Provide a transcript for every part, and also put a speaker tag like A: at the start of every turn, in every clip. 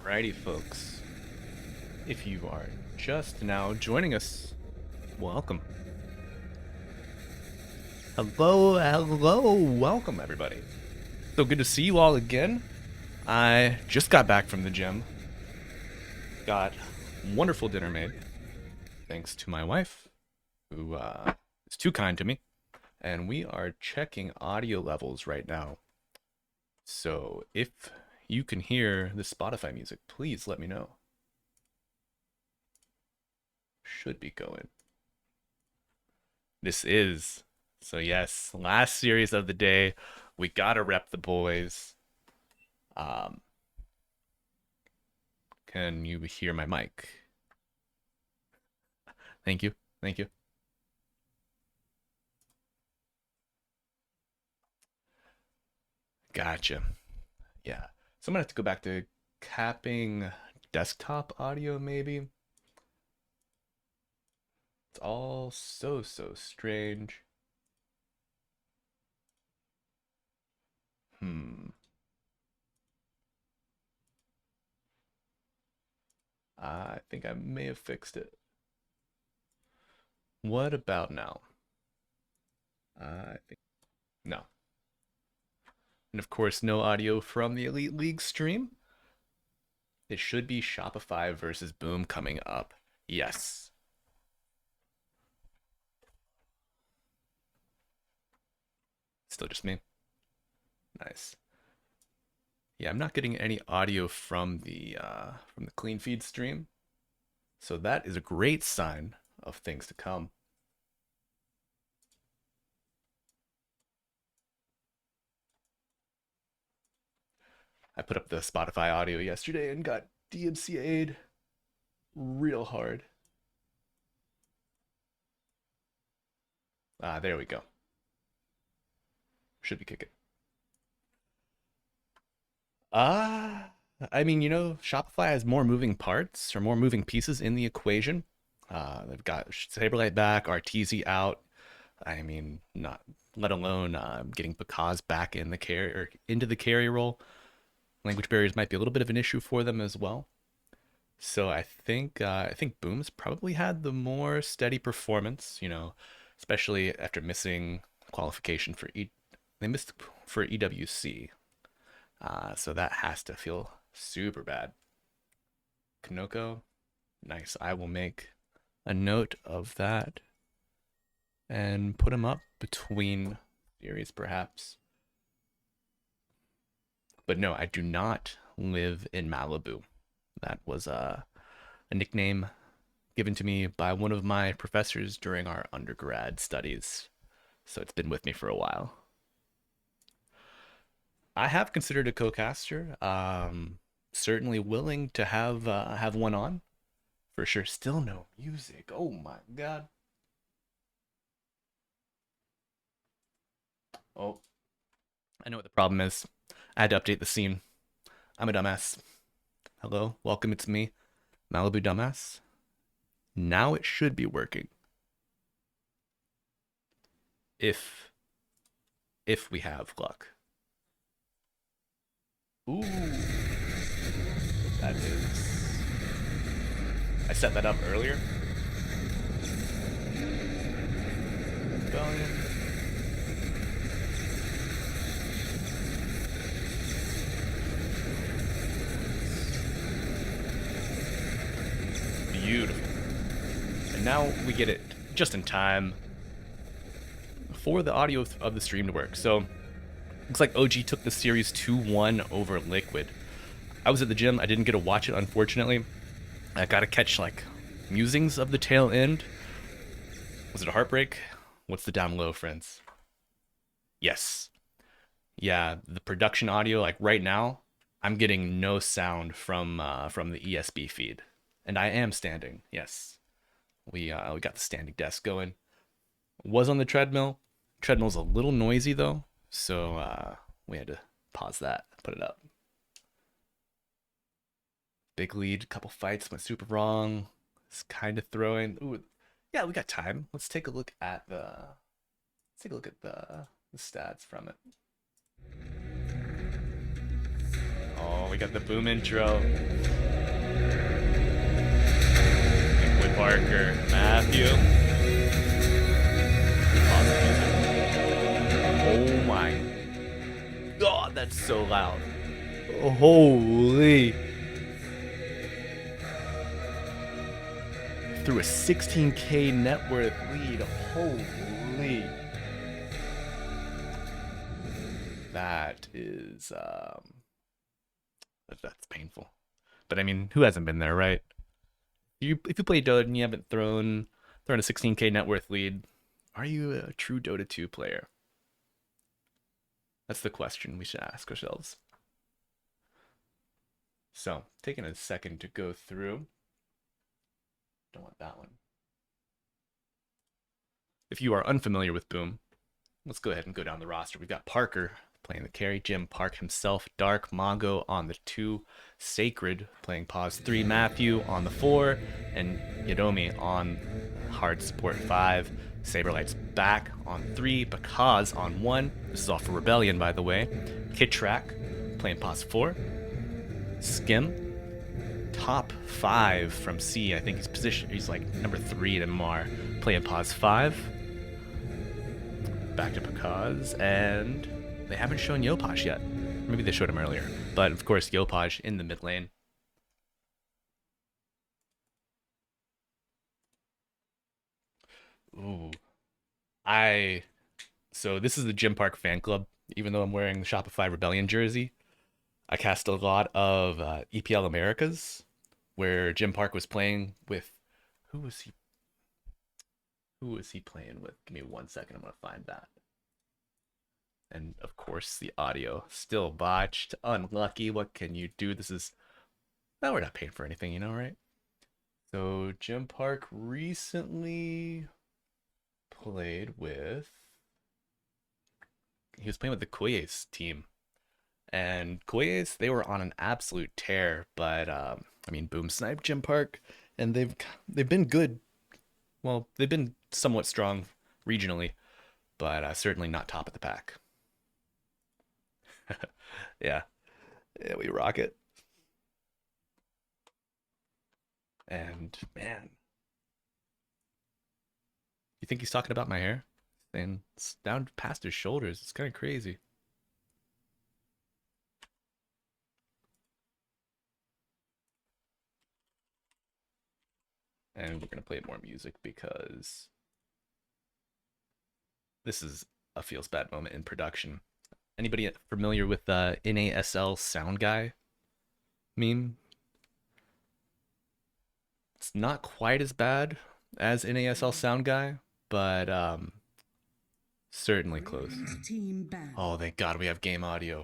A: Alrighty, folks. If you are just now joining us, welcome. Hello, welcome everybody. So good to see you all again. I just got back from the gym. Got wonderful dinner made, thanks to my wife, who is too kind to me. And we are checking audio levels right now. So if you can hear the Spotify music, please let me know. Should be going. This is. So yes, last series of the day. We gotta rep the boys. Um, can you hear my mic? Thank you. Thank you. Gotcha. Yeah. So I'm gonna have to go back to capping desktop audio maybe. It's all so strange. Hmm. I think I may have fixed it. What about now? I think no. And of course, no audio from the Elite League stream. It should be Shopify versus Boom coming up. Yes. Still just me. Nice. Yeah, I'm not getting any audio from the clean feed stream. So that is a great sign of things to come. I put up the Spotify audio yesterday and got DMCA'd real hard. Ah, there we go. Should be kicking. Ah, I mean, Shopify has more moving parts or more moving pieces in the equation. They've got Saberlight back, Arteezy out. I mean, not let alone getting Pakaz back in the carry or into the carry role. Language barriers might be a little bit of an issue for them as well. So I think Boom's probably had the more steady performance. Especially after missing qualification for they missed for EWC. So that has to feel super bad. Kanoko, nice. I will make a note of that and put him up between series perhaps. But no, I do not live in Malibu. That was a nickname given to me by one of my professors during our undergrad studies. So it's been with me for a while. I have considered a co-caster. Certainly willing to have one on for sure. Still no music. Oh my god. Oh, I know what the problem is. I had to update the scene. I'm a dumbass. Hello, welcome. It's me, Malibu Dumbass. Now it should be working. If we have luck. Ooh, that is. I set that up earlier. Rebellion. Beautiful. And now we get it just in time for the audio of the stream to work. So looks like OG took the series 2-1 over Liquid. I was at the gym. I didn't get to watch it, unfortunately. I got to catch like musings of the tail end. Was it a heartbreak? What's the down low, friends? Yes. Yeah, the production audio, like right now, I'm getting no sound from the ESB feed, and I am standing. Yes, we got the standing desk going. Was on the treadmill. Treadmill's a little noisy though, so we had to pause that, put it up. Big lead, couple fights went super wrong. It's kind of throwing. Ooh, yeah, we got time. Let's take a look at the stats from it. Oh, we got the boom intro. Boy Parker, Matthew. Oh my God, that's so loud. Holy. Through a 16K net worth lead. Holy. That is, that's painful. But I mean, who hasn't been there, right? If you play Dota and you haven't thrown a 16K net worth lead, are you a true Dota 2 player? That's the question we should ask ourselves. So, taking a second to go through. Don't want that one. If you are unfamiliar with Boom, let's go ahead and go down the roster. We've got Parker playing the carry, Jim Park himself, Dark, Mongo on the 2, Sacred playing pause 3, Matthew on the 4, and Yadomi on hard support 5. Saberlight's back on 3, Bakaz on 1. This is all for Rebellion, by the way. Kittrack playing pause 4. Skim, top 5 from C. I think he's like number 3 at MR, playing pause 5. Back to Bakaz, and they haven't shown Yopaj yet. Maybe they showed him earlier. But of course, Yopaj in the mid lane. Ooh. So this is the Jim Park fan club. Even though I'm wearing the Shopify Rebellion jersey, I cast a lot of EPL Americas, where Jim Park was playing with. Who was he? Who was he playing with? Give me 1 second. I'm gonna find that. And of course, the audio still botched. Unlucky. What can you do? This is. Well, we're not paying for anything, you know, right? So Jim Park recently played with. He was playing with the Koyes team. And Koyes, they were on an absolute tear, but I mean, Boom sniped Jim Park, and they've been good. Well, they've been somewhat strong regionally, but certainly not top of the pack. Yeah, yeah, we rock it. And man, you think he's talking about my hair? And it's down past his shoulders. It's kind of crazy. And we're gonna play more music because this is a feels bad moment in production. Anybody familiar with the NASL sound guy meme? It's not quite as bad as NASL sound guy, but certainly close. Oh, thank God we have game audio.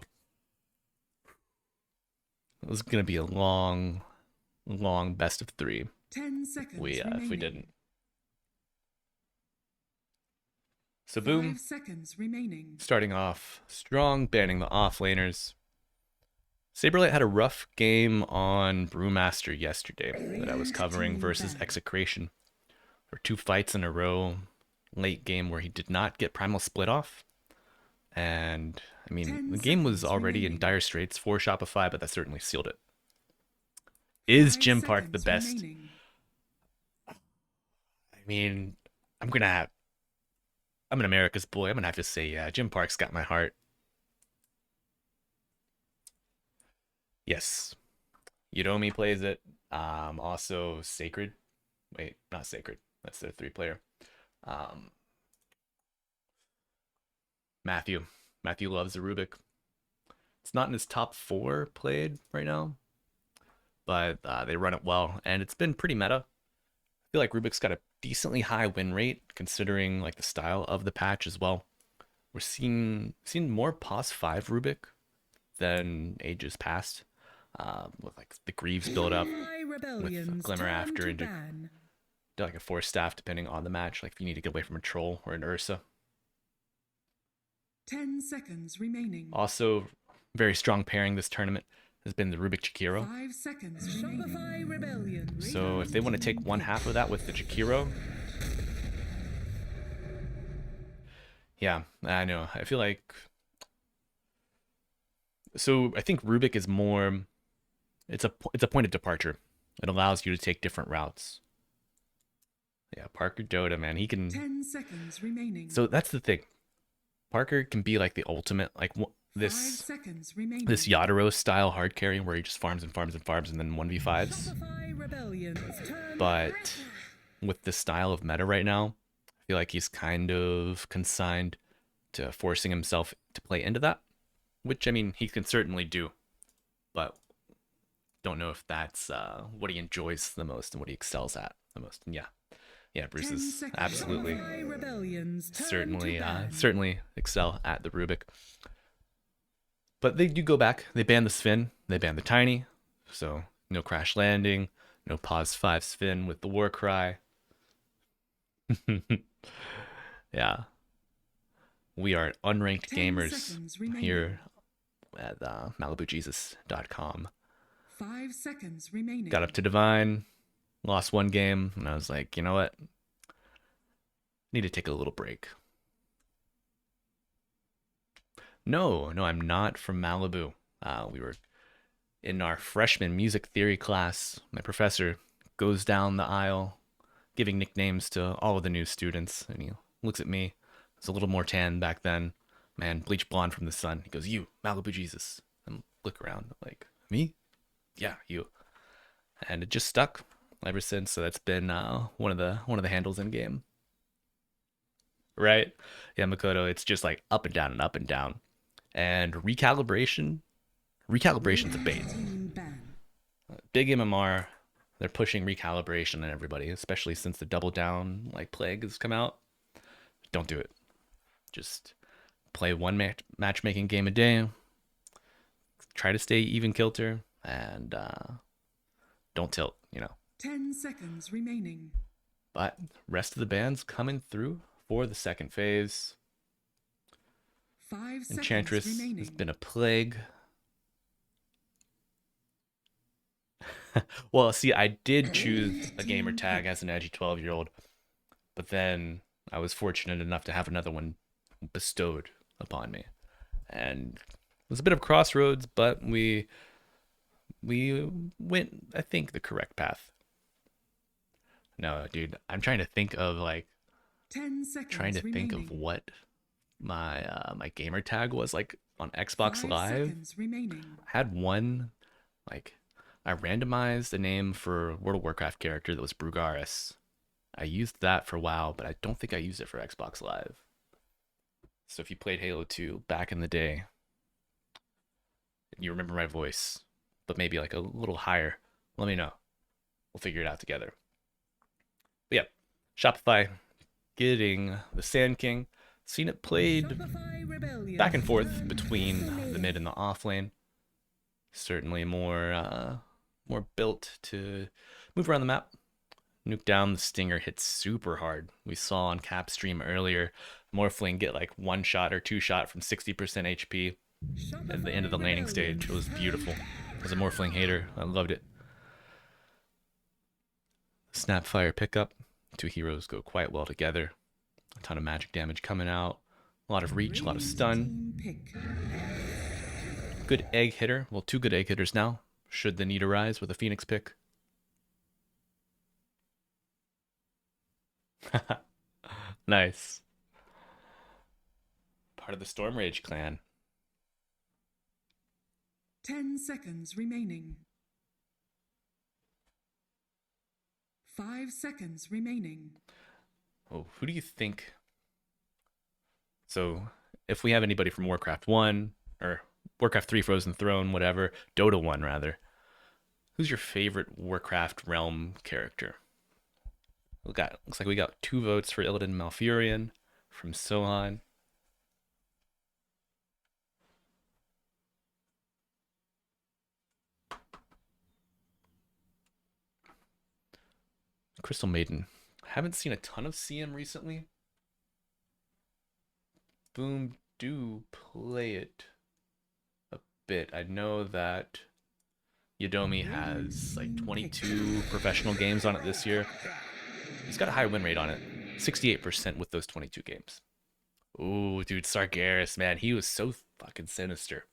A: It was gonna be a long best of 3.
B: 10 seconds
A: If we didn't. So
B: 5
A: Boom,
B: seconds remaining.
A: starting off strong, banning the offlaners. Saberlight had a rough game on Brewmaster yesterday that I was covering versus Execration. There were 2 fights in a row, late game where he did not get Primal Split off. And I mean, the game was already in dire straits for Shopify, but that certainly sealed it. Is Jim Park the best?
B: Remaining.
A: I mean, I'm an America's boy. I'm gonna have to say, yeah, Jim Park's got my heart. Yes, Udomi plays it. Also Sacred. Wait, not Sacred. That's their 3-player. Matthew. Matthew loves the Rubik. It's not in his top 4 played right now, but they run it well, and it's been pretty meta. I feel like Rubik's got a decently high win rate considering like the style of the patch as well. We're seeing more pos 5 Rubik than ages past, with like the Greaves build up with Glimmer after into like a 4 staff depending on the match. Like if you need to get away from a troll or an Ursa.
B: 10 seconds remaining.
A: Also, very strong pairing this tournament has been the Rubik Jakiro.
B: 5 seconds. Shopify Rebellion.
A: So if they want to take one half of that with the Jakiro, yeah, I know. I feel like So I think Rubik is more. It's a point of departure. It allows you to take different routes. Yeah, Parker Dota, man, he can.
B: 10 seconds remaining.
A: So that's the thing. Parker can be like the ultimate, like
B: Five
A: this
B: seconds remaining.
A: this Yadaro style hard carry where he just farms and farms and farms and then 1v5s.
B: Shopify Rebellions. Turn
A: But with the style of meta right now, I feel like he's kind of consigned to forcing himself to play into that, which I mean he can certainly do, but don't know if that's what he enjoys the most and what he excels at the most. And yeah, Bruce
B: 10
A: is
B: seconds.
A: absolutely
B: Shopify Rebellions. Turn
A: certainly
B: to ban.
A: certainly excel at the Rubik. But they do go back. They ban the Sphin. They ban the Tiny. So no crash landing. No pause 5 Sphin with the war cry. Yeah. We are unranked
B: 10
A: gamers
B: seconds remaining.
A: here at MalibuJesus.com.
B: 5 seconds remaining.
A: Got up to Divine. Lost one game. And I was like, you know what? Need to take a little break. No, I'm not from Malibu. We were in our freshman music theory class. My professor goes down the aisle, giving nicknames to all of the new students, and he looks at me. I was a little more tan back then, man, bleach blonde from the sun. He goes, "You, Malibu Jesus," and look around, like, me? Yeah, you. And it just stuck ever since. So that's been one of the handles in game, right? Yeah, Makoto. It's just like up and down and up and down. And recalibration's a bait. Big MMR, they're pushing recalibration on everybody, especially since the double down like plague has come out. Don't do it. Just play one matchmaking game a day. Try to stay even kilter and don't tilt,
B: 10 seconds remaining.
A: But rest of the band's coming through for the second phase.
B: 5 seconds
A: Enchantress
B: remaining.
A: has been a plague. Well, see, I did choose a gamer tag as an edgy 12-year-old, but then I was fortunate enough to have another one bestowed upon me. And it was a bit of crossroads, but we went, I think, the correct path. No, dude, I'm trying to think of
B: 10 seconds remaining.
A: what my gamer tag was like on Xbox
B: 5
A: Live.
B: seconds remaining.
A: I had one I randomized a name for a World of Warcraft character that was Brugaris. I used that for WoW, but I don't think I used it for Xbox Live. So if you played Halo 2 back in the day, you remember my voice, but maybe like a little higher, let me know. We'll figure it out together. But yeah, Shopify getting the Sand King. Seen it played back and forth between the mid and the off lane. Certainly more built to move around the map. Nuke down the Stinger hits super hard. We saw on Cap stream earlier, Morphling get like one shot or two shot from 60% HP at the end of the laning stage. It was beautiful. As a Morphling hater, I loved it. Snapfire pickup. Two heroes go quite well together. A ton of magic damage coming out. A lot of reach, a lot of stun. Good egg hitter. Well, two good egg hitters now. Should the need arise with a Phoenix pick. Nice. Part of the Storm Rage clan.
B: 10 seconds remaining. 5 seconds remaining.
A: Oh, who do you think? So, if we have anybody from Warcraft 1 or Warcraft 3 Frozen Throne, whatever, Dota 1 rather, who's your favorite Warcraft realm character? Looks like we got 2 votes for Illidan Malfurion from Sohan. Crystal Maiden. Haven't seen a ton of CM recently. Boom, do play it a bit. I know that Yodomi has like 22 professional games on it this year. He's got a high win rate on it, 68% with those 22 games. Ooh, dude, Sargeras, man, he was so fucking sinister.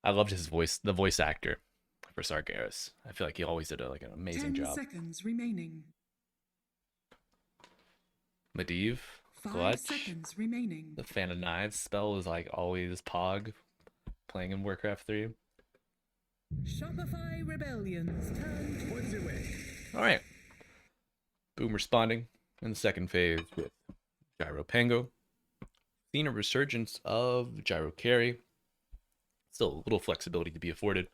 A: I loved his voice, the voice actor for Sargeras. I feel like he always did like an amazing
B: 10
A: job.
B: seconds remaining.
A: Medivh,
B: 5
A: clutch.
B: seconds remaining.
A: The Fan of Knives spell is like always Pog playing in Warcraft 3.
C: Shopify Rebellions turn towards your way.
A: All right. Boom responding in the second phase with Gyro Pango. Seen a resurgence of Gyro Carry. Still a little flexibility to be afforded.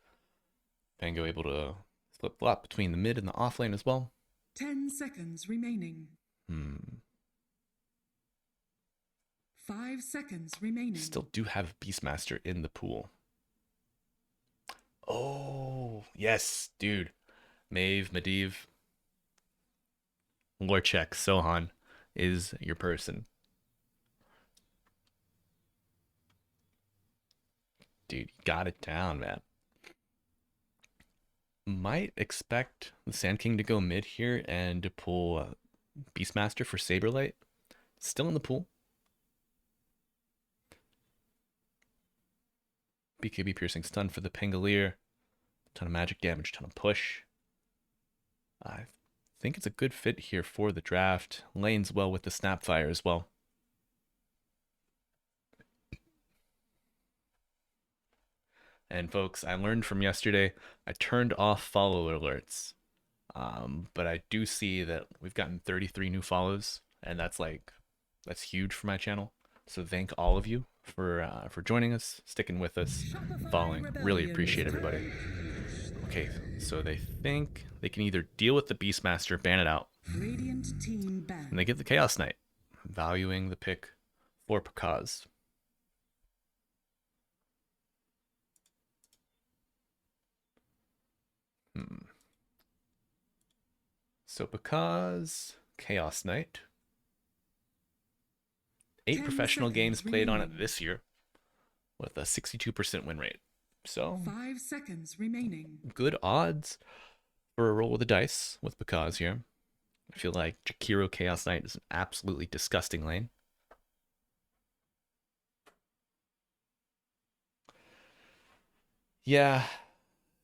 A: Pango able to flip flop between the mid and the off lane as well.
B: 10 seconds remaining. 5 seconds remaining.
A: Still do have Beastmaster in the pool. Oh, yes, dude. Maeve, Medivh, Lorchek, Sohan is your person. Dude, you got it down, man. Might expect the Sand King to go mid here and to pull Beastmaster for Saberlight. Still in the pool. BKB piercing stun for the Pangolier. Ton of magic damage, ton of push. I think it's a good fit here for the draft. Lanes well with the Snapfire as well. And folks, I learned from yesterday, I turned off follow alerts. But I do see that we've gotten 33 new follows, and that's huge for my channel. So thank all of you for joining us, sticking with us, following. Really appreciate everybody. Okay, so they think they can either deal with the Beastmaster, ban it out,
B: Radiant team ban.
A: and they get the Chaos Knight, valuing the pick for Pakaz. So Pakaz, Chaos Knight. 8 professional games played on it this year with a 62% win rate. So
B: 5 seconds remaining.
A: good odds for a roll with the dice with Pakaz here. I feel like Jakiro Chaos Knight is an absolutely disgusting lane. Yeah,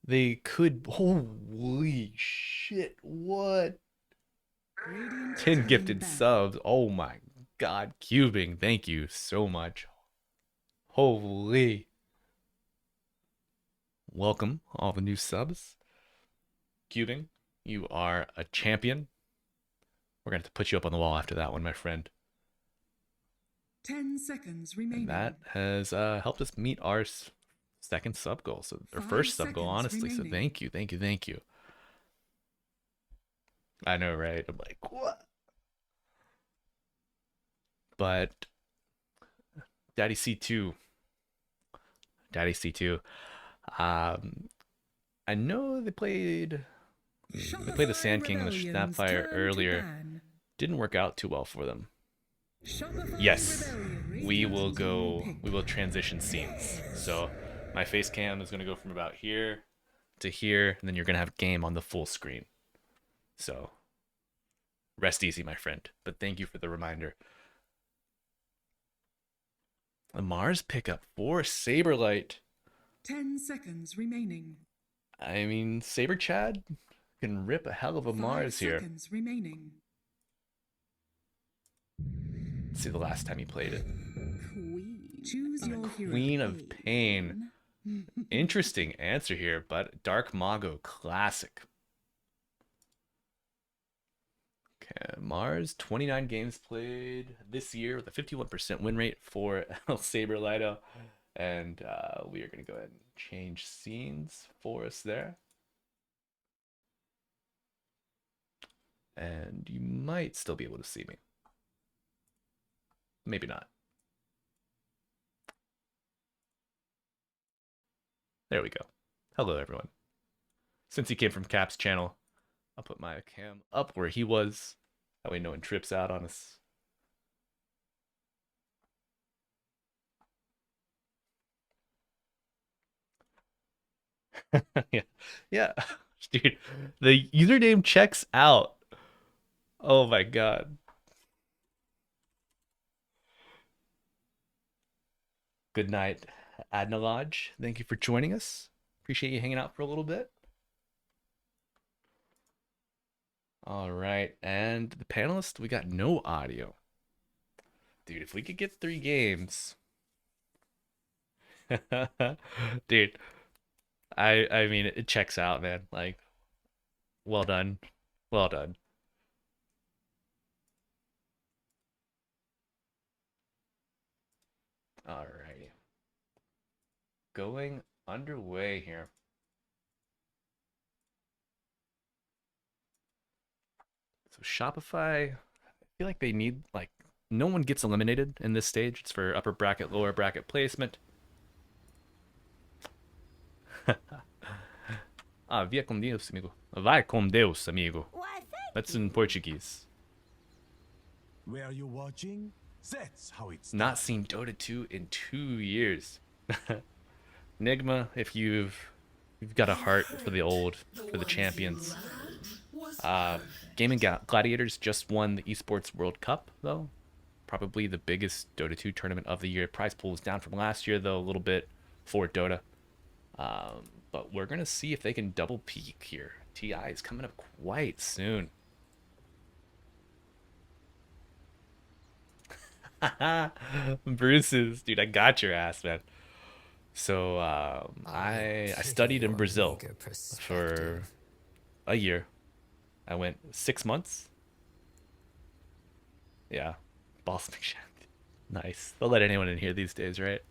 A: they could. Holy shit, what? 10 gifted subs. Oh my god, cubing. Thank you so much. Holy. Welcome, all the new subs. Cubing, you are a champion. We're going to have to put you up on the wall after that one, my friend.
B: 10 seconds remaining.
A: And that has helped us meet our second sub goal. So our first sub goal, honestly. So thank you, thank you, thank you. I know, right? I'm like, what? But Daddy C2. I know they played the Sand King and the Snapfire earlier. Didn't work out too well for them. Yes, we will transition scenes. So my face cam is going to go from about here to here, and then you're going to have game on the full screen. So rest easy, my friend. But thank you for the reminder. A Mars pickup for Saberlight.
B: 10 seconds remaining.
A: I mean, Saber Chad can rip a hell of a Mars here.
B: 5 seconds remaining.
A: Let's see the last time he played it.
B: Choose your hero.
A: Queen of Pain. Interesting answer here, but Dark Mago Classic. Okay, Mars, 29 games played this year with a 51% win rate for El Saberlighto. And we are going to go ahead and change scenes for us there. And you might still be able to see me. Maybe not. There we go. Hello, everyone. Since he came from Cap's channel, I'll put my cam up where he was. That way no one trips out on us. Yeah. Yeah. Dude, the username checks out. Oh my god. Good night. Adnalaj, thank you for joining us. Appreciate you hanging out for a little bit. All right, and the panelists, we got no audio. Dude, if we could get 3 games. Dude, I mean it checks out, man. Like, well done. Well done. All righty. Going underway here. So Shopify, I feel like they need like no one gets eliminated in this stage. It's for upper bracket, lower bracket placement. Ah, via com Deus, amigo. Vai com Deus, amigo.
D: Why,
A: That's
D: thank
A: in
D: you.
A: Portuguese.
C: Were you watching? That's how it's
A: Not
C: done.
A: seen Dota 2 in 2 years. Nigma, if you've got a heart for the old, for the champions. Uh, Gaming Gladiators just won the Esports World Cup, though. Probably the biggest Dota 2 tournament of the year. Prize pool is down from last year, though, a little bit for Dota. But we're going to see if they can double peak here. TI is coming up quite soon. Bruce's, dude, I got your ass, man. So I studied in Brazil for a year. I went 6 months. Yeah, Boston McShank. Nice. They'll let anyone in here these days, right?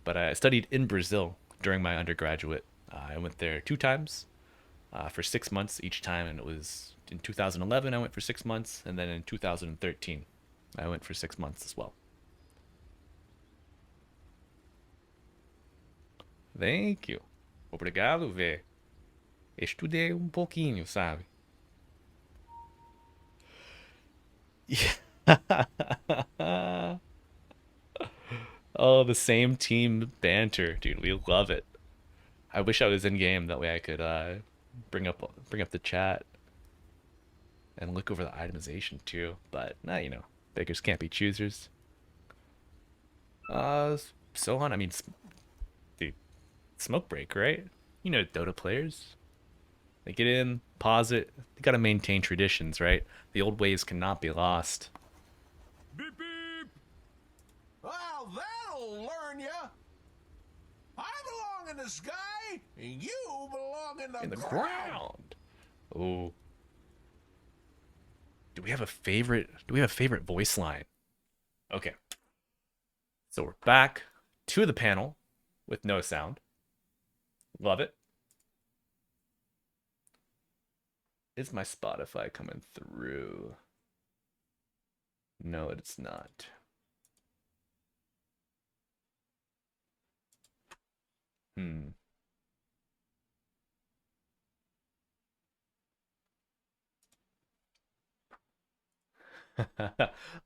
A: But I studied in Brazil during my undergraduate. I went there 2 times for 6 months each time, and it was in 2011 I went for 6 months, and then in 2013 I went for 6 months as well. Thank you. Obrigado, Vé. Estudei pouquinho, sabe? Yeah. Oh, the same team banter, dude. We love it. I wish I was in game. That way I could bring up the chat and look over the itemization too. But nah, beggars can't be choosers. Sohan. I mean, dude, smoke break, right? Dota players. They get in, pause it. They gotta maintain traditions, right? The old ways cannot be lost.
C: Beep beep. Well, that'll learn ya. I belong in the sky, and you belong in
A: In
C: the
A: the
C: ground.
A: ground. Oh, do we have a favorite? Do we have a favorite voice line? Okay, so we're back to the panel with no sound. Love it. Is my Spotify coming through? No, it's not. Hmm.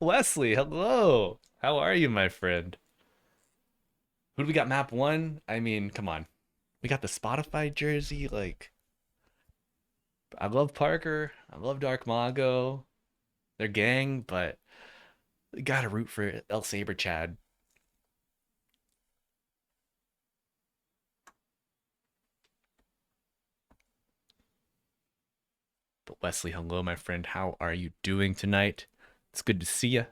A: Wesley, hello. How are you, my friend? Who do we got? Map one? I mean, come on. We got the Spotify jersey. Like, I love Parker. I love Dark Mago. They're gang, but we gotta root for El Saber Chad. But Wesley, hello, my friend. How are you doing tonight? It's good to see you.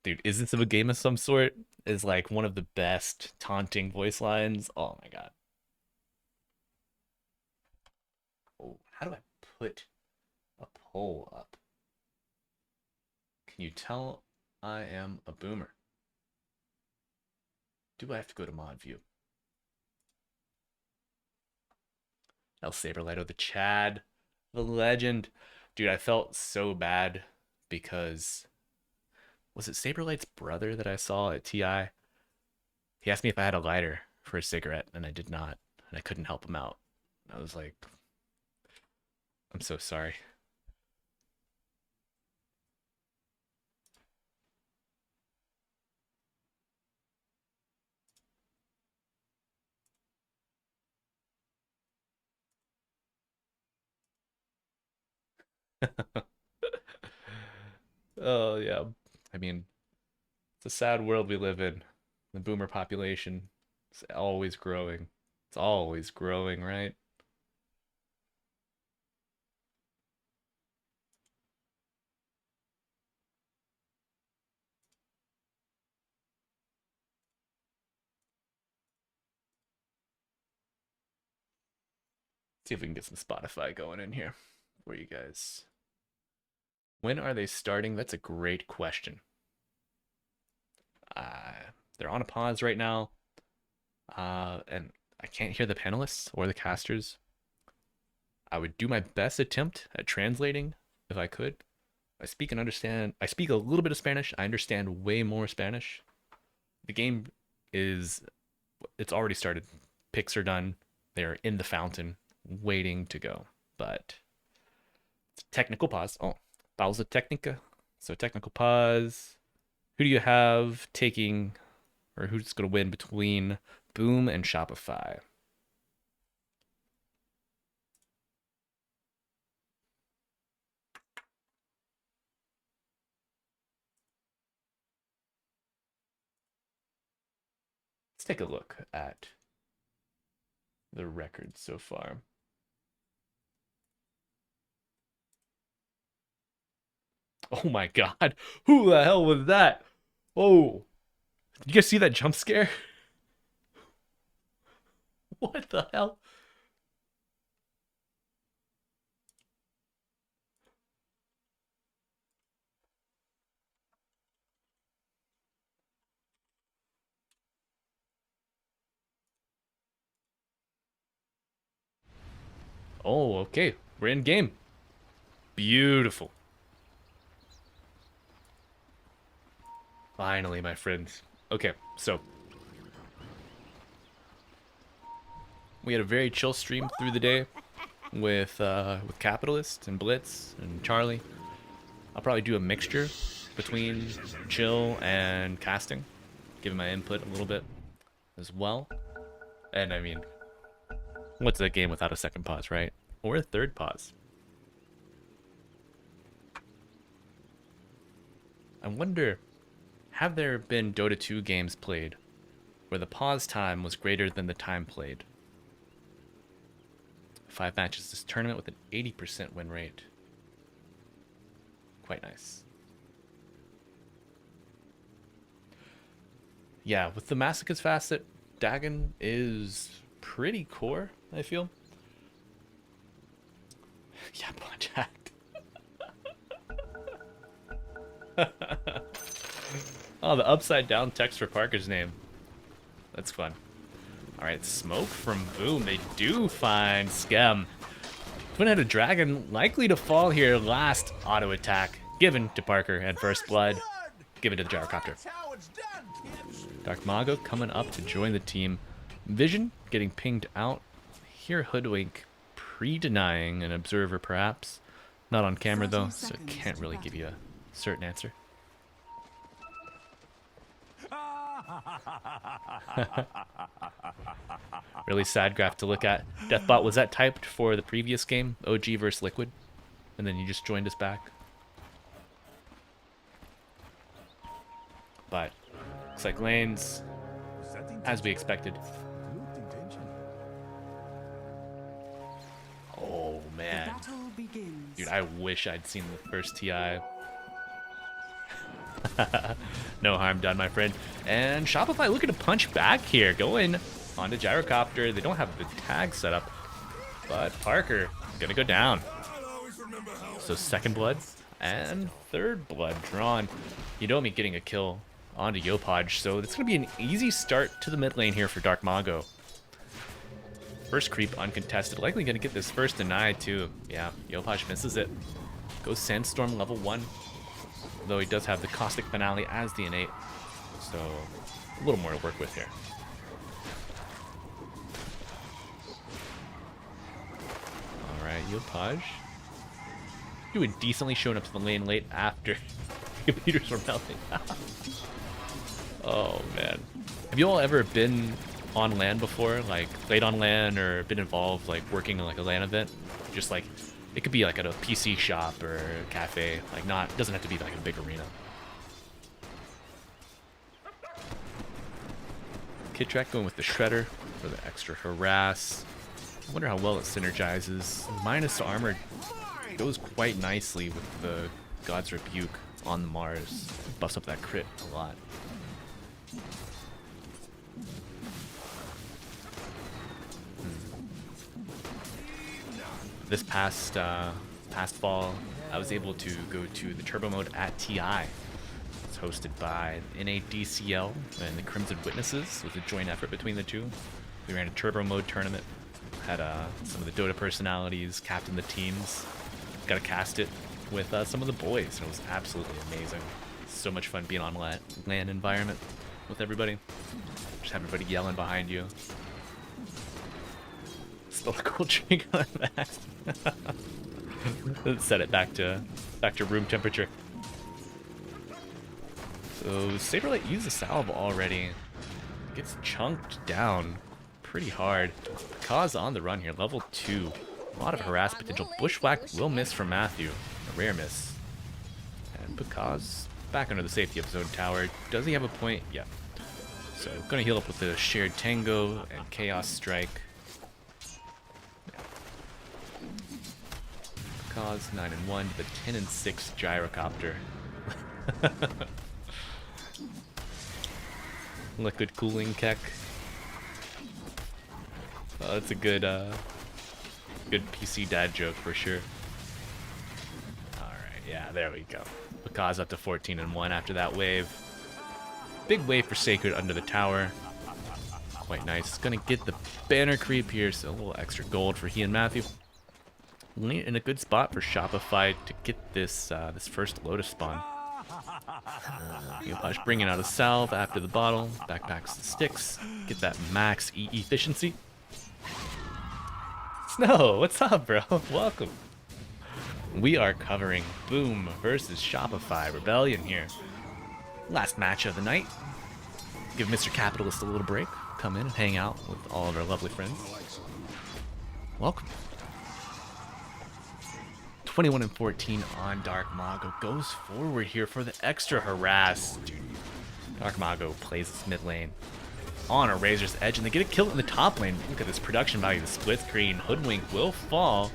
A: Dude, is this a game of some sort? Is like one of the best taunting voice lines. Oh my god. Oh, how do I put a poll up? Can you tell I am a boomer? Do I have to go to mod view? El Saberlighto, the Chad, the legend. Dude, I felt so bad because was it Saberlight's brother that I saw at TI? He asked me if I had a lighter for a cigarette, and I did not, and I couldn't help him out. I was like, I'm so sorry. Oh yeah. I mean, It's a sad world we live in. The boomer population is always growing. It's always growing, right? See if we can get some Spotify going in here for you guys. When are they starting? That's a great question. They're on a pause right now, and I can't hear the panelists or the casters. I would do my best attempt at translating if I could. I speak and understand. I speak a little bit of Spanish. I understand way more Spanish. The game it's already started. Picks are done. They're in the fountain, waiting to go. But it's a technical pause. Oh, pausa técnica. So technical pause. Who do you have taking, or who's going to win between Boom and Shopify? Let's take a look at the records so far. Oh my god. Who the hell was that? Oh. Did you guys see that jump scare? What the hell? Oh, okay. We're in game. Beautiful. Finally, my friends. Okay, so we had a very chill stream through the day with Capitalist and Blitz and Charlie. I'll probably do a mixture between chill and casting, giving my input a little bit as well. And I mean, what's a game without a second pause, right? Or a third pause? I wonder, have there been Dota 2 games played where the pause time was greater than the time played? 5 matches this tournament with an 80% win rate. Quite nice. Yeah, with the Massacres facet, Dagon is pretty core, I feel. Yeah, punch act. Oh, the upside down text for Parker's name. That's fun. Alright, smoke from Boom. They do find Skem. Twin-headed dragon likely to fall here. Last auto attack given to Parker and first blood given to the gyrocopter. Dark Mago coming up to join the team. Vision getting pinged out. Here Hoodwink pre-denying an observer perhaps. Not on camera though, so can't really give you a certain answer. Really sad graph to look at. Deathbot, was that typed for the previous game? OG versus Liquid? And then you just joined us back? But looks like lanes, as we expected. Oh man. Dude, I wish I'd seen the first TI. No harm done, my friend. And Shopify looking to punch back here, going onto gyrocopter. They don't have the tag set up, but Parker gonna go down. So second blood and third blood drawn. Yudomi getting a kill onto Yopaj, so it's gonna be an easy start to the mid lane here for Dark Mago. First creep uncontested, likely gonna get this first denied too. Yeah, Yopaj misses it. Goes Sandstorm level 1. Though he does have the Caustic Finale as the innate, so a little more to work with here. Alright, Yopaj doing decently, showing up to the lane late after computers were melting. Oh man. Have you all ever been on LAN before? Like played on LAN or been involved like working in like a LAN event? Just like it could be like at a PC shop or a cafe, like not, doesn't have to be like a big arena. Kit track going with the Shredder for the extra harass. I wonder how well it synergizes. Minus armor goes quite nicely with the God's Rebuke on the Mars. Buffs up that crit a lot. This past fall, I was able to go to the turbo mode at TI. It's hosted by NADCL and the Crimson Witnesses. It was a joint effort between the two. We ran a turbo mode tournament. Had some of the Dota personalities captain the teams. Got to cast it with some of the boys. And it was absolutely amazing. So much fun being on LAN environment with everybody. Just have everybody yelling behind you. Spill a cool drink on Max. Let's set it back to room temperature. So Saberlight used the salve already. Gets chunked down pretty hard. Kaz on the run here, level 2. A lot of harass potential. Bushwhack will miss from Matthew. A rare miss. And Kaz back under the safety of zone tower. Does he have a point? Yeah. So gonna heal up with the shared Tango and Chaos Strike. Kaz 9-1 to the 10-6 Gyrocopter. Liquid cooling Keck. Oh, that's a good good PC dad joke for sure. Alright, yeah, there we go. Kaz up to 14-1 after that wave. Big wave for Sacred under the tower. Quite nice. Gonna get the banner creep here, so a little extra gold for he and Matthew. In a good spot for Shopify to get this this first Lotus spawn. Yopash bringing out a salve after the bottle, backpacks the sticks, get that max E efficiency. Snow, what's up, bro? Welcome. We are covering Boom versus Shopify Rebellion here. Last match of the night. Give Mr. Capitalist a little break. Come in and hang out with all of our lovely friends. Welcome. 21-14 on Dark Mago. Goes forward here for the extra harass. Dude, Dark Mago plays this mid lane on a Razor's Edge, and they get a kill in the top lane. Look at this production value. The split screen. Hoodwink will fall.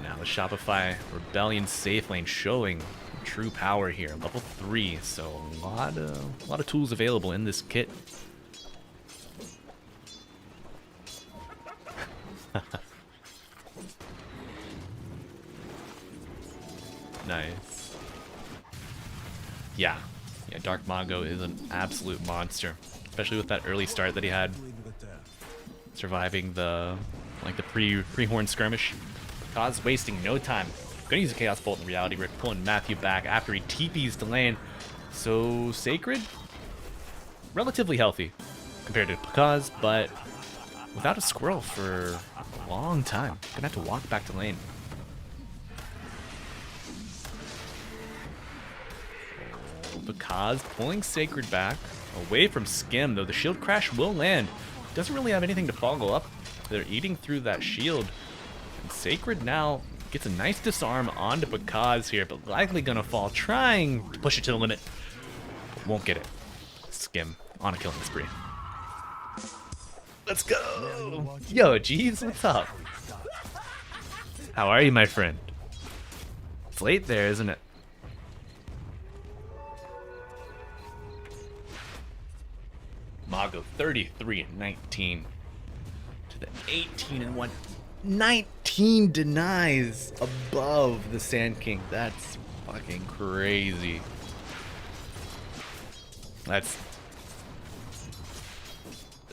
A: Now the Shopify Rebellion safe lane showing true power here. Level 3, so a lot of tools available in this kit. Nice. Yeah, Dark Mago is an absolute monster, especially with that early start that he had, surviving the pre-horn skirmish. Kaz wasting no time. Gonna use a Chaos Bolt in reality. We're pulling Matthew back after he TPs to lane. So Sacred, relatively healthy compared to Kaz, but without a squirrel for a long time. Gonna have to walk back to lane. Kaz pulling Sacred back away from Skim, though the shield crash will land. Doesn't really have anything to follow up. They're eating through that shield. And Sacred now gets a nice disarm onto Kaz here, but likely gonna fall, trying to push it to the limit. But won't get it. Skim on a killing spree. Let's go! Yo, Jeeves, what's up? How are you, my friend? It's late there, isn't it? Mago 33-19 to the 18-1. 19 denies above the Sand King. That's fucking crazy. It's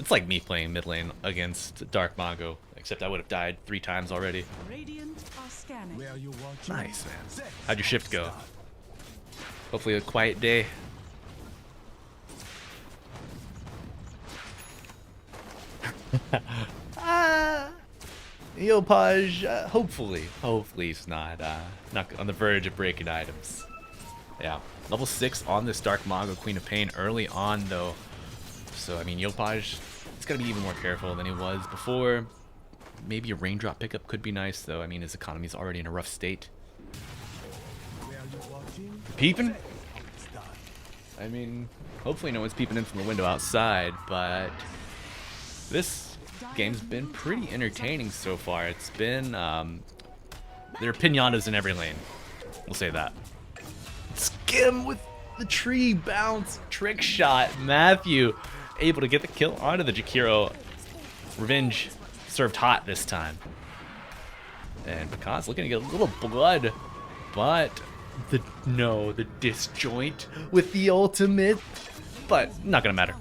A: like me playing mid lane against Dark Mago, except I would have died 3 times already. Nice, man. How'd your shift go? Hopefully a quiet day. Yopaj, hopefully he's not on the verge of breaking items. Yeah, level 6 on this Dark Mago Queen of Pain early on though. So I mean, Yopaj, he's gotta be even more careful than he was before. Maybe a raindrop pickup could be nice though. I mean, his economy's already in a rough state. Peeping? I mean, Hopefully no one's peeping in from the window outside, but this game's been pretty entertaining so far. It's been, there are pinatas in every lane. We'll say that. Skim with the tree bounce trick shot. Matthew able to get the kill onto the Jakiro. Revenge served hot this time. And Because looking to get a little blood, but the disjoint with the ultimate, but not gonna matter.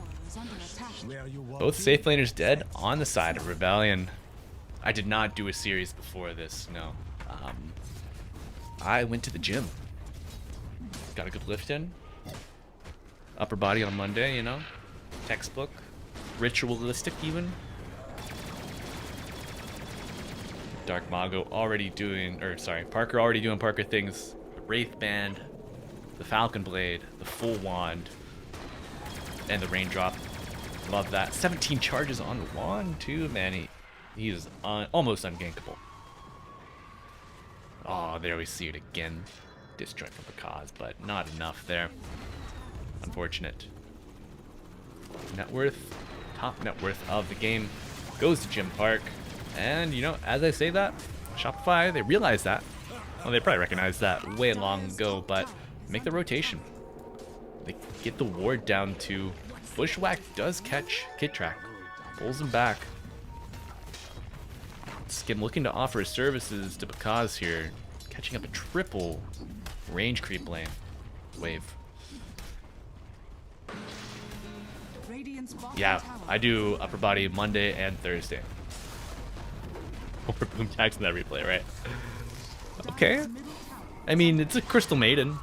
A: Both safe laners dead on the side of Rebellion. I did not do a series before this, no. I went to the gym. Got a good lift in. Upper body on Monday, you know. Textbook. Ritualistic even. Dark Mago already doing, Parker already doing Parker things. The Wraith Band, the Falcon Blade, the Full Wand, and the Raindrop. Love that. 17 charges on the wand too, man. He is almost ungankable. Oh, there we see it again. Disjoint from Because, but not enough there. Unfortunate. Net worth, top net worth of the game goes to Jim Park. And, you know, as I say that, Shopify, they realize that. Well, they probably recognized that way long ago, but make the rotation. They get the ward down to Bushwhack does catch Kid Track. Pulls him back. Skim looking to offer his services to Because here. Catching up a triple range creep lane. Wave. Yeah, I do upper body Monday and Thursday. Or boom tags in that replay, right? Okay. I mean, it's a Crystal Maiden.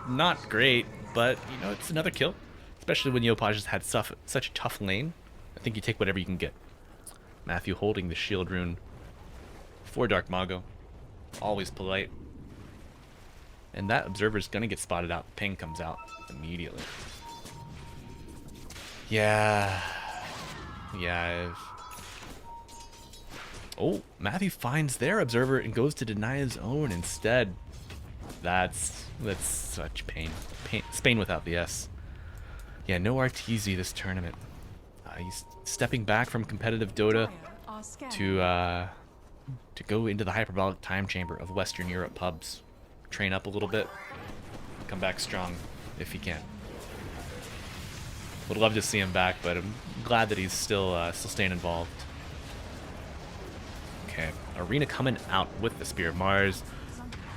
A: Not great, but, you know, it's another kill. Especially when Yopaj has had such a tough lane. I think you take whatever you can get. Matthew holding the shield rune for Dark Mago. Always polite. And that Observer's gonna get spotted out. Ping comes out immediately. Yeah. Oh, Matthew finds their Observer and goes to deny his own instead. That's such pain. Spain without the S. Yeah, no RTZ this tournament. He's stepping back from competitive Dota to go into the hyperbolic time chamber of Western Europe pubs. Train up a little bit. Come back strong if he can. Would love to see him back, but I'm glad that he's still staying involved. Okay, Arena coming out with the Spear of Mars.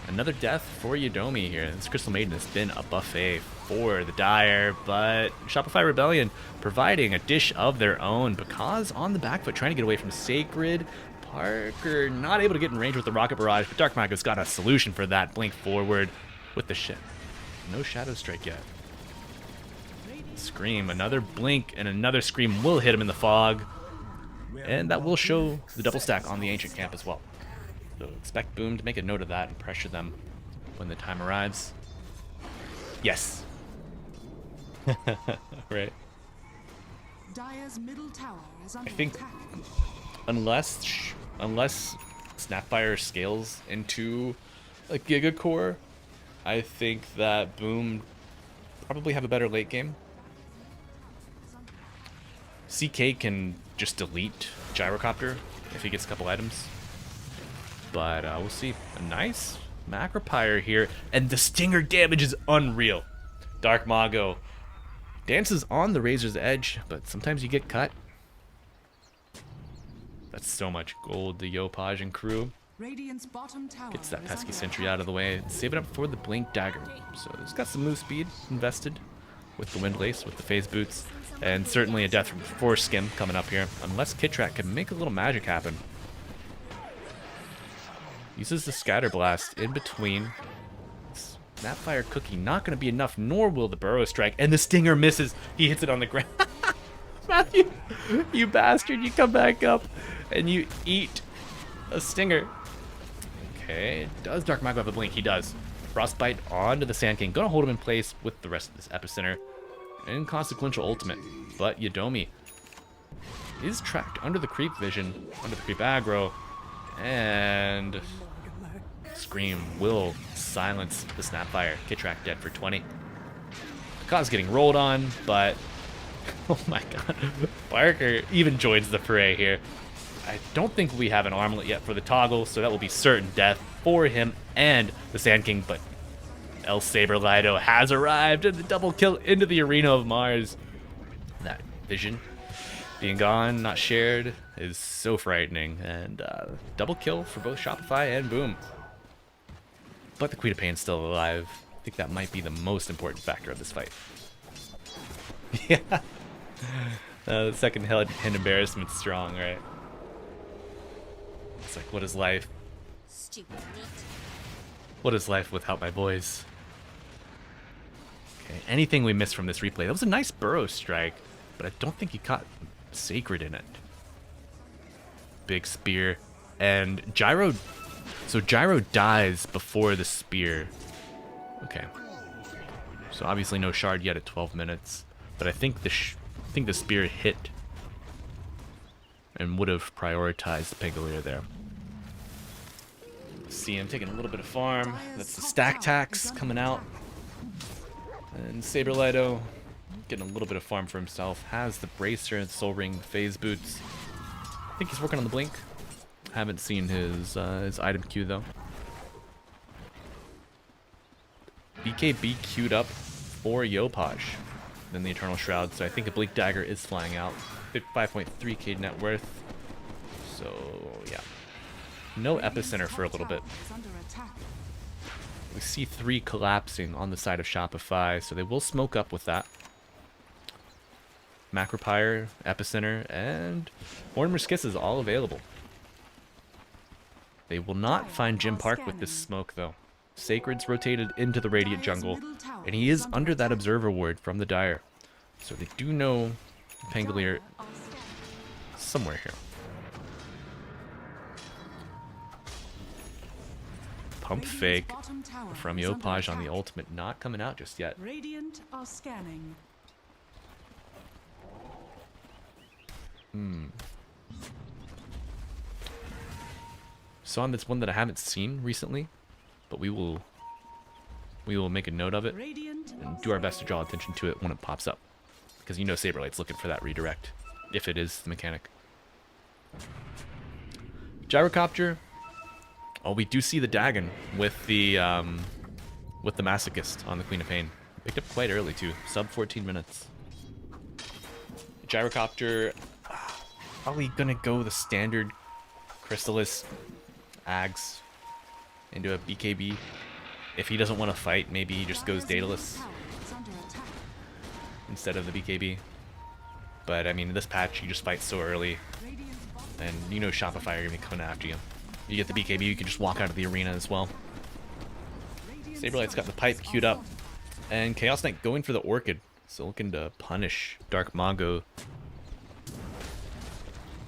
A: Another death for Yodomi here. This Crystal Maiden has been a buffet for the Dire, but Shopify Rebellion providing a dish of their own. Because on the back foot, trying to get away from Sacred. Parker not able to get in range with the Rocket Barrage, but Dark Mago's got a solution for that. Blink forward with the shit. No Shadow Strike yet. Scream, another blink, and another scream will hit him in the fog. And that will show the double stack on the Ancient Camp as well. So expect Boom to make a note of that and pressure them when the time arrives. Yes. Right. I think unless Snapfire scales into a Giga Core, I think that Boom probably have a better late game. CK can just delete Gyrocopter if he gets a couple items. But we'll see. A nice Macropyre here. And the Stinger damage is unreal. Dark Mago dances on the razor's edge, but sometimes you get cut. That's so much gold, the Yopaj and crew. Gets that pesky sentry out of the way. Save it up for the Blink Dagger. So it's got some move speed invested with the Windlace, with the Phase Boots. And certainly a death for Skim coming up here. Unless Kitrak can make a little magic happen. Uses the Scatter Blast in between. Snapfire Cookie not going to be enough, nor will the Burrow Strike. And the Stinger misses. He hits it on the ground. Matthew, you bastard. You come back up and you eat a Stinger. Okay. Does Dark Mago have a blink? He does. Frostbite onto the Sand King. Going to hold him in place with the rest of this Epicenter. Inconsequential ultimate. But Yodomi is tracked under the creep vision, under the creep aggro. And Scream will silence the Snapfire. Kitrak dead for 20. Kaw's getting rolled on, but oh my god, Barker even joins the fray here. I don't think we have an armlet yet for the toggle, so that will be certain death for him and the Sand King, but El Saber Lido has arrived and the double kill into the Arena of Mars. That vision being gone, not shared, is so frightening, and double kill for both Shopify and Boom. But the Queen of Pain's still alive. I think that might be the most important factor of this fight. Yeah. The second hand embarrassment's strong, right? It's like, what is life?
D: Stupid meat.
A: What is life without my boys? Okay, anything we missed from this replay? That was a nice burrow strike, but I don't think he caught Sacred in it. Big spear. And Gyro... So Gyro dies before the spear. Okay. So obviously no shard yet at 12 minutes. But I think the spear hit and would have prioritized the Pegalier there. See him taking a little bit of farm. That's the stack tax coming out. And Saber Lido getting a little bit of farm for himself. Has the bracer and soul ring, phase boots. I think he's working on the blink. Haven't seen his item queue though. BKB queued up for Yopaj. Then the Eternal Shroud, so I think a Blink Dagger is flying out. 5.3k net worth. So yeah. No Epicenter for a little bit. We see 3 collapsing on the side of Shopify, so they will smoke up with that. Macropyre, Epicenter, and Mortimer's Kiss is all available. They will not find Jim Park with this smoke, though. Sacred's rotated into the Radiant jungle, and he is under that Observer ward from the Dire. So they do know Pangolier somewhere here. Pump fake from Yopaj on the ultimate, not coming out just yet.
B: Radiant are scanning.
A: So on this one that I haven't seen recently, but we will make a note of it and do our best to draw attention to it when it pops up, because you know Saberlight's looking for that redirect if it is the mechanic. Gyrocopter. Oh, we do see the Dagon with the Masochist on the Queen of Pain. Picked up quite early too, sub 14 minutes. Gyrocopter, probably gonna go the standard Crystallis Ags into a BKB. If he doesn't want to fight, maybe he just goes Daedalus instead of the BKB. But I mean, this patch you just fight so early, and you know Shopify are gonna be coming after you. You get the BKB, you can just walk out of the arena as well. Saberlight's got the pipe queued up, and Chaos Knight going for the Orchid, so looking to punish Dark Mongo.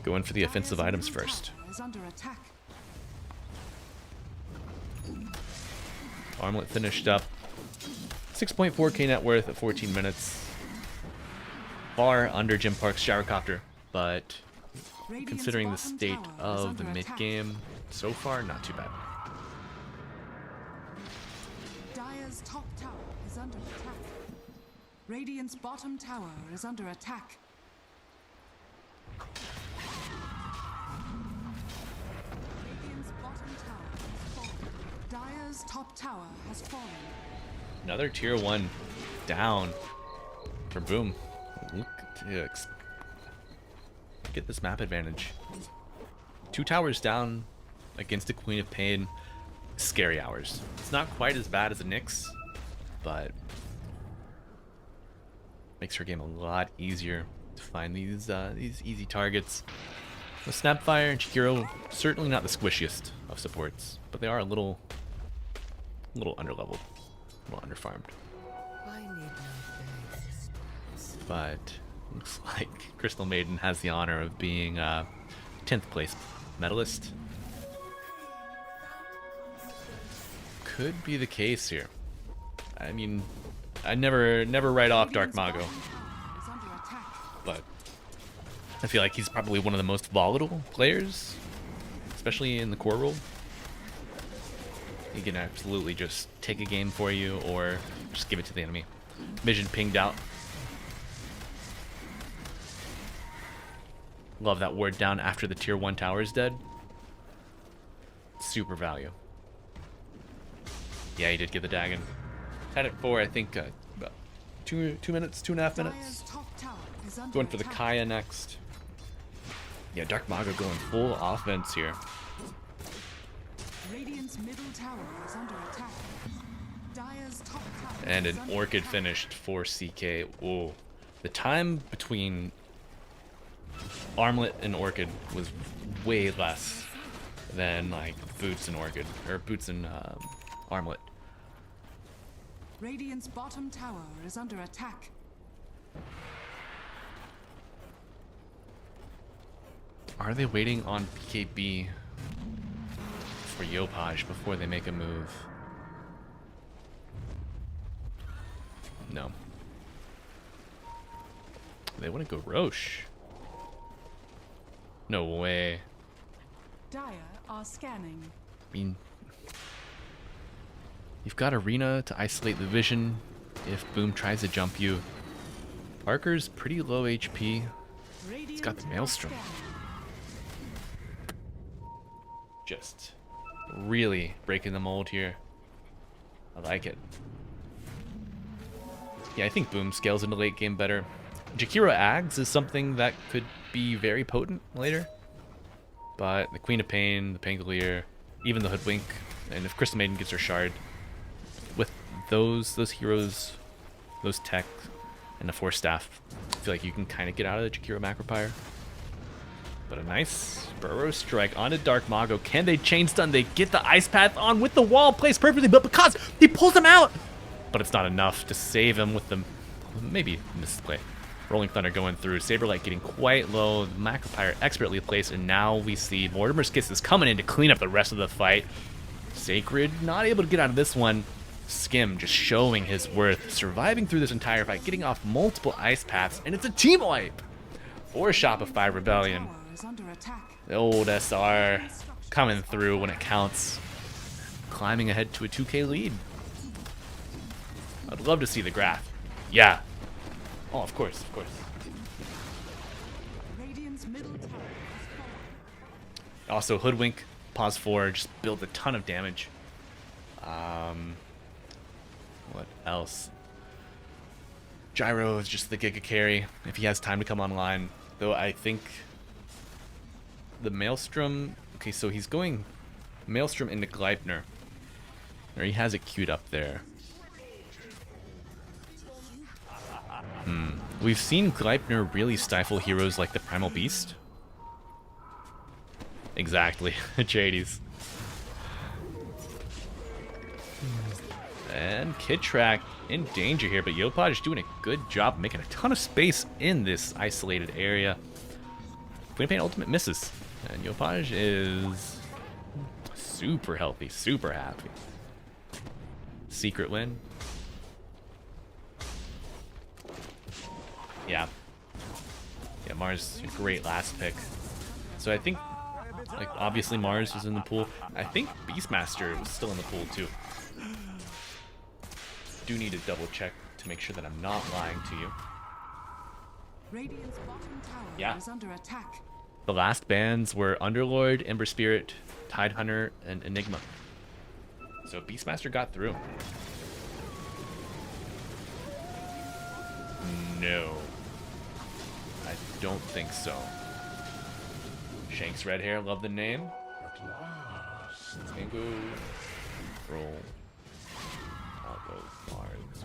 A: Going for the offensive items first. Armlet finished up. 6.4k net worth at 14 minutes. Far under Jim Park's Gyrocopter, but considering the state of the mid game, so far not too bad.
B: Dire's top tower is under attack. Radiant's bottom tower is under attack. Radiant's bottom tower has fallen. Dire's top tower has fallen.
A: Another tier 1 down for Boom. Look to get this map advantage. 2 towers down against the Queen of Pain. Scary hours. It's not quite as bad as a Nyx, but makes her game a lot easier to find these easy targets. The Snapfire and Chikiro, certainly not the squishiest of supports, but they are a little underleveled, a little underfarmed. But looks like Crystal Maiden has the honor of being 10th place medalist. Could be the case here. I mean, I never write off Dark Mago, but I feel like he's probably one of the most volatile players, especially in the core role. He can absolutely just take a game for you or just give it to the enemy. Vision pinged out. Love that ward down after the tier 1 tower is dead. Super value. Yeah, he did get the Dagon. Had it for, I think, about 2 minutes, 2.5 minutes.
B: Dire's top tower is under
A: Going for the
B: attack.
A: Kaya next. Yeah, Dark Mago going full offense here.
B: Radiant's middle tower is under attack. Dire's top tower
A: And
B: is
A: an
B: under
A: Orchid
B: attack.
A: finished for CK. Whoa. The time between Armlet and Orchid was way less than like Boots and Orchid, or Boots and Armlet.
B: Radiant's bottom tower is under attack.
A: Are they waiting on PKB for Yopaj before they make a move? No. They want to go Roche. No way.
B: Dire are scanning.
A: I mean, you've got Arena to isolate the vision if Boom tries to jump you. Parker's pretty low HP.
B: Radiant
A: got the
B: are
A: Maelstrom.
B: scanning.
A: Just really breaking the mold here. I like it. Yeah, I think Boom scales into late game better. Jakiro Ags is something that could be very potent later. But the Queen of Pain, the Pangolier, even the Hoodwink, and if Crystal Maiden gets her shard, with those heroes, those tech, and the Force Staff, I feel like you can kind of get out of the Jakiro Macropyre. But a nice Burrow Strike onto Dark Mago. Can they chain stun? They get the Ice Path on with the wall placed perfectly, but because he pulls him out, but it's not enough to save him with the maybe misplay. Rolling Thunder going through. Saberlight getting quite low. Macropyre expertly placed, and now we see Mortimer's Kisses coming in to clean up the rest of the fight. Sacred not able to get out of this one. Skim just showing his worth, surviving through this entire fight, getting off multiple ice paths, and it's a team wipe for Shopify Rebellion.
B: Tower is under attack.
A: The old SR coming through when it counts, climbing ahead to a 2K lead. I'd love to see the graph. Yeah. Oh, of course, of course.
B: Radiant's middle tower has fallen.
A: Also, Hoodwink, pause 4, just build a ton of damage. What else? Gyro is just the Giga carry if he has time to come online. Though I think the Maelstrom. Okay, so he's going Maelstrom into Gleipnir. Or he has it queued up there. We've seen Gleipnir really stifle heroes like the Primal Beast. Exactly, Jades. And Kidtrack in danger here, but Yopaj doing a good job making a ton of space in this isolated area. Queen of Pain ultimate misses, and Yopaj is super healthy, super happy. Secret win. Yeah. Yeah, Mars, a great last pick. So I think, like, obviously Mars was in the pool. I think Beastmaster was still in the pool too. Do need to double check to make sure that I'm not lying to you.
B: Radiant's bottom tower
A: Yeah.
B: is under attack.
A: The last bans were Underlord, Ember Spirit, Tidehunter, and Enigma. So Beastmaster got through. No. I don't think so. Shanks Red Hair, love the name. Tango. Roll. I'll go Mars.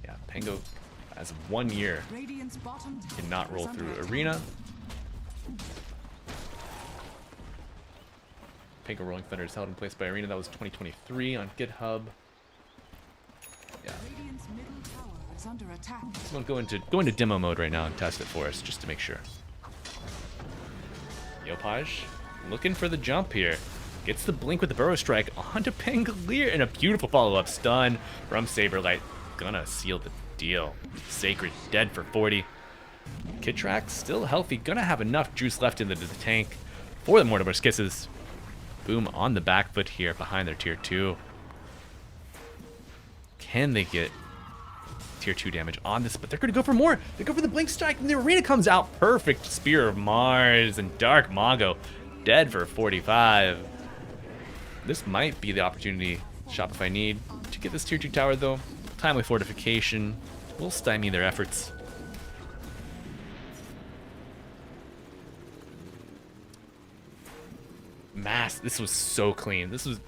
A: Yeah, Pango has 1 year.
B: Radiant's bottom tower
A: Did not
B: is
A: roll
B: under
A: through
B: attack.
A: Arena. Pango Rolling Thunder is held in place by Arena. That was 2023 on GitHub. Yeah.
B: Radiant's middle tower is under attack.
A: Someone go into demo mode right now and test it for us just to make sure. Yopaj looking for the jump here. Gets the blink with the Burrow Strike onto Pangolier, and a beautiful follow-up stun from Saberlight. Gonna seal the deal. Sacred dead for 40. Kidtrack still healthy. Gonna have enough juice left in the tank for the Mortimer's Kisses. Boom on the back foot here behind their tier 2. Can they get tier 2 damage on this? But they're going to go for more. They go for the Blink Strike, and the arena comes out. Perfect Spear of Mars, and Dark Mago dead for 45. This might be the opportunity Shopify need to get this tier 2 tower, though. Timely fortification will stymie their efforts. This was so clean. This was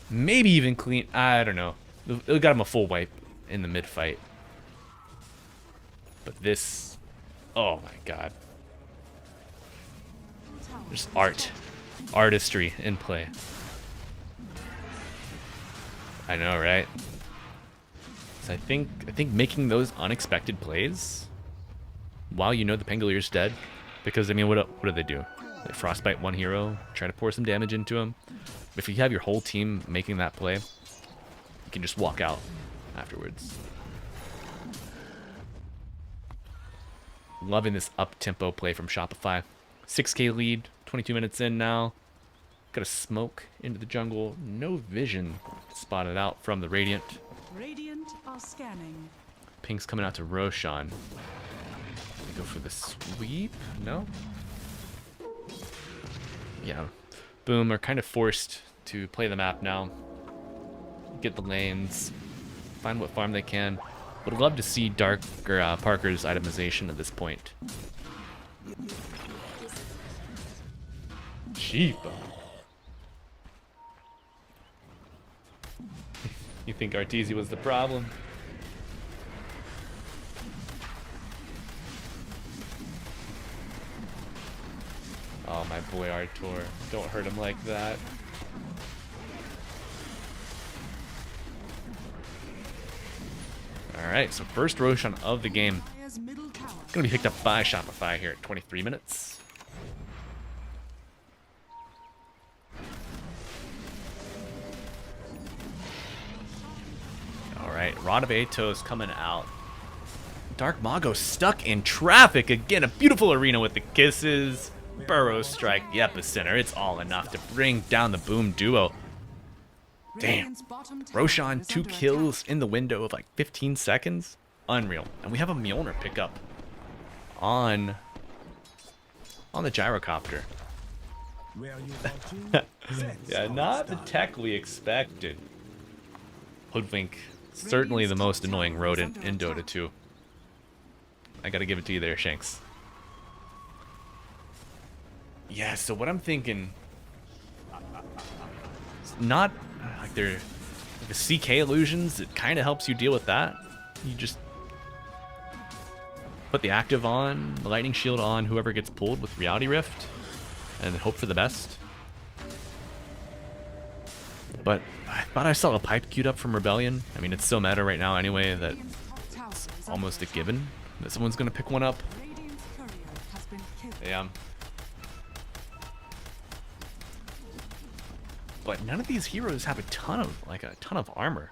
A: maybe even clean. I don't know. It got him a full wipe in the mid fight. But this, oh my god. There's artistry in play. I know, right? So I think making those unexpected plays while you know the Pengalier's dead, because I mean, what do they do? They frostbite one hero, try to pour some damage into him. If you have your whole team making that play, you can just walk out afterwards. Loving this up-tempo play from Shopify. 6k lead, 22 minutes in now. Got a smoke into the jungle. No vision spotted out from the Radiant.
B: Radiant are scanning.
A: Pink's coming out to Roshan. They go for the sweep? No? Yeah. Boom, are kind of forced to play the map now. Get the lanes. Find what farm they can. Would love to see Parker's itemization at this point. Sheep. You think Arteezy was the problem? Oh, my boy Artur. Don't hurt him like that. Alright, so first Roshan of the game. Gonna be picked up by Shopify here at 23 minutes. Alright, Rod of Atos coming out. Dark Mago stuck in traffic again. A beautiful arena with the kisses. Burrow strike the epicenter. It's all enough to bring down the Boom duo. Damn. Roshan, 2 kills in the window of like 15 seconds. Unreal. And we have a Mjolnir pickup on the gyrocopter. Yeah, not the tech we expected. Hoodwink, certainly the most annoying rodent in Dota 2. I gotta give it to you there, Shanks. Yeah, so what I'm thinking, it's not like they're the CK illusions. It kind of helps you deal with that. You just put the active on, the lightning shield on, whoever gets pulled with Reality Rift, and hope for the best. But I thought I saw a pipe queued up from Rebellion. I mean, it's so meta right now anyway that it's almost a given that someone's gonna pick one up. Yeah. But none of these heroes have a ton of armor.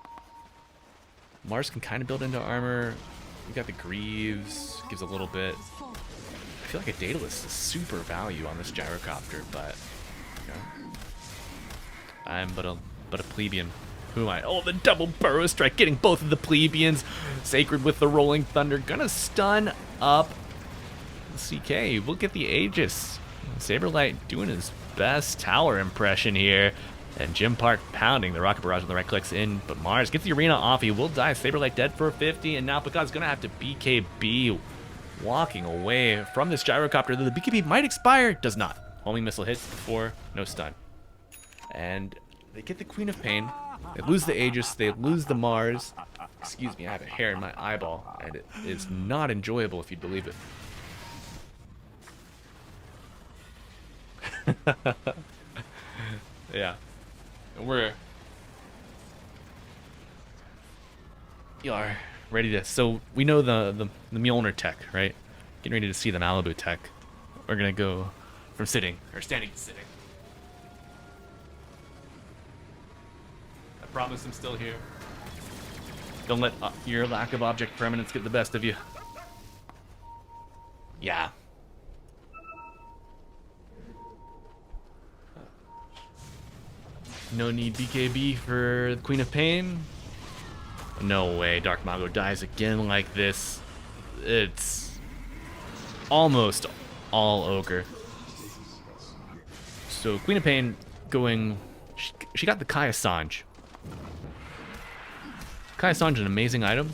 A: Mars can kind of build into armor. We got the Greaves, gives a little bit. I feel like a Daedalus is super value on this gyrocopter, but you know, I'm but a plebeian. Who am I? Oh, the double burrow strike, getting both of the plebeians. Sacred with the rolling thunder, gonna stun up the CK. We'll get the Aegis. Saberlight doing his best tower impression here. And Jim Park pounding the rocket barrage on the right clicks in, but Mars gets the arena off. He will die. Saberlight dead for 50, and now Picard's gonna have to BKB, walking away from this gyrocopter. The BKB might expire, does not. Homing missile hits before, no stun. And they get the Queen of Pain. They lose the Aegis, they lose the Mars. Excuse me, I have a hair in my eyeball, and it is not enjoyable if you believe it. Yeah. We're ready to, so we know the Mjolnir tech, right? Getting ready to see the Malibu tech. We're gonna go from standing to sitting. I promise I'm still here. Don't let your lack of object permanence get the best of you. Yeah. No need BKB for the Queen of Pain. No way, Dark Mago dies again like this. It's almost all Ogre. So Queen of Pain going... She got the Kaya Sanj. Kaya Sanj is an amazing item,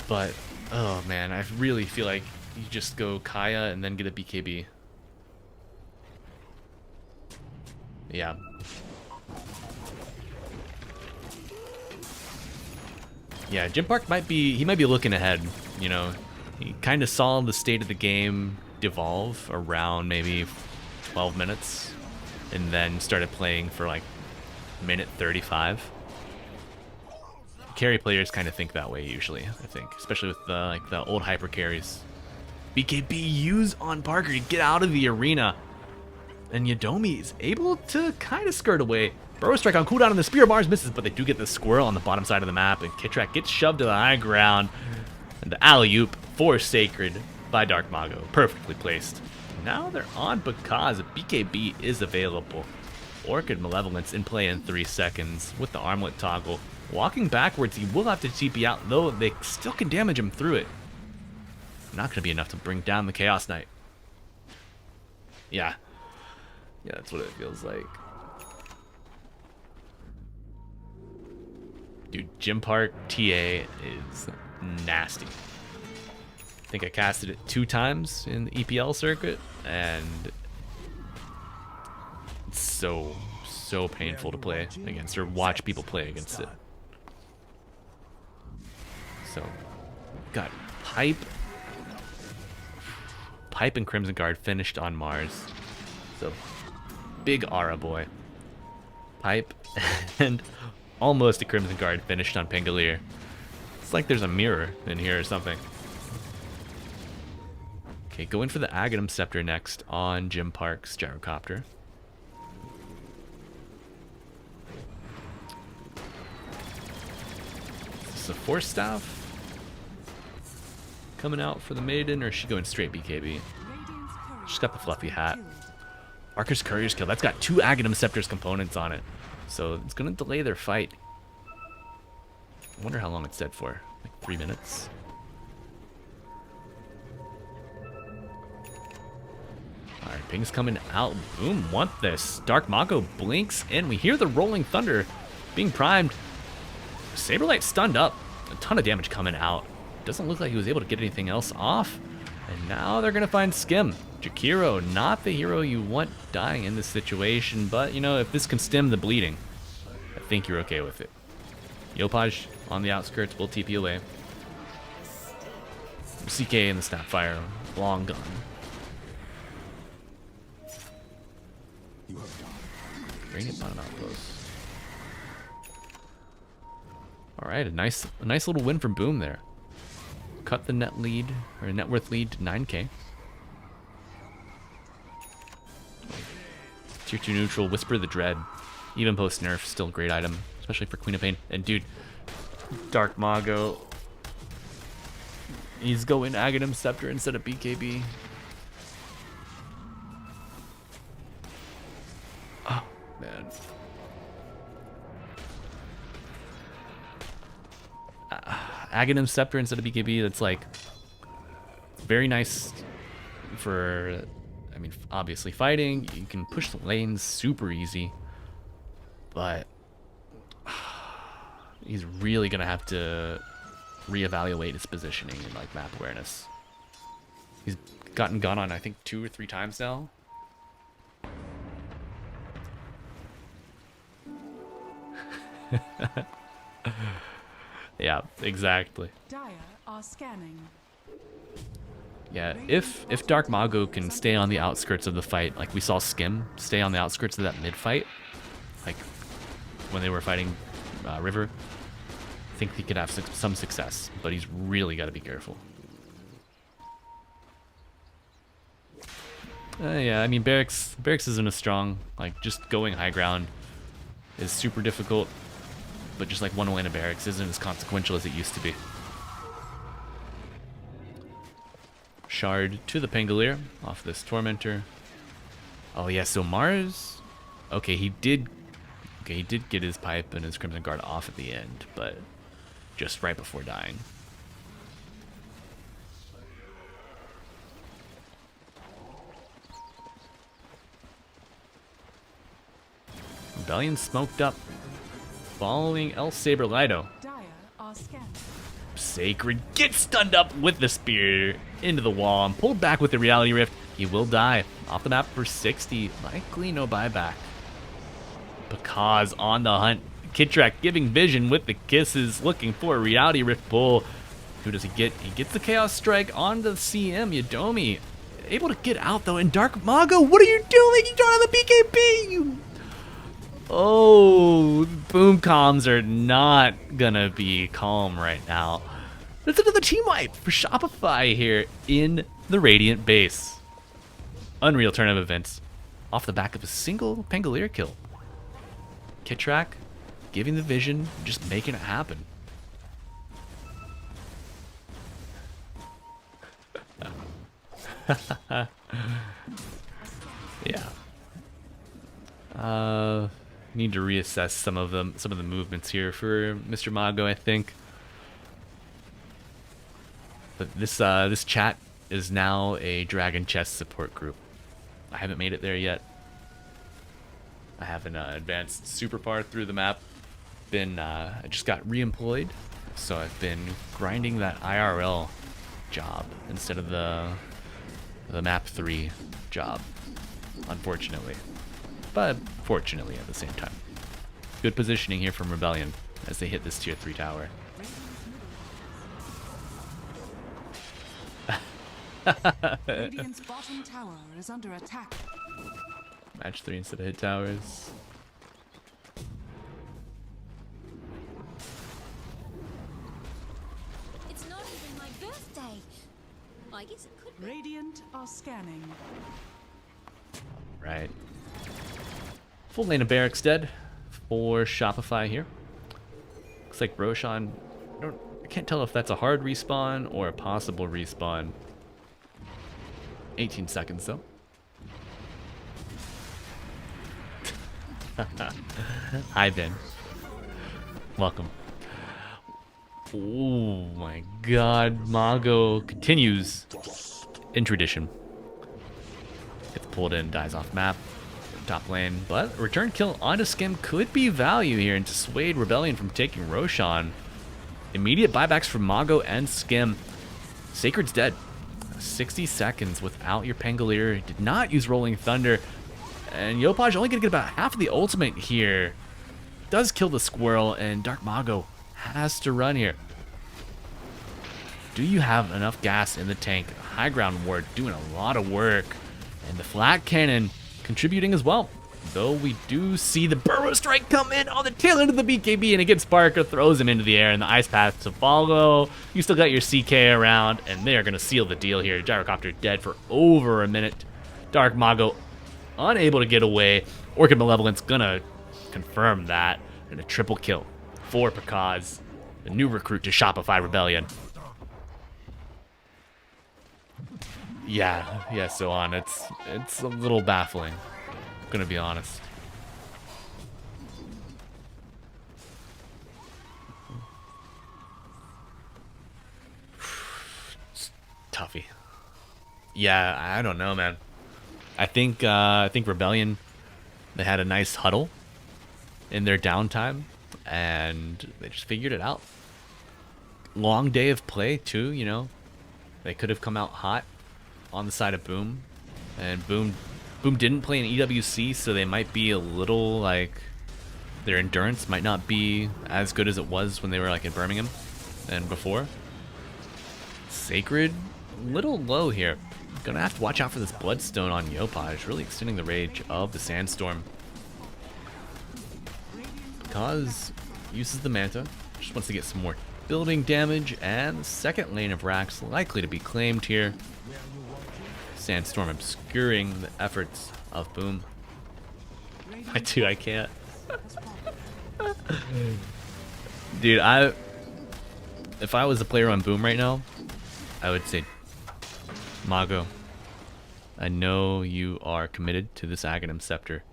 A: but oh man, I really feel like you just go Kaya and then get a BKB. Yeah. Yeah, Jim Park might be looking ahead, you know. He kind of saw the state of the game devolve around maybe 12 minutes and then started playing for like minute 35. Carry players kind of think that way usually, I think, especially with the old hyper carries. BKB use on Parker to get out of the arena. And Yodomi is able to kind of skirt away. Burrow strike on cooldown and the Spear Bars misses, but they do get the squirrel on the bottom side of the map, and Kitrak gets shoved to the high ground. And the alley-oop for Sacred by Dark Mago. Perfectly placed. Now they're on because BKB is available. Orchid Malevolence in play in 3 seconds with the armlet toggle. Walking backwards, he will have to TP out, though they still can damage him through it. Not going to be enough to bring down the Chaos Knight. Yeah. Yeah, that's what it feels like. Dude, Gym Park TA is nasty. I think I casted it 2 times in the EPL circuit, and it's so painful to play against, or watch people play against it. So, got Pipe and Crimson Guard finished on Mars. So, big Aura boy. Pipe and almost a Crimson Guard finished on Pangolier. It's like there's a mirror in here or something. Okay, going for the Aghanim Scepter next on Jim Park's Gyrocopter. Is this a Force Staff coming out for the Maiden, or is she going straight BKB? She's got the fluffy hat. Archer's Courier's Kill. That's got 2 Aghanim Scepter's components on it. So it's going to delay their fight. I wonder how long it's dead for. Like 3 minutes? Alright, Ping's coming out. Boom, want this. Dark Mago blinks in. We hear the Rolling Thunder being primed. Saberlight stunned up. A ton of damage coming out. Doesn't look like he was able to get anything else off. And now they're going to find Skim. Jakiro, not the hero you want dying in this situation, but, you know, if this can stem the bleeding, I think you're okay with it. Yopaj on the outskirts will TP away. CK in the Snapfire, long gone. Bring it bottom outpost. Alright, a nice little win from Boom there. Cut the net lead, or net worth lead to 9k. Tier 2 neutral, Whisper the Dread. Even post nerf, still a great item, especially for Queen of Pain. And dude, Dark Mago, he's going Aghanim Scepter instead of BKB. Oh, man. Aghanim Scepter instead of BKB, that's like very nice for, I mean, obviously fighting. You can push the lanes super easy, but he's really gonna have to reevaluate his positioning and like map awareness. He's gotten gone on, I think, 2 or 3 times now. Yeah, exactly.
B: Dire are scanning.
A: Yeah, if Dark Mago can stay on the outskirts of the fight, like we saw Skim stay on the outskirts of that mid fight, like when they were fighting River, I think he could have some success, but he's really got to be careful. Yeah, I mean, Barracks isn't as strong. Like, just going high ground is super difficult, but just like one win of Barracks isn't as consequential as it used to be. Shard to the Pangolier off this Tormentor. Oh yeah, so Mars, okay, he did get his Pipe and his Crimson Guard off at the end, but just right before dying. Rebellion smoked up, following El Saberlido.
B: Dire are scanned.
A: Sacred gets stunned up with the spear into the wall and pulled back with the reality rift. He will die off the map for 60. Likely no buyback. Because on the hunt, Kitrak giving vision with the kisses, looking for a reality rift pull. Who does he get? He gets the Chaos Strike on the CM. Yadomi able to get out though. And Dark Mago, what are you doing? You don't have the BKB. You... Oh, boom comms are not gonna be calm right now. That's another team wipe for Shopify here in the Radiant base. Unreal turn of events off the back of a single Pangolier kill. Kitrak giving the vision, just making it happen. Yeah. Need to reassess some of the movements here for Mr. Mago, I think. But this chat is now a Dragon Chest support group. I haven't made it there yet. I haven't advanced super far through the map. I just got re-employed, so I've been grinding that IRL job instead of the map 3 job, unfortunately. But fortunately at the same time. Good positioning here from Rebellion as they hit this tier 3 tower.
B: Radiant's bottom tower is under attack.
A: Match 3 instead of hit towers.
D: It's not even my birthday. I guess it could be.
B: Radiant are scanning.
A: Right. Full lane of barracks dead for Shopify here. Looks like Roshan, I can't tell if that's a hard respawn or a possible respawn. 18 seconds though. Hi Ben. Welcome. Oh my god, Mago continues in tradition. Gets pulled in, dies off map, top lane, but a return kill onto Skim could be value here and dissuade Rebellion from taking Roshan. Immediate buybacks from Mago and Skim. Sacred's dead. 60 seconds without your Pangolier. Did not use Rolling Thunder. And Yopaj only gonna get about half of the ultimate here. Does kill the squirrel, and Dark Mago has to run here. Do you have enough gas in the tank? High ground ward doing a lot of work. And the flat cannon contributing as well. Though we do see the Burrow Strike come in on the tail end of the BKB, and it gets Sparker, throws him into the air, and the Ice Path to follow. You still got your CK around, and they are going to seal the deal here. Gyrocopter dead for over a minute. Dark Mago unable to get away. Orchid Malevolence gonna confirm that. And a triple kill for Pakaz, the new recruit to Shopify Rebellion. Yeah, so on. It's a little baffling. I'm gonna be honest. It's toughy. Yeah, I don't know, man. I think Rebellion, they had a nice huddle in their downtime, and they just figured it out. Long day of play too, you know. They could have come out hot on the side of Boom, and Boom didn't play in EWC, so they might be a little like their endurance might not be as good as it was when they were like in Birmingham and before. Sacred, little low here. Gonna have to watch out for this Bloodstone on Yopaj, really extending the rage of the Sandstorm. Because uses the Manta, just wants to get some more building damage, and the second lane of racks likely to be claimed here. Sandstorm obscuring the efforts of Boom. I can't. Dude, if I was a player on Boom right now, I would say, Mago, I know you are committed to this Aghanim Scepter.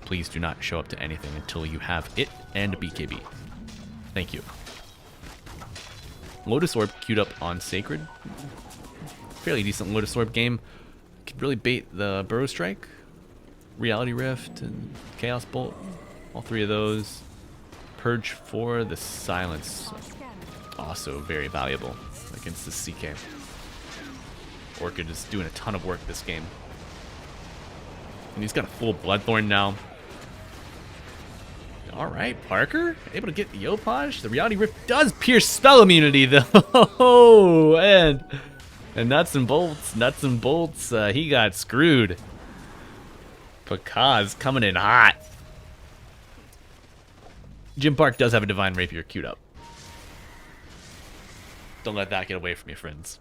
A: Please do not show up to anything until you have it and BKB. Thank you. Lotus Orb queued up on Sacred. Fairly decent Lotus Orb game. Could really bait the Burrow Strike, Reality Rift, and Chaos Bolt. All three of those. Purge for the Silence. Also very valuable against the CK. Orchid is doing a ton of work this game. And he's got a full Bloodthorn now. Alright, Parker. Able to get the Yopaj. The Reality Rift does pierce spell immunity, though. and nuts and bolts, he got screwed. Pakaz coming in hot. Jim Park does have a Divine Rapier queued up. Don't let that get away from you, friends.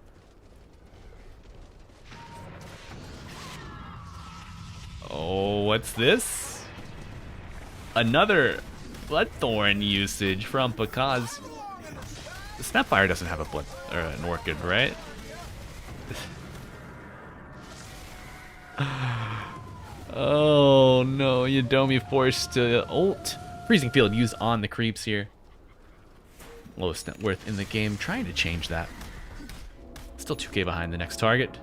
A: Oh, what's this? Another Bloodthorn usage from Pakaz. The Snapfire doesn't have a blood or an Orchid, right? Oh no, Yodomi forced to ult. Freezing Field used on the creeps here. Lowest net worth in the game, trying to change that. Still 2k behind the next target.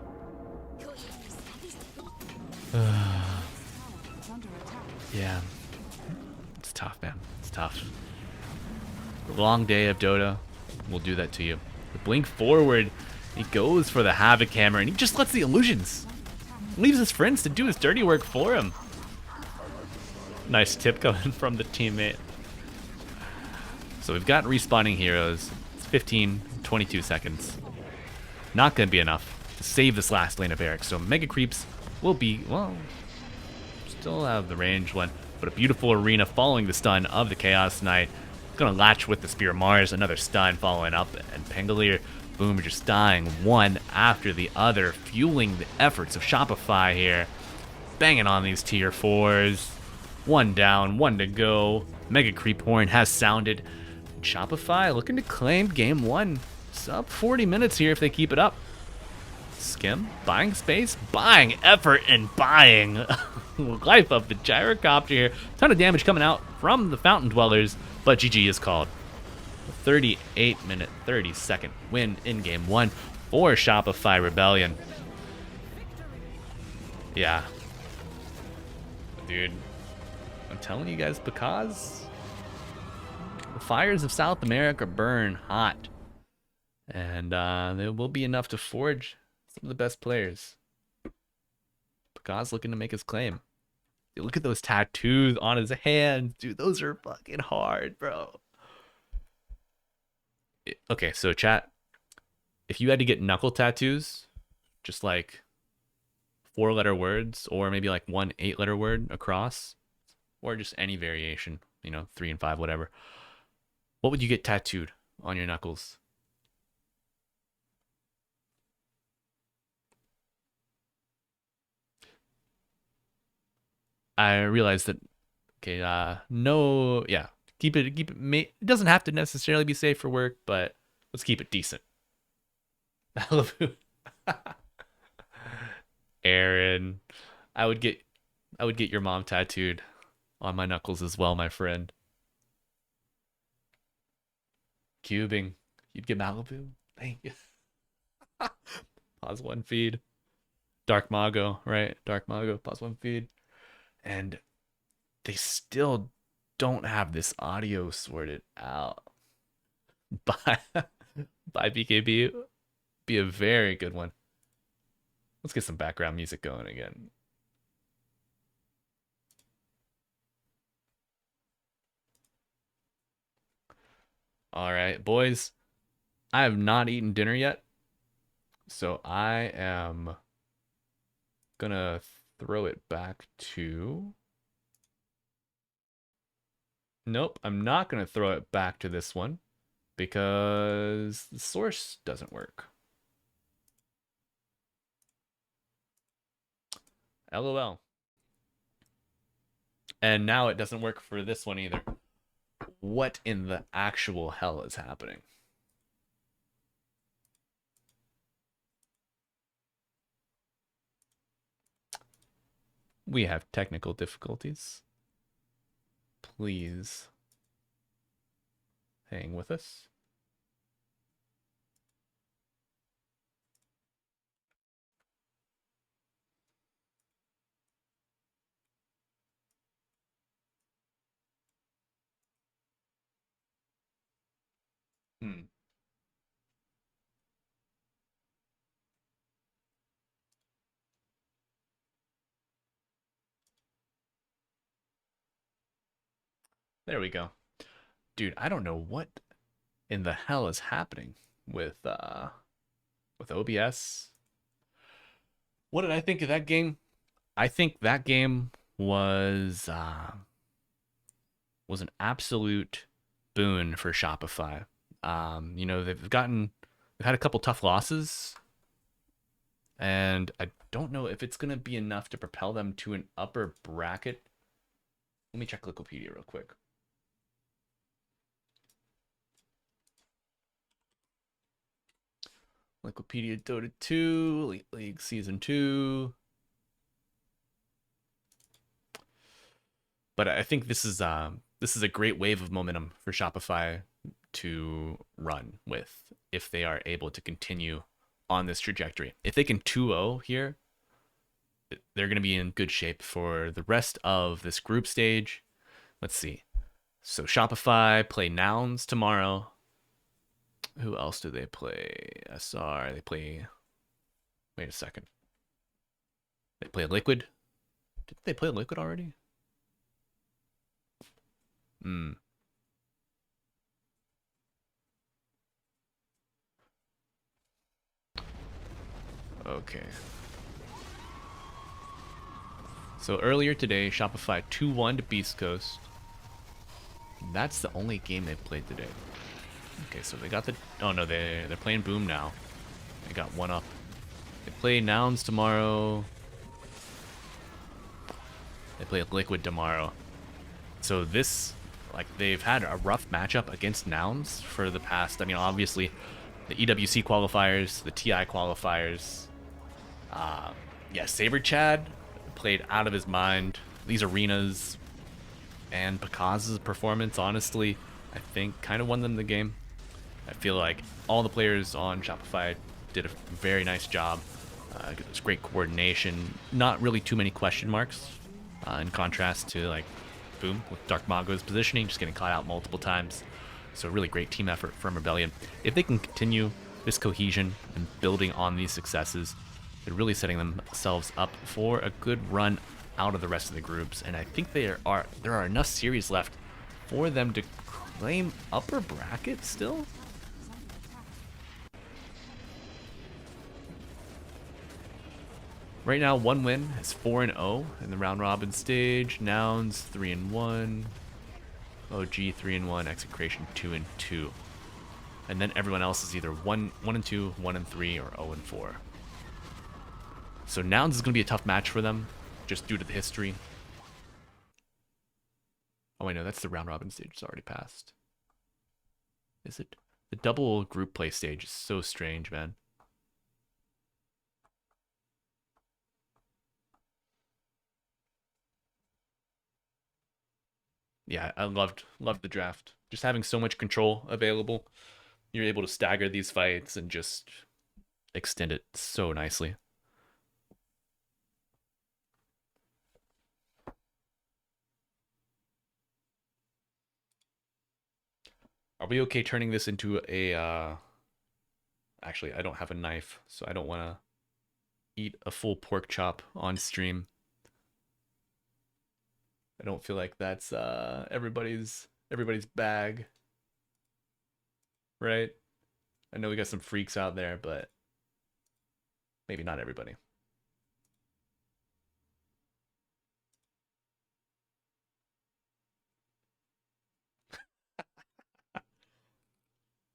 A: Yeah. It's tough, man. It's tough. Long day of Dota will do that to you. The blink forward, he goes for the Havoc Hammer, and he just lets the illusions. Leaves his friends to do his dirty work for him. Nice tip coming from the teammate. So we've got respawning heroes. It's 15, 22 seconds. Not going to be enough to save this last lane of Eric. So Mega Creeps will be, well, still have the range one. But a beautiful arena following the stun of the Chaos Knight. Going to latch with the Spear of Mars. Another stun following up. And Pangolier, boom, just dying one after the other. Fueling the efforts of Shopify here. Banging on these tier 4s. One down, one to go. Mega Creep Horn has sounded. Shopify looking to claim game 1. Sub 40 minutes here if they keep it up. Skim, buying space, buying effort, and buying life of the Gyrocopter here. Ton of damage coming out from the Fountain Dwellers, but GG is called. A 38-minute, 30-second win in game 1 for Shopify Rebellion. Yeah. Dude, I'm telling you guys, because the fires of South America burn hot. And there will be enough to forge some of the best players. Pakaz looking to make his claim. Dude, look at those tattoos on his hands. Dude, those are fucking hard, bro. Okay, so chat. If you had to get knuckle tattoos, just like 4-letter words, or maybe like 1 8-letter word across, or just any variation, 3 and 5, whatever. What would you get tattooed on your knuckles? I realized that, okay, no, yeah, keep it, it doesn't have to necessarily be safe for work, but let's keep it decent. Malibu. Aaron, I would get your mom tattooed on my knuckles as well, my friend. Cubing, you'd get Malibu? Thank you. Pause 1 feed. Dark Mago, right? Dark Mago, pause 1 feed. And they still don't have this audio sorted out. By BKB, be a very good one. Let's get some background music going again. All right, boys. I have not eaten dinner yet. So I am gonna throw it back to... Nope, I'm not gonna throw it back to this one because the source doesn't work. LOL. And now it doesn't work for this one either. What in the actual hell is happening? We have technical difficulties. Please hang with us. Hmm. There we go. Dude, I don't know what in the hell is happening with OBS. What did I think of that game? I think that game was an absolute boon for Shopify. You know, they've had a couple tough losses, and I don't know if it's gonna be enough to propel them to an upper bracket. Let me check Wikipedia real quick. Wikipedia Dota 2, Elite League Season 2. But I think this is a great wave of momentum for Shopify to run with if they are able to continue on this trajectory. If they can 2-0 here, they're going to be in good shape for the rest of this group stage. Let's see. So Shopify play Nouns tomorrow. Who else do they play? SR. They play. Wait a second. They play Liquid. Did they play Liquid already? Hmm. Okay. So earlier today, Shopify 2-1 to Beast Coast. That's the only game they've played today. Okay, so they got the... Oh, no, they're playing Boom now. They got one up. They play Nouns tomorrow. They play Liquid tomorrow. So this... Like, they've had a rough matchup against Nouns for the past... I mean, obviously, the EWC qualifiers, the TI qualifiers. Yeah, Saber Chad played out of his mind. These arenas and Pakaz's performance, honestly, I think kind of won them the game. I feel like all the players on Shopify did a very nice job. It was great coordination. Not really too many question marks, in contrast to like Boom with Dark Mongo's positioning, just getting caught out multiple times. So really great team effort from Rebellion. If they can continue this cohesion and building on these successes, they're really setting themselves up for a good run out of the rest of the groups. And I think there are enough series left for them to claim upper bracket still. Right now, one win is 4-0 in the round robin stage. Nouns 3-1. OG 3-1. Execration 2-2. And then everyone else is either 1-2, 1-3, or 0-4. So Nouns is going to be a tough match for them, just due to the history. Oh, wait, no, that's the round robin stage. It's already passed. Is it? The double group play stage is so strange, man. Yeah, I loved the draft. Just having so much control available, you're able to stagger these fights and just extend it so nicely. Are we okay turning this into a actually, I don't have a knife, so I don't want to eat a full pork chop on stream. I don't feel like that's everybody's bag, right? I know we got some freaks out there, but maybe not everybody.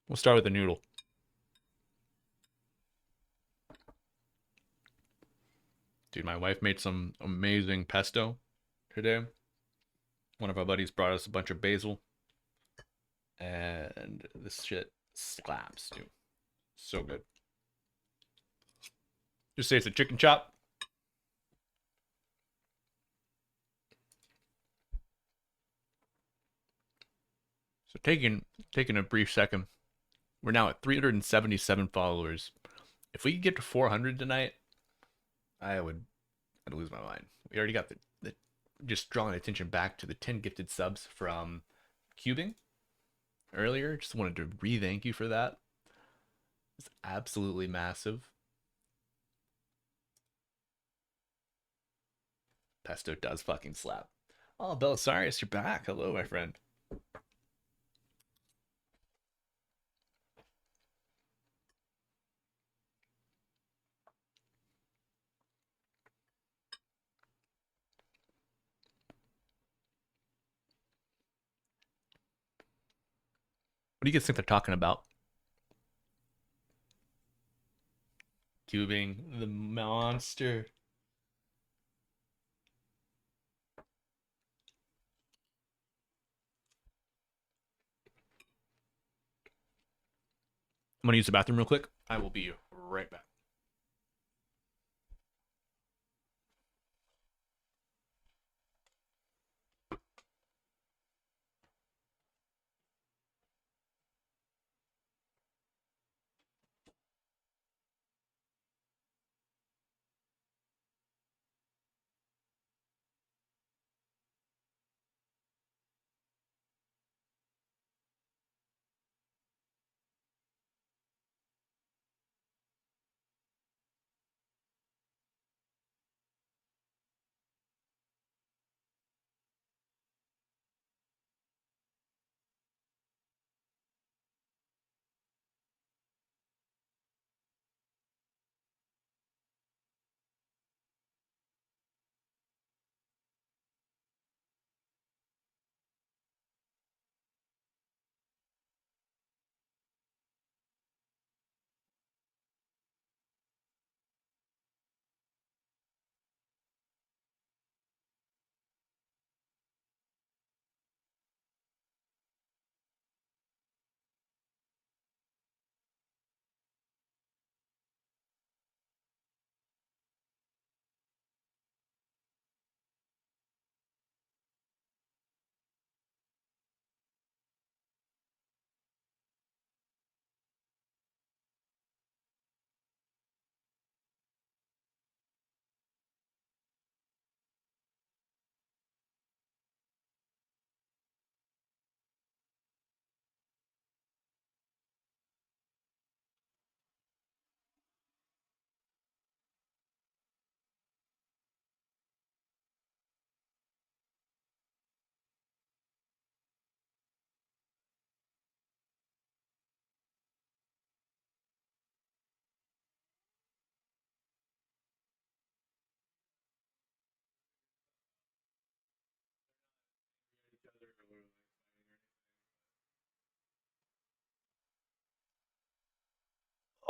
A: We'll start with the noodle. Dude, my wife made some amazing pesto today. One of our buddies brought us a bunch of basil. And this shit slaps, dude. So good. Just say it's a chicken chop. So taking a brief second. We're now at 377 followers. If we could get to 400 tonight, I'd lose my mind. We already got the just drawing attention back to the 10 gifted subs from cubing. earlier. Just wanted to re-thank you for that. It's absolutely massive. Pesto does fucking slap. Oh, Belisarius, you're back. Hello, my friend. What do you guys think they're talking about? Cubing the monster. I'm gonna use the bathroom real quick. I will be right back.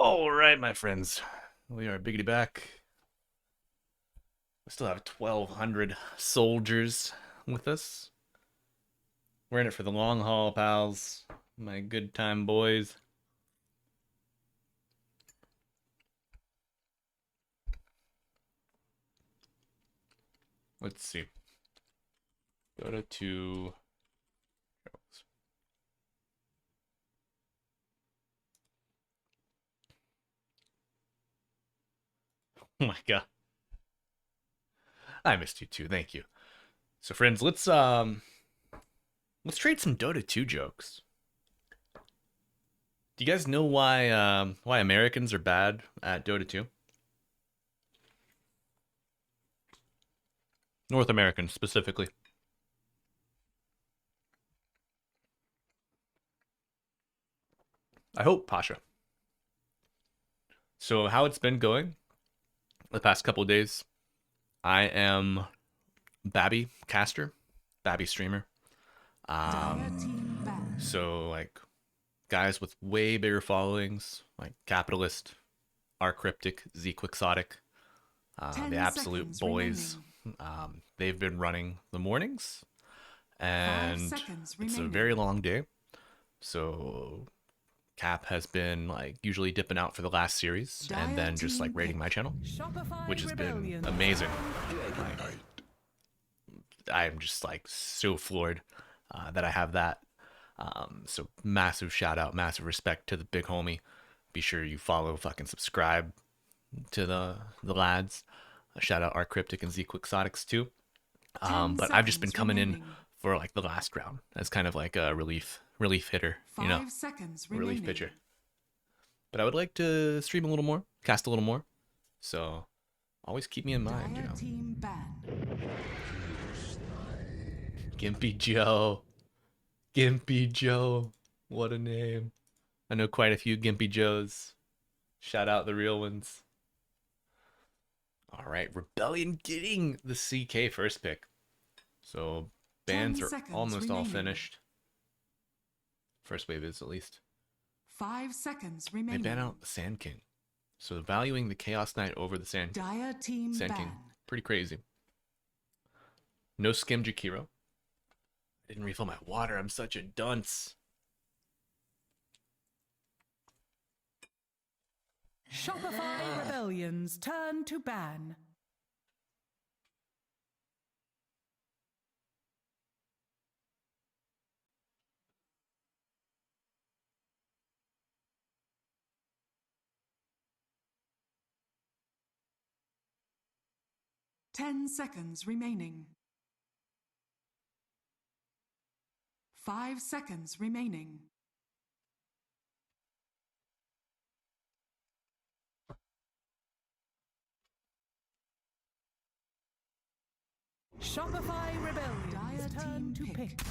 A: All right, my friends. We are biggity back. We still have 1,200 soldiers with us. We're in it for the long haul, pals. My good time boys. Let's see. Dota 2. Oh my god. I missed you too. Thank you. So friends, let's trade some Dota 2 jokes. Do you guys know why Americans are bad at Dota 2? North Americans specifically. I hope, Pasha. So how it's been going the past couple of days, I am Babby caster, Babby streamer.
B: Dire team banned.
A: So like guys with way bigger followings, like Capitalist, R Cryptic, Z Quixotic, the
B: 10
A: absolute
B: seconds
A: boys.
B: remaining.
A: They've been running the mornings,
B: 5
A: and
B: seconds
A: it's a
B: remaining.
A: very long day. So Cap has been like usually dipping out for the last series and
B: Dire
A: then just like
B: team
A: raiding
B: pick.
A: my channel,
B: Shopify
A: which has been
B: Rebellion.
A: amazing. Like, I'm just like so floored that I have that. So massive shout out, massive respect to the big homie. Be sure you follow, fucking subscribe to the lads. Shout out our Cryptic and Z Quixotics too.
B: 10
A: But I've just been
B: seconds
A: coming in
B: remaining.
A: for like the last round as kind of like a relief hitter, you know,
B: 5 seconds
A: relief
B: remaining.
A: pitcher. But I would like to stream a little more, cast a little more. So always keep me in mind, you
B: Dire
A: know.
B: team ban.
A: Gimpy Joe. Gimpy Joe. What a name. I know quite a few Gimpy Joes. Shout out the real ones. All right, Rebellion getting the CK first pick. So
B: 10
A: bans are
B: seconds
A: almost all
B: remaining.
A: finished. First wave is at least.
B: 5 seconds
A: They
B: remaining.
A: ban out the Sand King. So valuing the Chaos Knight over the Sand
B: Dire team
A: King.
B: ban.
A: Pretty crazy. No Skim Jakiro. I didn't refill my water. I'm such a dunce.
B: Shopify Rebellion's turn to ban. Ten seconds remaining. 5 seconds remaining. Shopify Rebellion. Dire team to pick.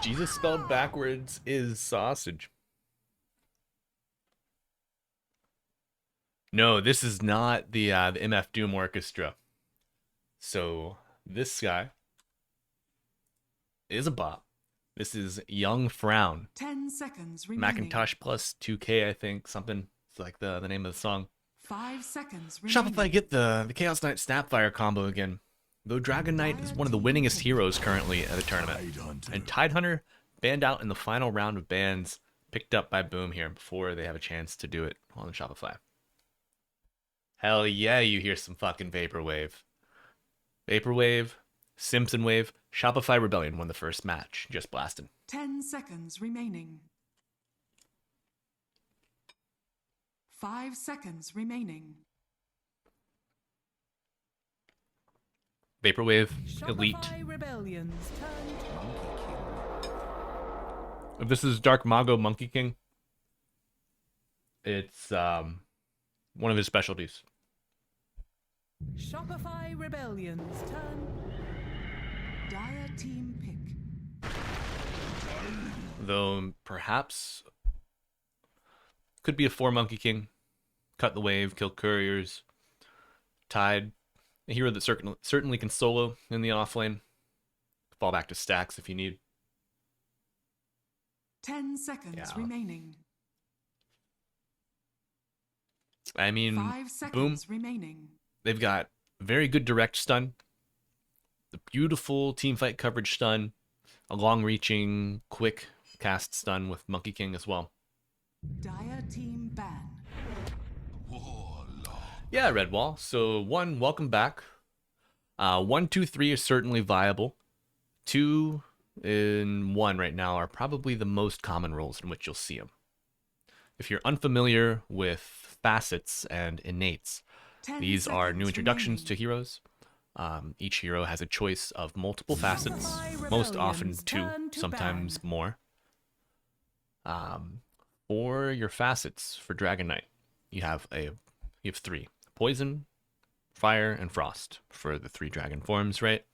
A: Jesus spelled backwards is sausage. No, this is not the MF Doom Orchestra. So this guy is a bot. This is Young Frown.
B: 10 seconds remaining.
A: Macintosh plus 2K, I think. Something. It's like the name of the song.
B: 5 seconds remaining.
A: Shopify, get the Chaos Knight Snapfire combo again. Though Dragon Knight is one of the winningest heroes currently at the tournament. And Tidehunter banned out in the final round of bans, picked up by Boom here before they have a chance to do it on the Shopify. Hell yeah, you hear some fucking Vaporwave. Vaporwave, Simpson Wave, Shopify Rebellion won the first match. Just blasted.
B: 10 seconds remaining. 5 seconds remaining.
A: Vaporwave, Elite.
B: Shopify Rebellion's turn.
A: If this is Dark Mago Monkey King, it's one of his specialties.
B: Shopify Rebellion's turn. Dire team pick.
A: Though perhaps could be a 4 Monkey King. Cut the wave, kill couriers. Tide, a hero that certainly can solo in the offlane. Fall back to stacks if you need.
B: 10 seconds remaining.
A: I mean,
B: 5
A: Boom,
B: seconds remaining.
A: they've got very good direct stun. The beautiful team fight coverage stun. A long-reaching, quick cast stun with Monkey King as well.
B: Dire team ban.
A: Yeah, Redwall. So 1, welcome back. 1, 2, 3 is certainly viable. 2 and 1 right now are probably the most common roles in which you'll see them. If you're unfamiliar with facets and innates,
B: 10
A: these are
B: seconds
A: new introductions to
B: remaining.
A: heroes. Each hero has a choice of multiple facets, most often
B: Rebellion's
A: 2,
B: turn to
A: sometimes
B: ban.
A: more. For your facets for Dragon Knight, you have 3: Poison, Fire, and Frost for the 3 dragon forms, right?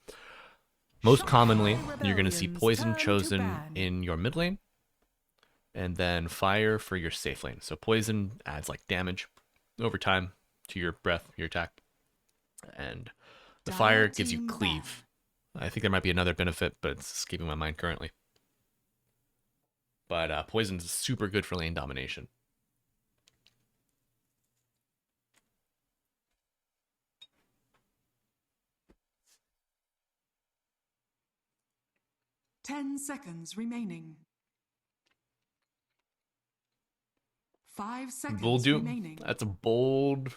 A: Most commonly, you're going to see
B: Rebellion's
A: Poison
B: turn to
A: chosen
B: ban.
A: in your mid lane, and then Fire for your safe lane. So Poison adds like damage over time to your breath, your attack, and the
B: Dire
A: Fire gives you
B: team
A: cleave. I think there might be another benefit, but it's escaping my mind currently. But Poison is super good for lane domination.
B: Ten seconds remaining. 5 seconds
A: Bull Doom,
B: remaining.
A: that's a bold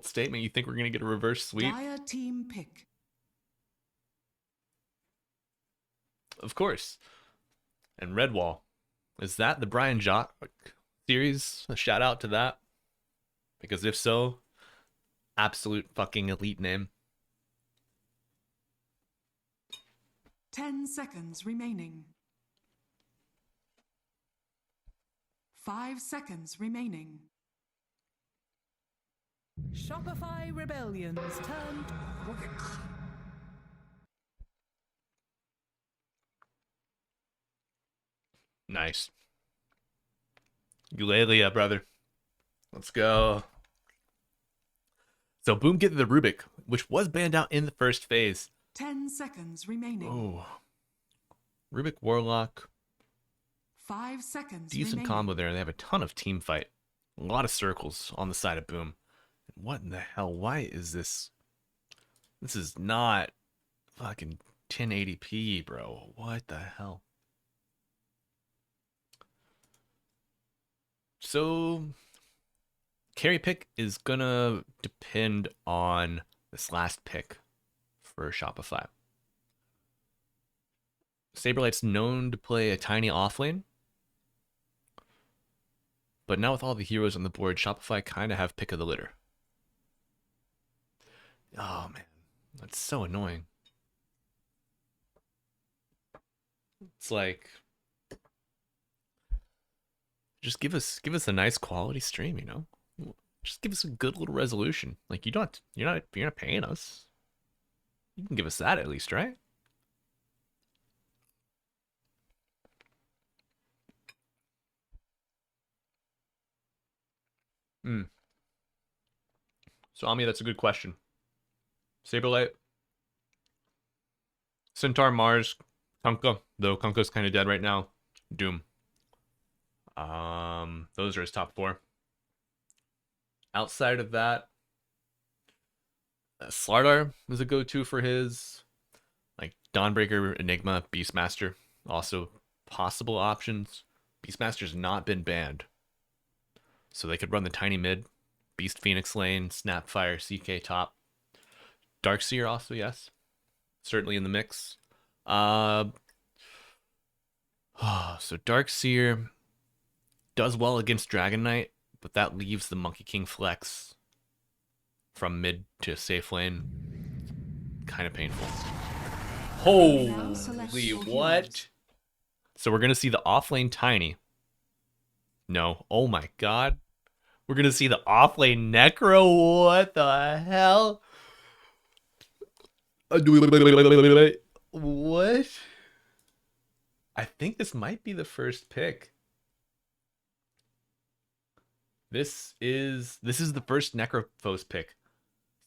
A: statement. You think we're going to get a reverse sweep?
B: Dire team pick.
A: Of course. And Redwall. Is that the Brian Jock series? A shout out to that. Because if so, absolute fucking elite name.
B: 10 seconds remaining. 5 seconds remaining.
E: Shopify Rebellion's turn.
A: Nice. Eulalia, brother. Let's go. So Boom get the Rubik, which was banned out in the first phase.
B: 10 seconds remaining.
A: Oh. Rubik Warlock.
B: 5 seconds
A: Decent
B: remaining.
A: combo there. They have a ton of team fight. A lot of circles on the side of Boom. What in the hell? Why is this? This is not fucking 1080p, bro. What the hell? So, carry pick is gonna depend on this last pick for Shopify. Saberlight's known to play a tiny offlane, but now with all the heroes on the board, Shopify kind of have pick of the litter. Oh man, that's so annoying. It's like, just give us a nice quality stream, you know? Just give us a good little resolution. Like you're not paying us. You can give us that at least, right? So Ami, that's a good question. Saberlight, Centaur, Mars, Kunkka, though Kunkka's kind of dead right now. Doom. Those are his top 4. Outside of that, Slardar is a go-to for his. Like Dawnbreaker, Enigma, Beastmaster, also possible options. Beastmaster's not been banned, so they could run the tiny mid, Beast Phoenix lane, Snapfire, CK top. Darkseer also, yes, certainly in the mix. So Darkseer does well against Dragon Knight, but that leaves the Monkey King flex from mid to safe lane kind of painful. Holy what? So we're gonna see the offlane Tiny. No, oh my god. We're gonna see the offlane Necro. What the hell? What? I think this might be the first pick. This is the first Necrophos pick.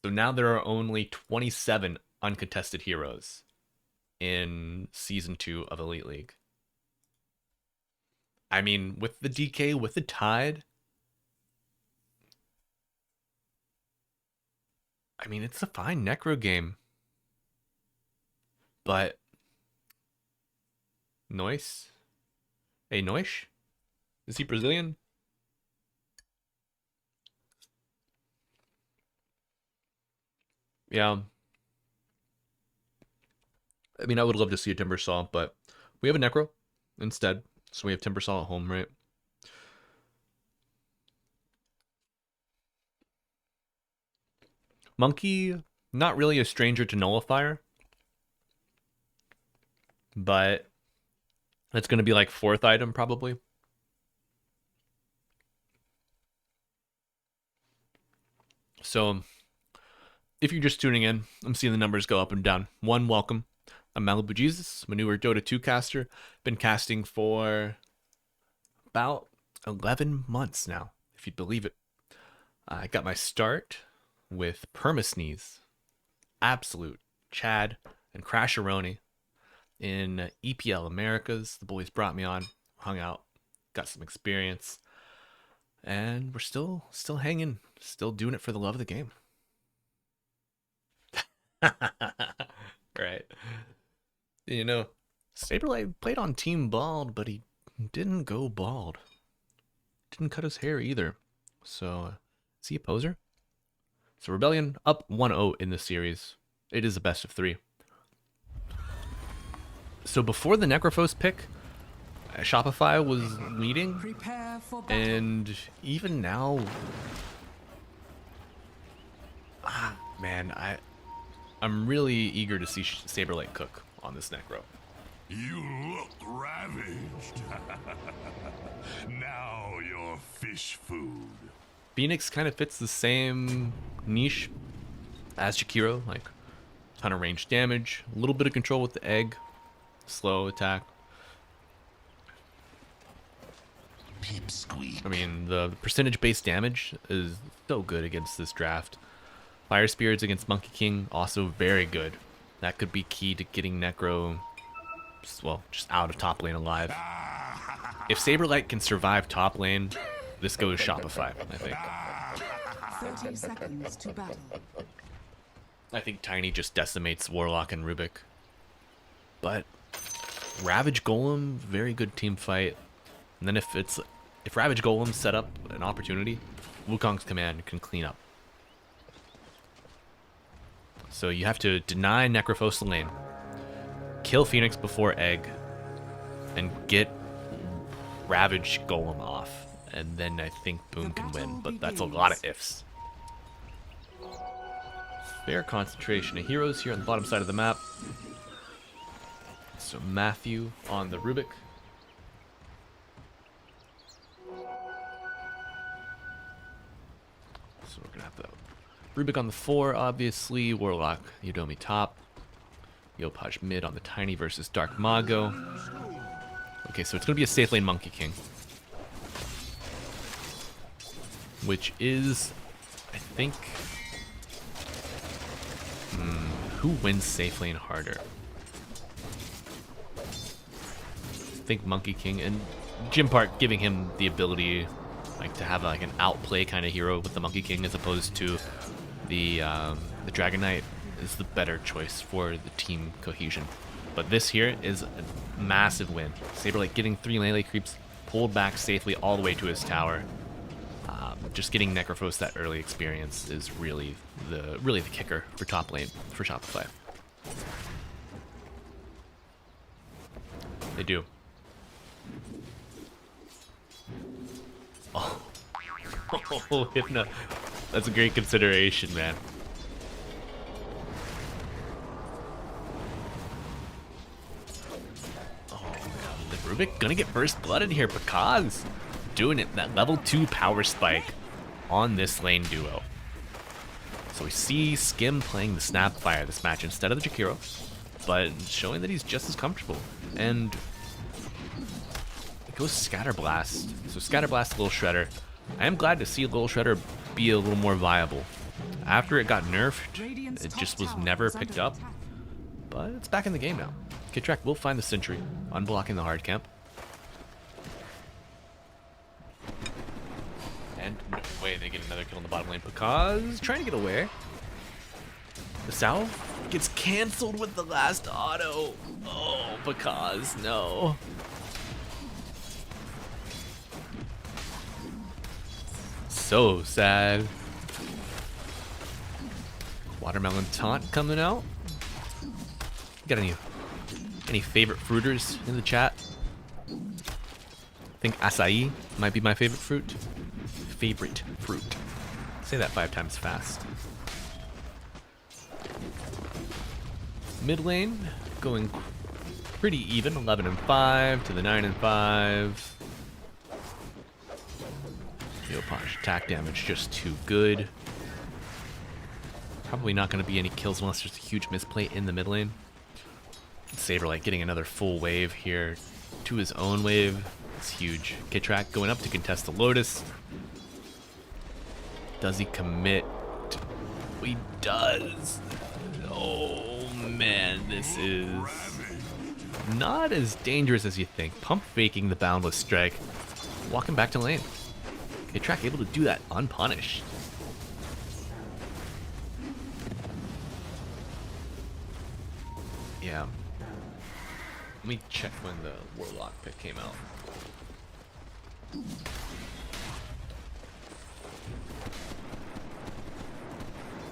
A: So now there are only 27 uncontested heroes in Season 2 of Elite League. I mean, with the DK, with the Tide, I mean, it's a fine Necro game. But Noise? Hey, Noise? Is he Brazilian? Yeah. I mean, I would love to see a Timbersaw, but we have a Necro instead. So we have Timbersaw at home, right? Monkey, not really a stranger to Nullifier. But that's going to be like 4th item probably. So if you're just tuning in, I'm seeing the numbers go up and down. 1, welcome. I'm Malibu Jesus, I'm a newer Dota 2 caster. Been casting for about 11 months now, if you'd believe it. I got my start with Permasneeze, Absolute, Chad, and Crasheroni in EPL Americas. The boys brought me on, hung out, got some experience, and we're still hanging, still doing it for the love of the game. Right. You know, Saberlight played on Team Bald, but he didn't go bald. Didn't cut his hair either. So, is he a poser? So Rebellion up 1-0 in this series. It is a best of 3. So before the Necrophos pick, Shopify was leading,
B: Prepare for battle.
A: and even now, man, I'm really eager to see Saberlight cook on this Necro.
F: You look ravaged. Now you're fish food.
A: Phoenix kind of fits the same niche as Jakiro, like ton of range damage, a little bit of control with the egg, slow attack.
F: Pipsqueak.
A: I mean, the percentage based damage is so good against this draft. Fire Spirits against Monkey King, also very good. That could be key to getting Necro, well, just out of top lane alive. If Saberlight can survive top lane, this goes Shopify, I think.
B: 30 seconds to battle.
A: I think Tiny just decimates Warlock and Rubik. But Ravage Golem, very good team fight. And then if Ravage Golem set up an opportunity, Wukong's command can clean up. So you have to deny Necrophos lane, kill Phoenix before egg, and get Ravage Golem off. And then I think Boom can win, but that's a lot of ifs. Fair concentration of heroes here on the bottom side of the map. So Matthew on the Rubik. So we're gonna have the Rubik on the 4, obviously. Warlock, Yodomi top. Yopaj mid on the Tiny versus Dark Mago. Okay, so it's gonna be a safe lane Monkey King. Which is, I think... who wins safe lane harder? I think Monkey King, and Jim Park giving him the ability like to have like an outplay kind of hero with the Monkey King as opposed to the Dragon Knight is the better choice for the team cohesion. But this here is a massive win. Saberlight getting 3 Lele creeps, pulled back safely all the way to his tower. Just getting Necrophos that early experience is really the kicker for top lane for Shopify. They do. Oh, Hypno. That's a great consideration, man. Oh, the Rubik gonna get first blood in here because doing it, that level 2 power spike on this lane duo. So we see Skim playing the Snapfire this match instead of the Jakiro, but showing that he's just as comfortable. And it goes Scatterblast. So Scatterblast, Little Shredder. I am glad to see Little Shredder be a little more viable. After it got nerfed, it just was never picked up, but it's back in the game now. Kitrak will find the Sentry, unblocking the hard camp. And no way they get another kill in the bottom lane because trying to get away. The Salve gets cancelled with the last auto. Oh, because no. So sad. Watermelon taunt coming out. Got any favorite fruiters in the chat? I think acai might be my favorite fruit. Favorite fruit. Say that 5 times fast. Mid lane going pretty even, 11 and 5 to the 9 and 5. Yopaj attack damage just too good. Probably not going to be any kills unless there's a huge misplay in the mid lane. Saberlight getting another full wave here to his own wave. It's huge. Kitrak going up to contest the Lotus. Does he commit? He does. Oh man, this is not as dangerous as you think. Pump faking the Boundless Strike. Walking back to lane. Kitrak able to do that unpunished. Yeah. Let me check when the Warlock pick came out.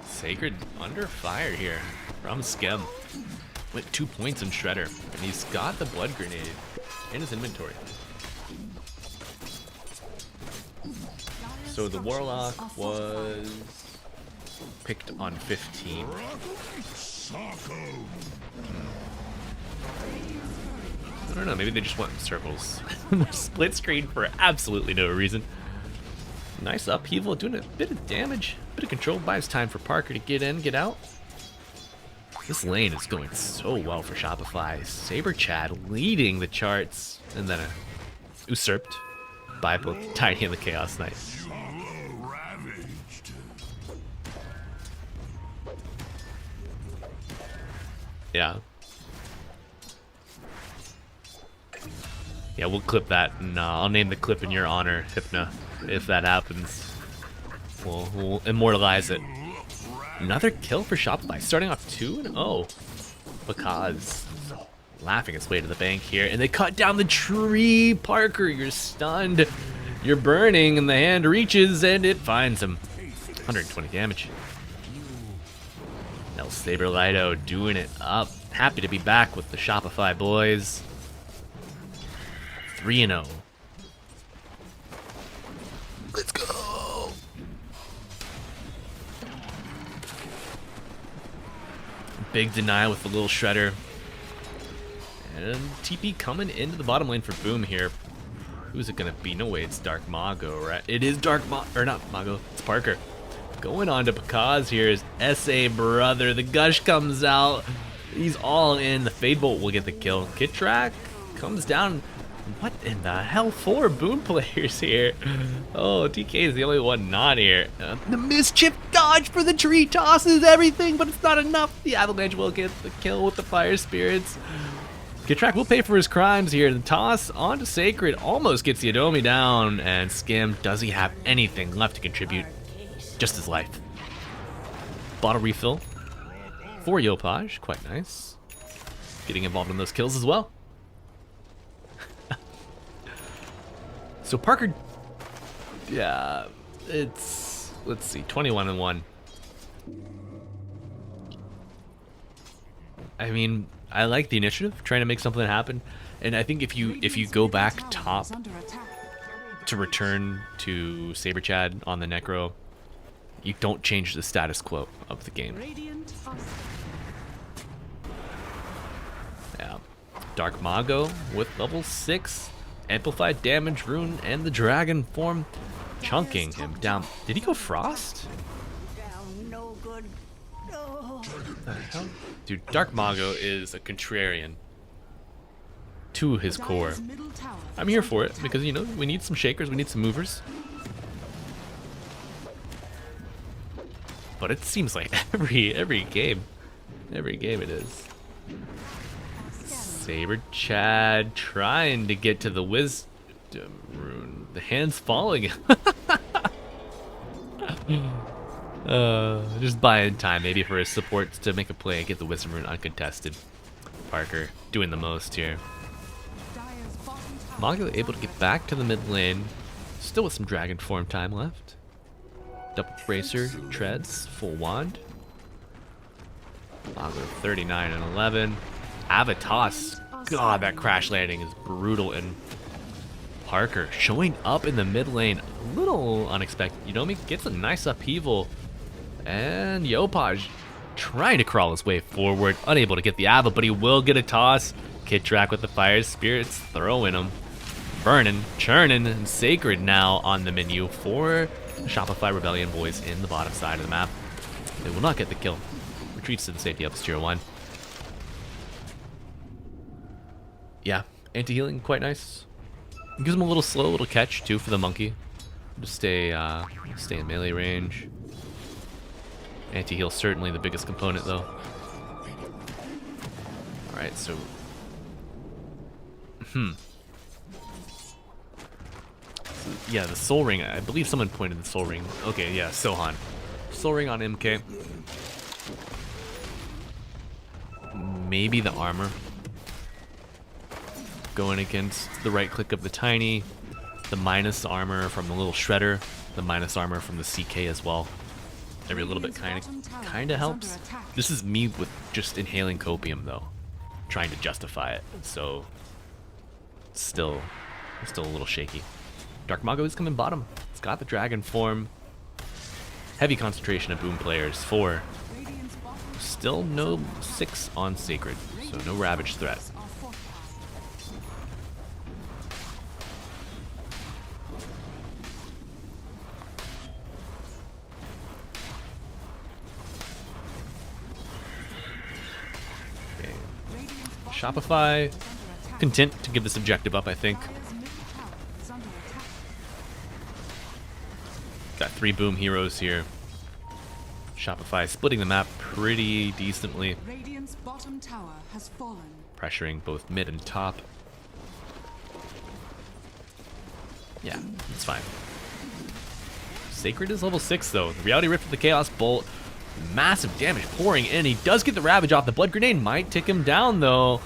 A: Sacred under fire here from Skem. Went 2 points in Shredder, and he's got the Blood Grenade in his inventory. So the Warlock was picked on 15. I don't know, maybe they just want circles. Split screen for absolutely no reason. Nice upheaval, doing a bit of damage, bit of control. Buys time for Parker to get in, get out. This lane is going so well for Shopify. Saber Chad leading the charts, and then usurped by both Tiny and the Chaos Knight.
F: Ravaged.
A: Yeah. Yeah, we'll clip that, and I'll name the clip in your honor, Hypna, if that happens. We'll immortalize it. Another kill for Shopify, starting off 2-0. Because laughing its way to the bank here, and they cut down the tree. Parker, you're stunned. You're burning, and the hand reaches, and it finds him. 120 damage. El Saber Lido doing it up. Happy to be back with the Shopify boys. 3-0. Let's go. Big deny with the little shredder. And TP coming into the bottom lane for Boom here. Who's it gonna be? No way, it's Dark Mago, right? It is Dark or not Mago, it's Parker. Going on to Pakaz here is SA Brother. The Gush comes out. He's all in. The Fade Bolt will get the kill. Kit Track comes down. What in the hell? 4 Boom players here. Oh, TK is the only one not here. The mischief dodge for the tree tosses everything, but it's not enough. The Avalanche will get the kill with the Fire Spirits. Kit Track will pay for his crimes here. The toss onto Sacred almost gets the Adomi down, and Skim, does he have anything left to contribute? Just his life. Bottle refill for Yopaj, quite nice. Getting involved in those kills as well. So Parker, yeah, it's, let's see, 21-1. I mean, I like the initiative, trying to make something happen, and I think if you go back top to return to Saber Chad on the Necro, you don't change the status quo of the game. Yeah, Dark Mago with level 6. Amplified damage rune and the dragon form chunking him down. Did he go Frost?
D: No good. Oh.
A: What the hell? Dude, Dark Mago is a contrarian to his core. I'm here for it because, you know, we need some shakers, we need some movers. But it seems like every game it is. Saber Chad trying to get to the wisdom rune. The hand's falling. Just buying time maybe for his supports to make a play and get the wisdom rune uncontested. Parker doing the most here. Mago able to get back to the mid lane. Still with some dragon form time left. Double bracer treads, full wand. Mago 39 and 11. Avatos. God, that crash landing is brutal. And Parker showing up in the mid lane. A little unexpected. Yunomi gets a nice upheaval. And Yopaj trying to crawl his way forward. Unable to get the Ava, but he will get a toss. Kit Track with the Fire Spirits throwing him. Burning, churning, and Sacred now on the menu for Shopify Rebellion boys in the bottom side of the map. They will not get the kill. Retreats to the safety of tier 1. Yeah, anti-healing, quite nice. Gives him a little slow, little catch too for the monkey. Just stay in melee range. Anti-heal certainly the biggest component though. Alright, so yeah, the soul ring. I believe someone pointed the soul ring. Okay, yeah, Sohan. Soul ring on MK. Maybe the armor. Going against the right click of the Tiny. The minus armor from the little shredder. The minus armor from the CK as well. Every little bit kinda helps. This is me with just inhaling copium though. Trying to justify it. So still a little shaky. Dark Mago is coming bottom. It's got the dragon form. Heavy concentration of Boom players. 4. Still no 6 on Sacred, so no Ravage threat. Shopify content to give this objective up, I think.
B: Dire's middle tower is under attack.
A: Got 3 boom heroes here. Shopify splitting the map pretty decently,
B: Radiant's bottom tower has fallen.
A: pressuring both mid and top. Yeah, it's fine. Sacred is level 6 though. The Reality Rift with the Chaos Bolt. Massive damage pouring in. He does get the Ravage off. The Blood Grenade might tick him down though.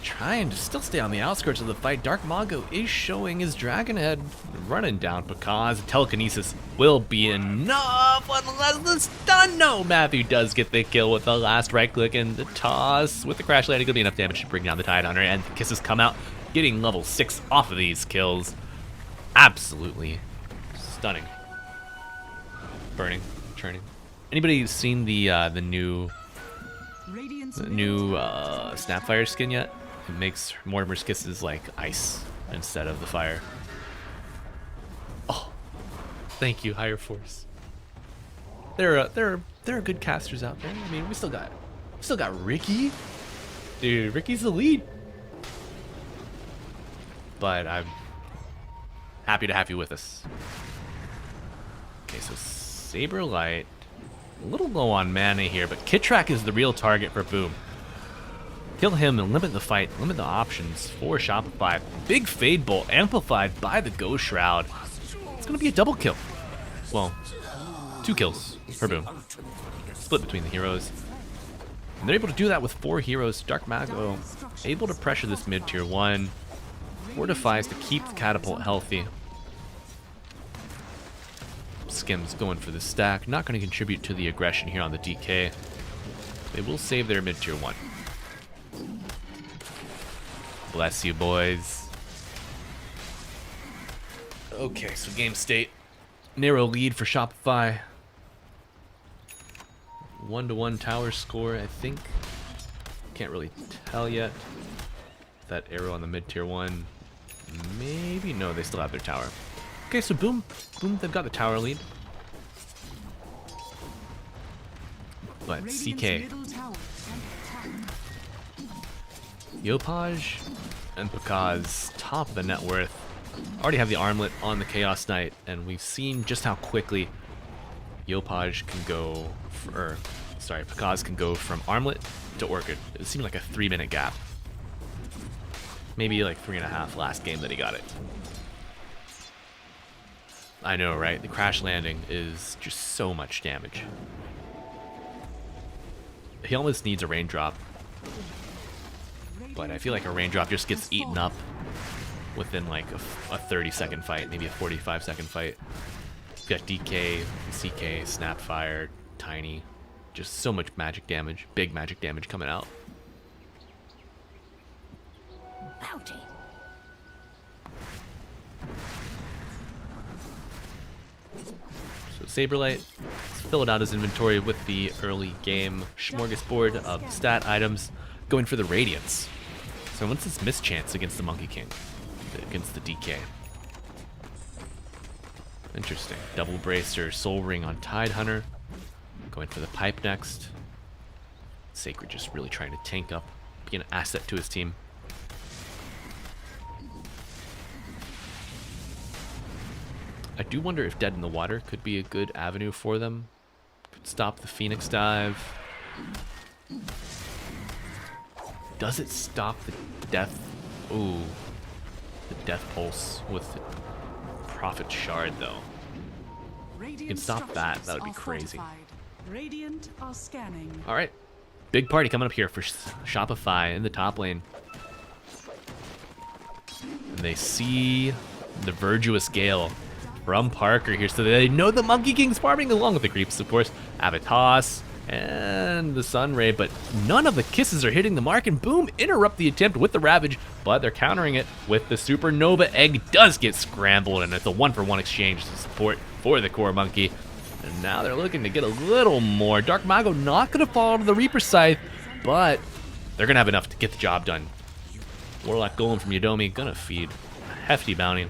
A: Trying to still stay on the outskirts of the fight. Dark Mago is showing his Dragon Head, running down Pakaz. Telekinesis will be enough unless the stun. No, Matthew does get the kill with the last right click, and the toss with the crash landing will be enough damage to bring down the Tidehunter, and the kisses come out, getting level 6 off of these kills. Absolutely stunning. Burning, churning. Anybody seen the new
B: Radiant's
A: Snapfire skin yet? It makes Mortimer's kisses like ice instead of the fire. Oh, thank you, Higher Force. There are good casters out there. I mean, we still got Ricky. Dude, Ricky's the lead. But I'm happy to have you with us. Okay, so Saberlight, a little low on mana here, but Kitrak is the real target for Boom. Kill him and limit the fight, limit the options for Shopify. Big Fade Bolt amplified by the Ghost Shroud. It's going to be a double kill. Well, 2 kills for Boom. Split between the heroes. And they're able to do that with 4 heroes. Dark Mago able to pressure this mid tier 1. Fortifies to keep the catapult healthy. Skims going for the stack. Not going to contribute to the aggression here on the DK. They will save their mid tier 1. Bless you, boys. Okay, so game state. Narrow lead for Shopify. 1-1 tower score, I think. Can't really tell yet. That arrow on the mid tier 1. Maybe. No, they still have their tower. Okay, so Boom, they've got the tower lead. But
B: Radiant's
A: CK,
B: middle tower is under attack.
A: Yopaj and Pakaz, top of the net worth, already have the armlet on the Chaos Knight, and we've seen just how quickly Yopaj can go, Pakaz can go from armlet to Orchid. It seemed like a 3-minute gap. Maybe like 3.5 last game that he got it. I know, right? The crash landing is just so much damage. He almost needs a raindrop. But I feel like a raindrop just gets eaten up within like a 30-second fight, maybe a 45-second fight. You've got DK, CK, Snapfire, Tiny. Just so much magic damage, big magic damage coming out.
D: Bounty.
A: So Saberlight, let's fill it out his inventory with the early game smorgasbord of stat items, going for the Radiance. So what's this mischance against the Monkey King? Against the DK. Interesting. Double Bracer, Soul Ring on Tidehunter. Going for the Pipe next. Sacred just really trying to tank up, be an asset to his team. I do wonder if Dead in the Water could be a good avenue for them. Could stop the Phoenix Dive. Does it stop the death? Ooh. The Death Pulse with the Prophet Shard, though.
B: Radiant
A: can stop that.
B: structures
A: That would be
B: are
A: crazy.
B: fortified. Radiant are scanning.
A: All right. Big party coming up here for Shopify in the top lane. And they see the Virtuous Gale from Parker here. So they know the Monkey King's farming along with the creeps, of course. Avatos and the Sunray, but none of the kisses are hitting the mark, and Boom interrupt the attempt with the Ravage, but they're countering it with the Supernova. Egg does get scrambled, and it's a 1-for-1 exchange to support for the core Monkey. And now they're looking to get a little more. Dark Mago not going to fall to the Reaper Scythe, but they're going to have enough to get the job done. Warlock Golem from Yodomi going to feed a hefty bounty.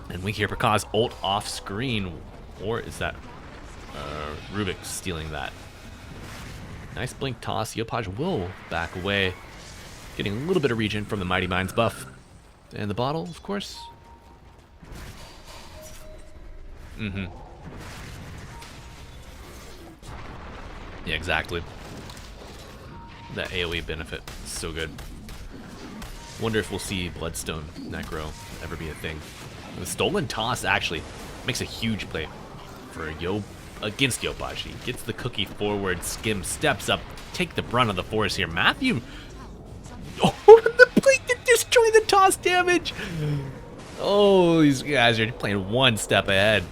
A: And we hear Pakaz ult off screen. Or is that Rubik stealing that? Nice blink toss. Yopaj will back away. Getting a little bit of regen from the Mighty Mines buff. And the bottle, of course. Yeah, exactly. That AoE benefit is so good. Wonder if we'll see Bloodstone Necro ever be a thing. The Stolen Toss actually makes a huge play for against Yopaj. He gets the cookie forward, Skim steps up, take the brunt of the force here. Matthew, oh, the blink to destroy the toss damage. Oh, these guys are playing one step ahead.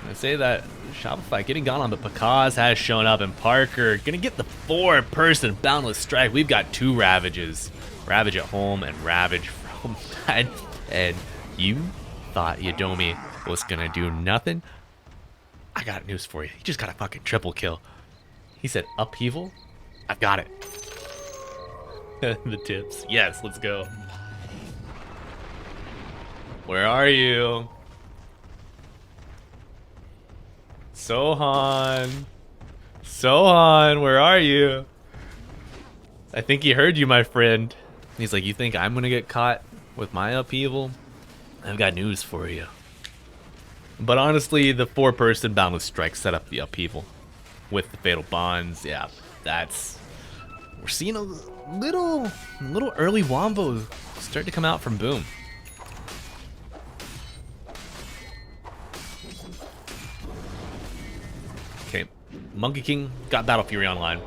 A: I say that Shopify getting gone on, but Pakaz has shown up, and Parker gonna get the 4-person boundless strike. We've got 2 Ravages. Ravage at home and Ravage from that. And you thought Yadomi was gonna do nothing? I got news for you. He just got a fucking triple kill. He said upheaval? I've got it. The tips. Yes, let's go. Where are you? Sohan. Sohan, where are you? I think he heard you, my friend. He's like, you think I'm gonna get caught with my upheaval? I've got news for you. But honestly, the 4-person boundless strike set up the upheaval with the fatal bonds. Yeah, we're seeing a little early wombos start to come out from Boom. Okay, Monkey King got Battle Fury online.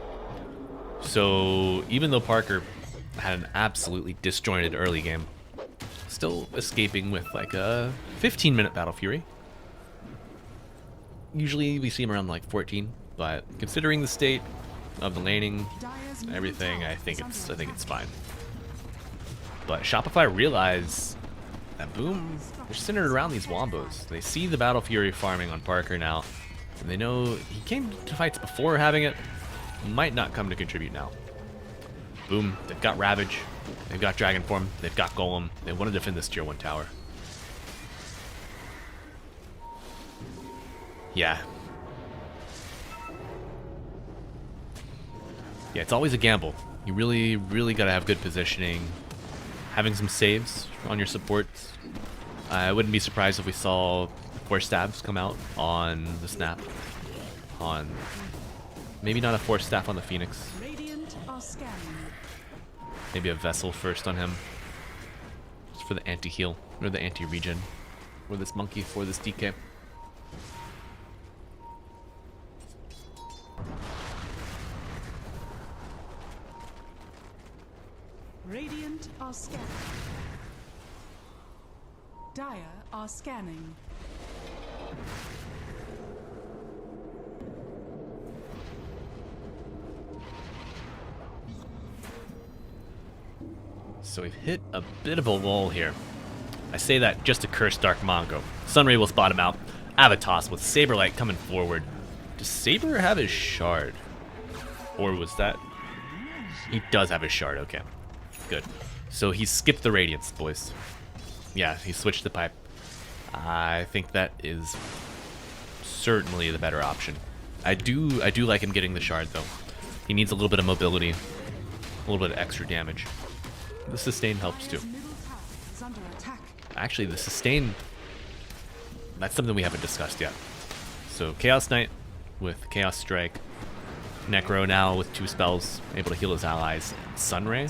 A: So even though Parker had an absolutely disjointed early game, still escaping with like a 15-minute Battle Fury. Usually we see him around like 14, but considering the state of the laning, everything, I think it's fine. But Shopify realized that Boom, they're centered around these wombos. They see the Battle Fury farming on Parker now, and they know he came to fights before having it, might not come to contribute now. Boom, they've got Ravage, they've got Dragon Form, they've got Golem. They want to defend this tier 1 tower. Yeah. Yeah, it's always a gamble. You really gotta have good positioning. Having some saves on your supports. I wouldn't be surprised if we saw 4 stabs come out on the snap. On maybe not a 4 staff on the Phoenix.
B: Radiant are scanning.
A: Maybe a Vessel first on him. Just for the anti-heal. Or the anti-regen. For this monkey, for this DK.
B: Radiant are scanning. Dire are scanning.
A: So we've hit a bit of a lull here. I say that just to curse Dark Mongo. Sunray will spot him out. Avatos with Saberlight coming forward. Does Saber have his shard? Or was that... He does have his shard, okay. Good. So he skipped the Radiance, boys. Yeah, he switched the pipe. I think that is certainly the better option. I do like him getting the shard, though. He needs a little bit of mobility. A little bit of extra damage. The sustain helps too. Actually, the sustain, that's something we haven't discussed yet. So Chaos Knight with Chaos Strike. Necro now with 2 spells, able to heal his allies. Sunray.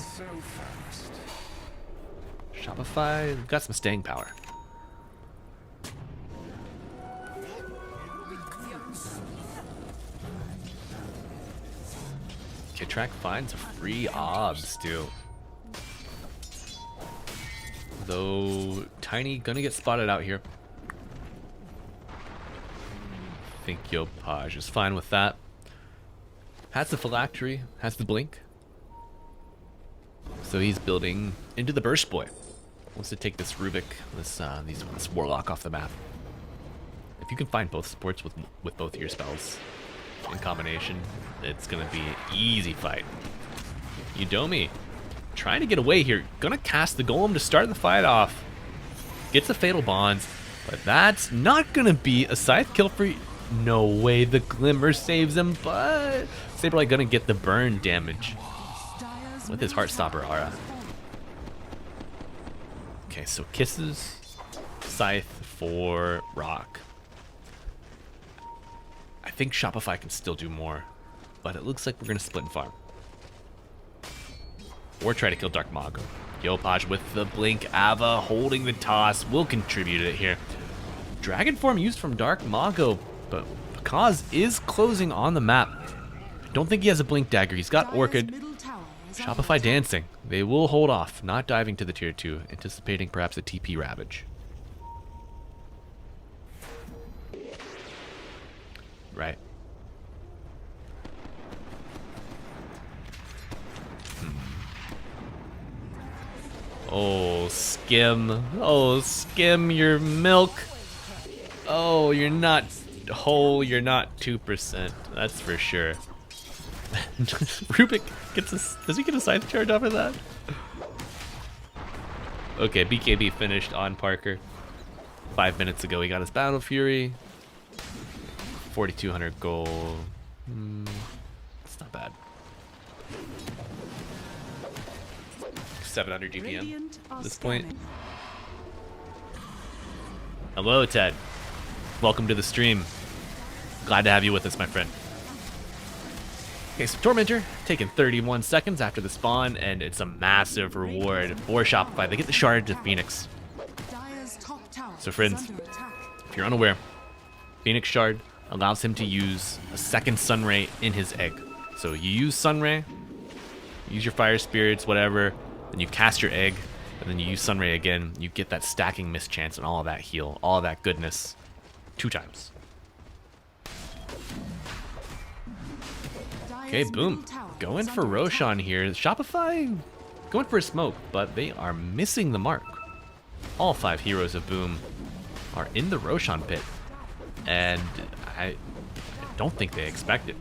A: Shopify, we've got some staying power. Kitrak finds a free obs too. Though Tiny gonna get spotted out here. I think Yopaj is fine with that. Has the phylactery, has the blink. So he's building into the Burst Boy. Wants to take this Rubik, this Warlock off the map. If you can find both supports with both of your spells in combination, it's gonna be an easy fight. Yudomi trying to get away here. Gonna cast the Golem to start the fight off. Gets the Fatal Bonds, but that's not gonna be a Scythe kill for... No way, the Glimmer saves him, but Saberlight gonna get the burn damage with his Heartstopper aura. Okay, so Kisses, Scythe for Rock. I think Shopify can still do more, but it looks like we're going to split and farm. Or try to kill Dark Mago. Yopaj with the Blink. Ava holding the toss. Will contribute it here. Dragon form used from Dark Mago, but Kaz is closing on the map. I don't think he has a Blink Dagger. He's got Orchid. Shopify dancing. They will hold off, not diving to the tier 2, anticipating perhaps a TP Ravage. Right. Oh, Skim. Oh, Skim, your milk. Oh, you're not whole. You're not 2%. That's for sure. Rubik gets a... Does he get a scythe charge off of that? Okay, BKB finished on Parker. 5 minutes ago, he got his Battle Fury. 4,200 gold. It's not bad. 700 GPM at this point. Hello, Ted. Welcome to the stream. Glad to have you with us, my friend. Okay, so Tormentor taking 31 seconds after the spawn, and it's a massive reward for Shopify. They get the shard to Phoenix. So friends, if you're unaware, Phoenix Shard allows him to use a second Sunray in his egg. So you use Sunray, use your Fire Spirits, whatever, then you cast your egg, and then you use Sunray again. You get that stacking mischance and all of that heal, all of that goodness, 2 times. Okay, boom. Going for Roshan here. Shopify going for a smoke, but they are missing the mark. All 5 heroes of Boom are in the Roshan pit, and I don't think they expect it.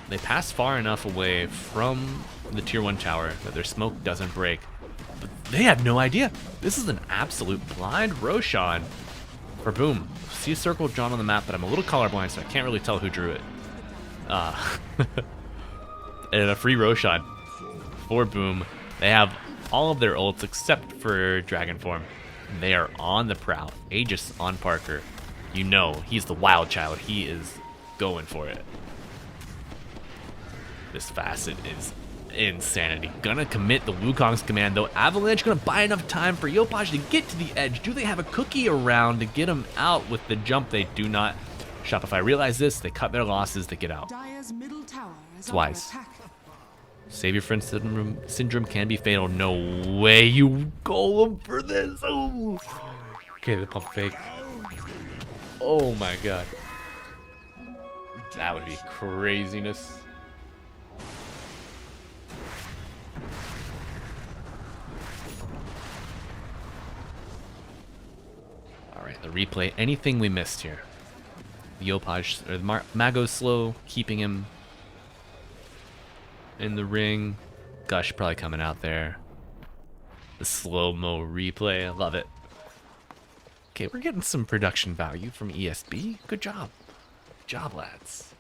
A: They pass far enough away from the tier 1 tower that their smoke doesn't break, but they have no idea. This is an absolute blind Roshan for Boom. See a circle drawn on the map, but I'm a little colorblind, so I can't really tell who drew it. And a free Roshan for Boom. They have all of their ults except for Dragon Form. They are on the prowl. Aegis on Parker. You know, he's the wild child. He is going for it. This facet is insanity. Gonna commit the Wukong's command, though. Avalanche gonna buy enough time for Yopaj to get to the edge. Do they have a cookie around to get him out with the jump? They do not. Shopify realize this. They cut their losses to get out. It's wise. Save your friend syndrome can be fatal. No way you go for this. Oh. Okay, the pump fake. Oh my god. That would be craziness. Alright, the replay. Anything we missed here? The Yopaj, or the Mago's slow, keeping him in the ring. Gush probably coming out there. The slow-mo replay, I love it. Okay, we're getting some production value from ESB. Good job. Good job, lads.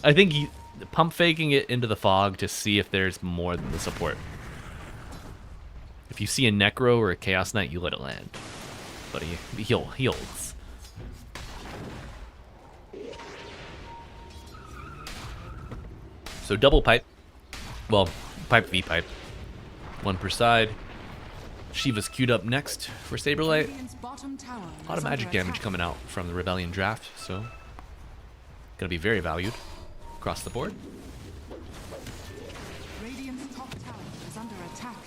A: I think he pump faking it into the fog to see if there's more than the support. If you see a Necro or a Chaos Knight, you let it land. But he holds. So double pipe. Well, pipe v pipe. 1 per side. Shiva's queued up next for Saberlight. A lot of magic damage coming out from the Rebellion draft, so gonna be very valued across the board.
B: Radiant's top tower is under attack.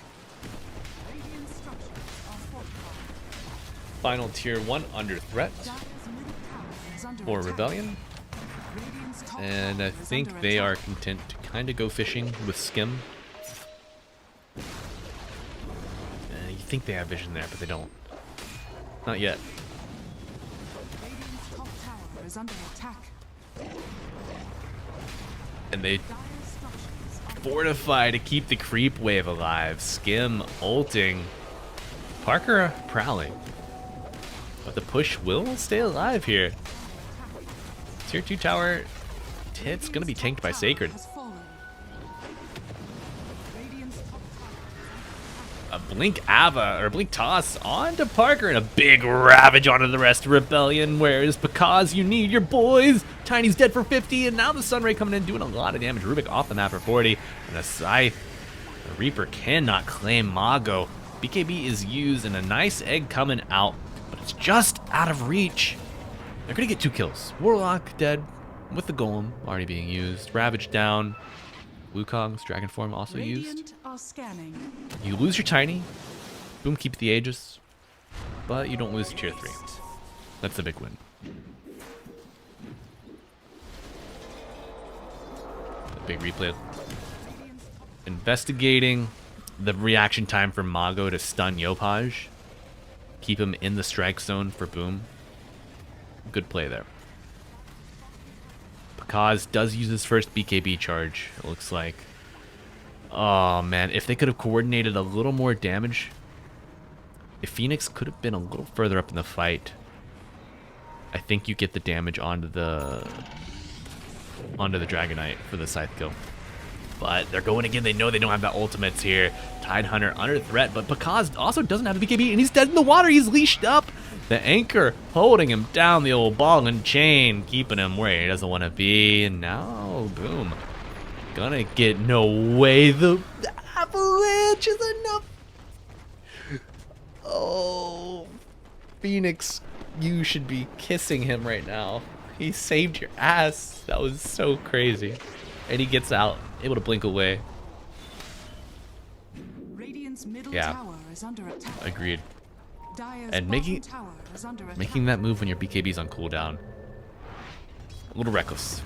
B: Radiant structures are fortified.
A: Final tier 1 under threat
B: Dire's middle tower is under
A: for
B: attack.
A: Rrebellion.
B: Radiant's top
A: And
B: tower
A: I
B: is
A: think
B: under
A: they are
B: attack.
A: content to kind of go fishing with Skim. You think they have vision there, but they don't. Not yet.
B: Radiant's top tower is under attack.
A: And they
B: Dire's structures are
A: fortify to keep the creep wave alive. Skim ulting. Parker prowling. But the push will stay alive here. Tier 2 tower, it's gonna be tanked by Sacred.
B: has fallen. Radiant's top tower
A: Blink Ava, or Blink Toss onto Parker, and a big Ravage onto the rest of Rebellion. Whereas because you need your boys. Tiny's dead for 50, and now the Sunray coming in doing a lot of damage. Rubik off the map for 40, and a Scythe. The Reaper cannot claim Mago. BKB is used, and a nice egg coming out, but it's just out of reach. They're gonna get 2 kills. Warlock dead, with the Golem already being used. Ravage down. Wukong's Dragon Form also used.
B: Radiant are scanning.
A: You lose your Tiny. Boom, keep the Aegis. But you don't lose tier 3. That's the big win. Big replay. Investigating the reaction time for Mago to stun Yopaj. Keep him in the strike zone for Boom. Good play there. Pakaz does use his first BKB charge, it looks like. Oh man, if they could have coordinated a little more damage, if Phoenix could have been a little further up in the fight, I think you get the damage onto the Dragonite for the Scythe kill. But they're going again. They know they don't have the ultimates here. Tidehunter under threat, but Pakaz also doesn't have a BKB, and he's dead in the water. He's leashed up. The anchor holding him down, the old ball and chain, keeping him where he doesn't want to be. And now, boom. Gonna get no way. The avalanche is enough. Oh, Phoenix, you should be kissing him right now. He saved your ass. That was so crazy. And he gets out, able to blink away.
B: Radiant's middle
A: Yeah.
B: tower is under attack.
A: Agreed.
B: Dire's
A: And
B: bottom tower is under
A: making
B: attack.
A: that move when your BKB's on cooldown, a little reckless.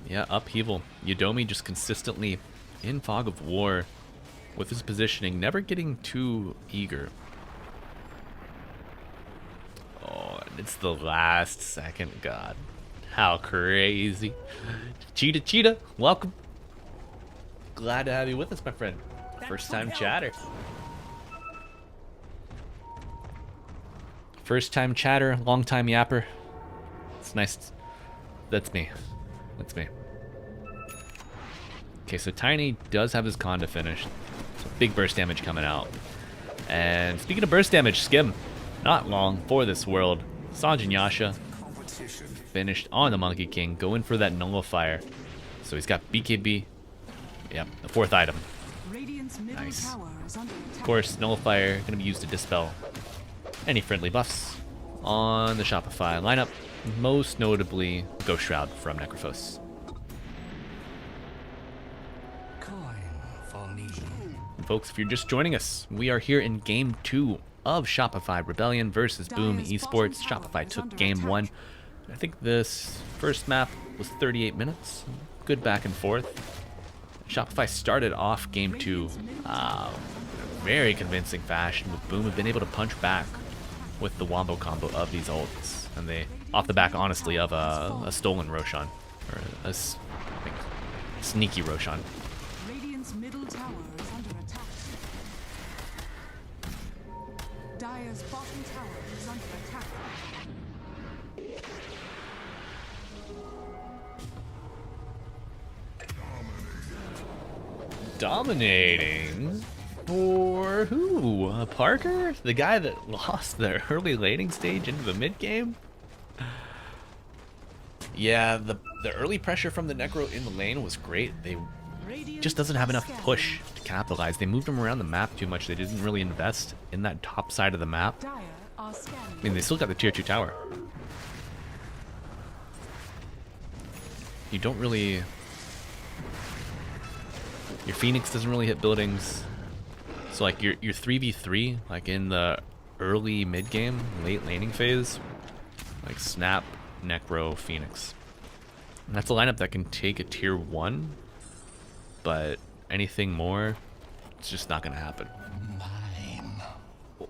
A: Yeah, upheaval. Yudomi just consistently in fog of war with his positioning, never getting too eager. Oh, and it's the last second. God, how crazy. Cheetah, welcome. Glad to have you with us, my friend. First time chatter. First time chatter, long time yapper. It's nice. That's me. That's me. Okay, so Tiny does have his Conda finished. So big burst damage coming out. And speaking of burst damage, Skim, not long for this world. Sanj and Yasha finished on the Monkey King, going for that nullifier. So he's got BKB. Yep, the 4th item.
B: Radiant's middle
A: Nice.
B: tower is under attack.
A: Of course, nullifier going to be used to dispel any friendly buffs on the Shopify lineup. Most notably, Ghost Shroud from Necrophos. And folks, if you're just joining us, we are here in Game 2 of Shopify Rebellion versus Boom
B: Dire's
A: Esports.
B: bottom tower
A: Shopify
B: is
A: took
B: under
A: Game
B: attack.
A: 1. I think this first map was 38 minutes. Good back and forth. Shopify started off Game 2 very convincing fashion, with Boom have been able to punch back with the wombo combo of these ults. And they, off the back, honestly, of a stolen Roshan. Or I think, sneaky Roshan.
B: Radiant's middle tower is under attack. Dire's bottom tower is under attack.
A: Dominating for who? Parker? The guy that lost the early laning stage into the mid game? Yeah, the early pressure from the Necro in the lane was great. They just doesn't have enough push to capitalize. They moved him around the map too much. They didn't really invest in that top side of the map.
B: Dire are scanning.
A: I mean, they still got the tier 2 tower. You don't really... Your Phoenix doesn't really hit buildings. So like your 3v3, like in the early mid game, late laning phase, like Snap, Necro, Phoenix. And that's a lineup that can take a tier 1, but anything more, it's just not gonna happen.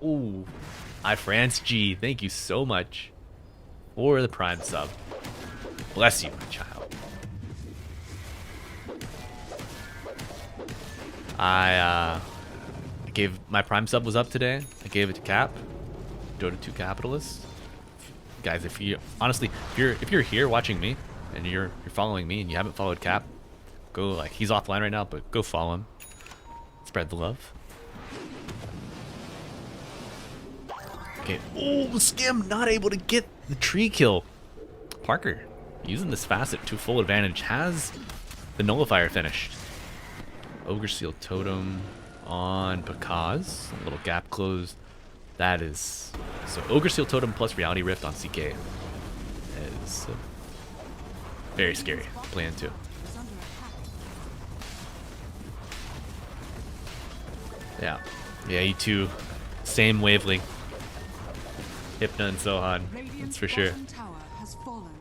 A: Ooh, France G, thank you so much for the Prime sub. Bless you, my child. I my Prime sub was up today. I gave it to Cap. Dota 2 Capitalist. Guys, if you're here watching me and you're following me and you haven't followed Cap, go, like, he's offline right now, but go follow him. Spread the love. Okay. Oh, Skim not able to get the tree kill. Parker using this facet to full advantage, has the nullifier finished. Ogre Seal Totem on Pakaz. A little gap closed. That is... So Ogre Seal Totem plus Reality Rift on CK is very scary. Plan 2. Yeah. Yeah, you two. Same wavelength. Hypna and Sohan. That's for sure.
B: Tower has fallen.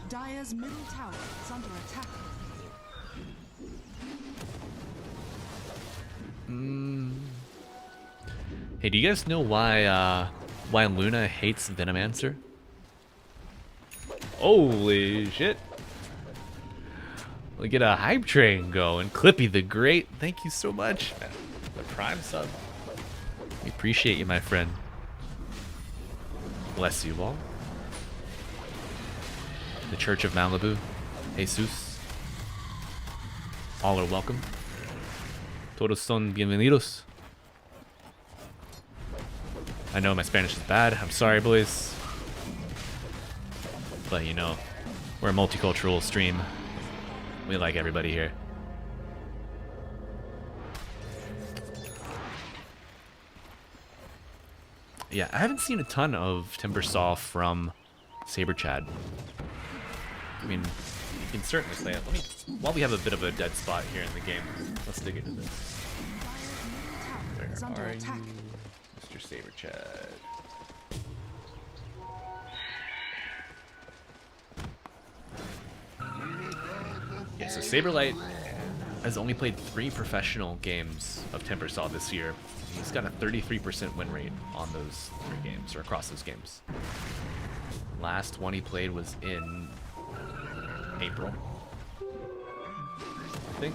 B: Dire's middle tower is under attack.
A: Hey, do you guys know why Luna hates Venomancer? Holy shit. We get a hype train going. Clippy the Great, thank you so much. The Prime sub. We appreciate you, my friend. Bless you all. The Church of Malibu. Jesus. All are welcome. Todos son bienvenidos. I know my Spanish is bad. I'm sorry, boys. But, you know, we're a multicultural stream. We like everybody here. Yeah, I haven't seen a ton of Timbersaw from Saber Chad. I mean, you can certainly play it. Let me, while we have a bit of a dead spot here in the game, let's dig into this. Where are you, Mr. Saber Chad? Yeah, so Saberlight has only played 3 professional games of Timbersaw this year. He's got a 33% win rate on those 3 games, or across those games. Last one he played was in April, I think.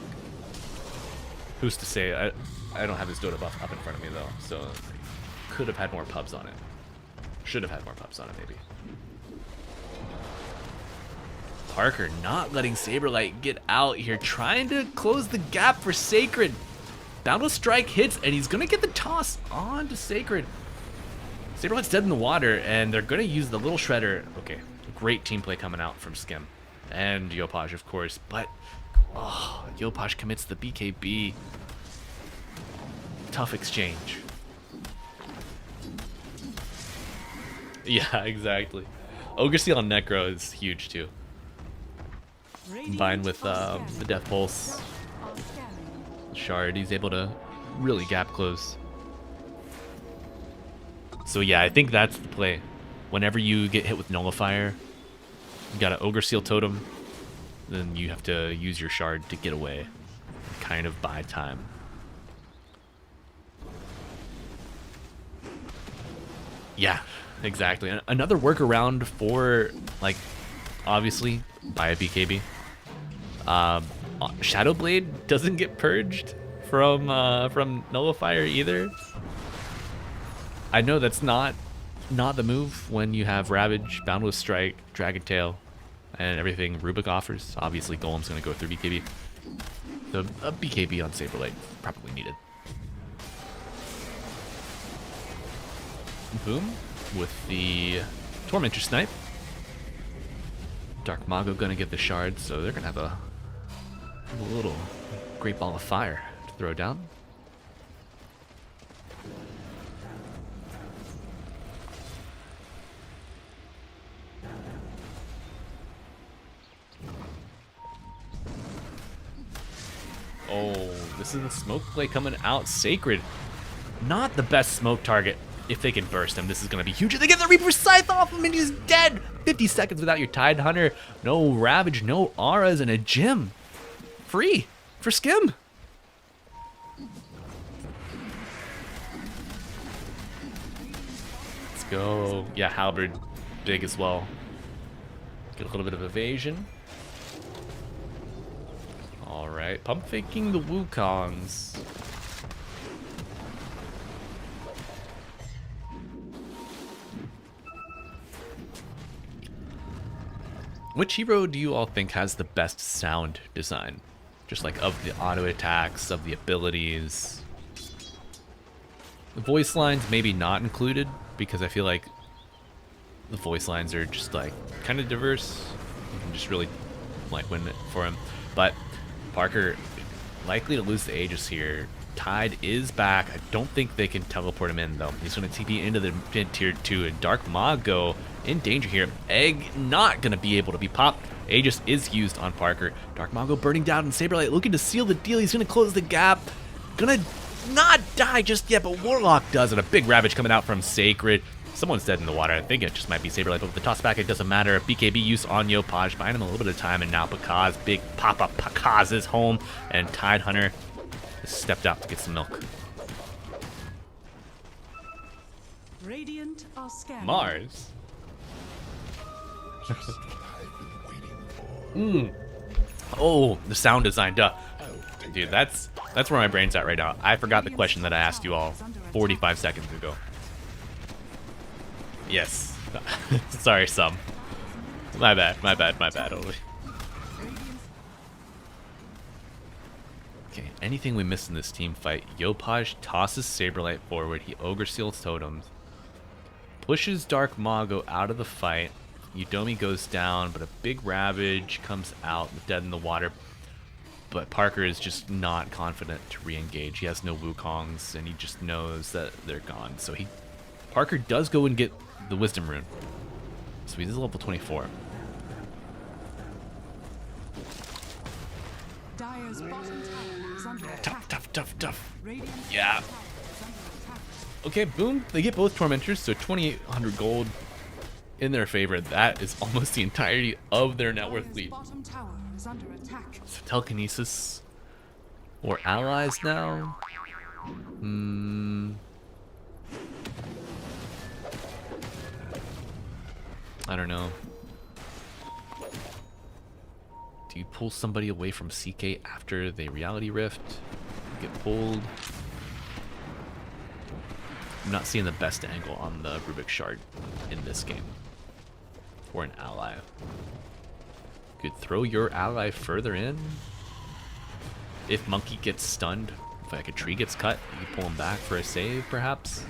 A: Who's to say? I don't have his Dota buff up in front of me though, so could have had more pubs on it. Should have had more pubs on it, maybe. Parker not letting Saberlight get out here, trying to close the gap for Sacred. Boundless Strike hits, and he's going to get the toss on to Sacred. Saberlight's dead in the water, and they're going to use the Little Shredder. Okay, great team play coming out from Skim. And Yopaj, of course, but... Oh, Yopaj commits the BKB. Tough exchange. Yeah, exactly. Ogre Seal on Necro is huge, too. Combined with the Death Pulse. Shard, he's able to really gap close. So yeah, I think that's the play. Whenever you get hit with Nullifier, you got an Ogre Seal Totem, then you have to use your Shard to get away. Kind of buy time. Yeah, exactly. Another workaround for, like, obviously, buy a BKB. Shadowblade doesn't get purged from Nullifier either. I know that's not the move when you have Ravage, Boundless Strike, Dragon Tail, and everything Rubik offers. Obviously, Golem's going to go through BKB. So a BKB on Saberlight probably needed. Boom with the Tormentor Snipe. Dark Mago going to get the shard, so they're going to have a little Great Ball of Fire to throw down. Oh, this is a smoke play coming out. Sacred. Not the best smoke target. If they can burst him, this is going to be huge. They get the Reaper Scythe off him and he's dead. 50 seconds without your Tide Hunter. No Ravage, no Auras, and a gym. Free for Skim. Let's go. Yeah, Halberd big as well. Get a little bit of evasion. All right, pump faking the Wukongs. Which hero do you all think has the best sound design? Just like of the auto attacks, of the abilities. The voice lines maybe not included because I feel like the voice lines are just like kind of diverse. You can just really like win it for him. But Parker likely to lose the Aegis here. Tide is back. I don't think they can teleport him in though. He's going to TP into the mid tier 2 and Dark Mago in danger here. Egg not going to be able to be popped. Aegis is used on Parker. Dark Mago burning down and Saberlight looking to seal the deal. He's going to close the gap. Gonna not die just yet, but Warlock does it. A big Ravage coming out from Sacred. Someone's dead in the water. I think it just might be Saberlight, but with the toss back, it doesn't matter. BKB use on Yopaj, buying him a little bit of time, and now Pakaz, big pop-up Pakaz is home, and Tide Hunter has stepped out to get some milk.
B: Radiant are scanning.
A: Mars. Oh, the sound design, duh. Dude, that's where my brain's at right now. I forgot the question that I asked you all 45 seconds ago. Yes. Sorry, Sum. My bad. Only. Okay, anything we missed in this team fight? Yopaj tosses Saberlight forward. He Ogre Seals Totems. Pushes Dark Mago out of the fight. Yudomi goes down, but a big Ravage comes out, dead in the water. But Parker is just not confident to re-engage. He has no Wukongs, and he just knows that they're gone. So Parker does go and get the Wisdom Rune. So he's level 24.
B: Dire's bottom tower is under attack.
A: Tough.
B: Radiant's
A: Yeah.
B: top tower is under attack.
A: Okay, boom. They get both Tormentors, so 2,800 gold in their favor. That is almost the entirety of their net worth
B: Dire's
A: lead.
B: bottom tower is under attack.
A: So telekinesis or allies now? I don't know. Do you pull somebody away from CK after they reality rift? Get pulled? I'm not seeing the best angle on the Rubik Shard in this game. Or an ally. Could throw your ally further in. If Monkey gets stunned, if like a tree gets cut, you can pull him back for a save, perhaps.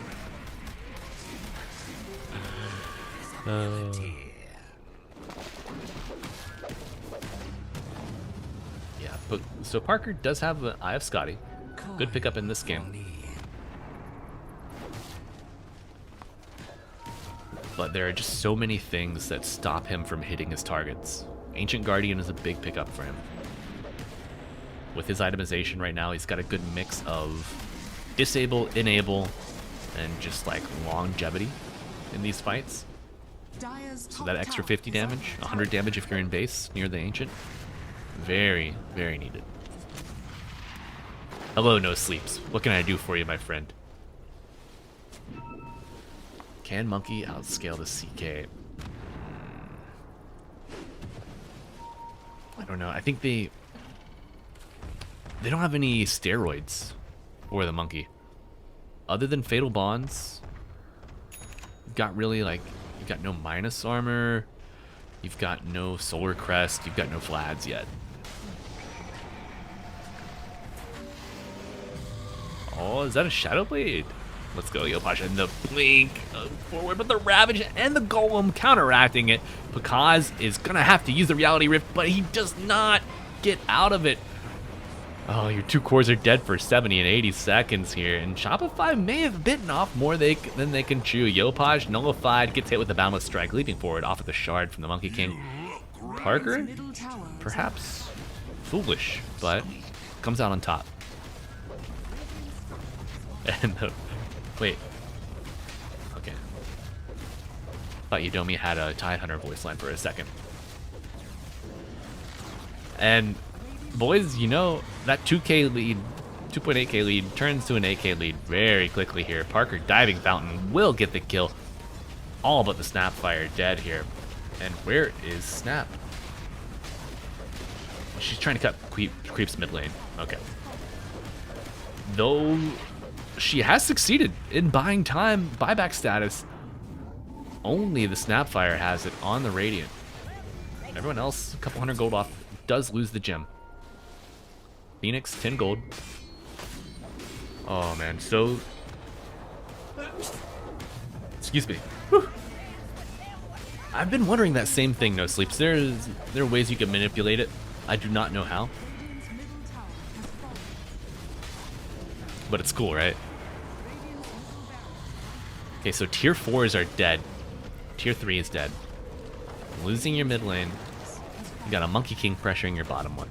A: Yeah, but so Parker does have an Eye of Scotty. Good pickup in this game. But there are just so many things that stop him from hitting his targets. Ancient Guardian is a big pickup for him. With his itemization right now, he's got a good mix of disable, enable, and just like longevity in these fights. So that extra 50 damage, 100 damage if you're in base near the Ancient, very, very needed. Hello, No Sleeps. What can I do for you, my friend? Can Monkey outscale the CK? I don't know. I think they don't have any steroids for the Monkey. Other than Fatal Bonds, you've got really like, you've got no minus armor, you've got no Solar Crest, you've got no Vlads yet. Oh, is that a Shadow Blade? Let's go, Yopaj, and the blink forward, but the Ravage and the Golem counteracting it. Pakaz is gonna have to use the Reality Rift, but he does not get out of it. Oh, your two cores are dead for 70 and 80 seconds here, and Shopify may have bitten off more than they can chew. Yopaj nullified, gets hit with the Boundless Strike, leaping forward off of the shard from the Monkey King. Parker,
B: Middle tower is
A: perhaps foolish, but comes out on top. And wait. Okay. Thought Yudomi had a Tide Hunter voice line for a second. And boys, you know, that 2k lead, 2.8k lead turns to an 8k lead very quickly here. Parker Diving Fountain will get the kill. All but the Snapfire dead here. And where is Snap? She's trying to cut creeps mid lane. Okay. Though she has succeeded in buying time, buyback status. Only the Snapfire has it on the Radiant. Everyone else, a couple hundred gold off, does lose the gem. Phoenix, 10 gold. Oh man, so... Excuse me. Whew. I've been wondering that same thing, No Sleeps. There are ways you can manipulate it. I do not know how.
B: Radiant's middle tower has fallen.
A: But it's cool, right? Okay, so tier 4s are dead. Tier 3 is dead. Losing your mid lane. You got a Monkey King pressuring your bottom one.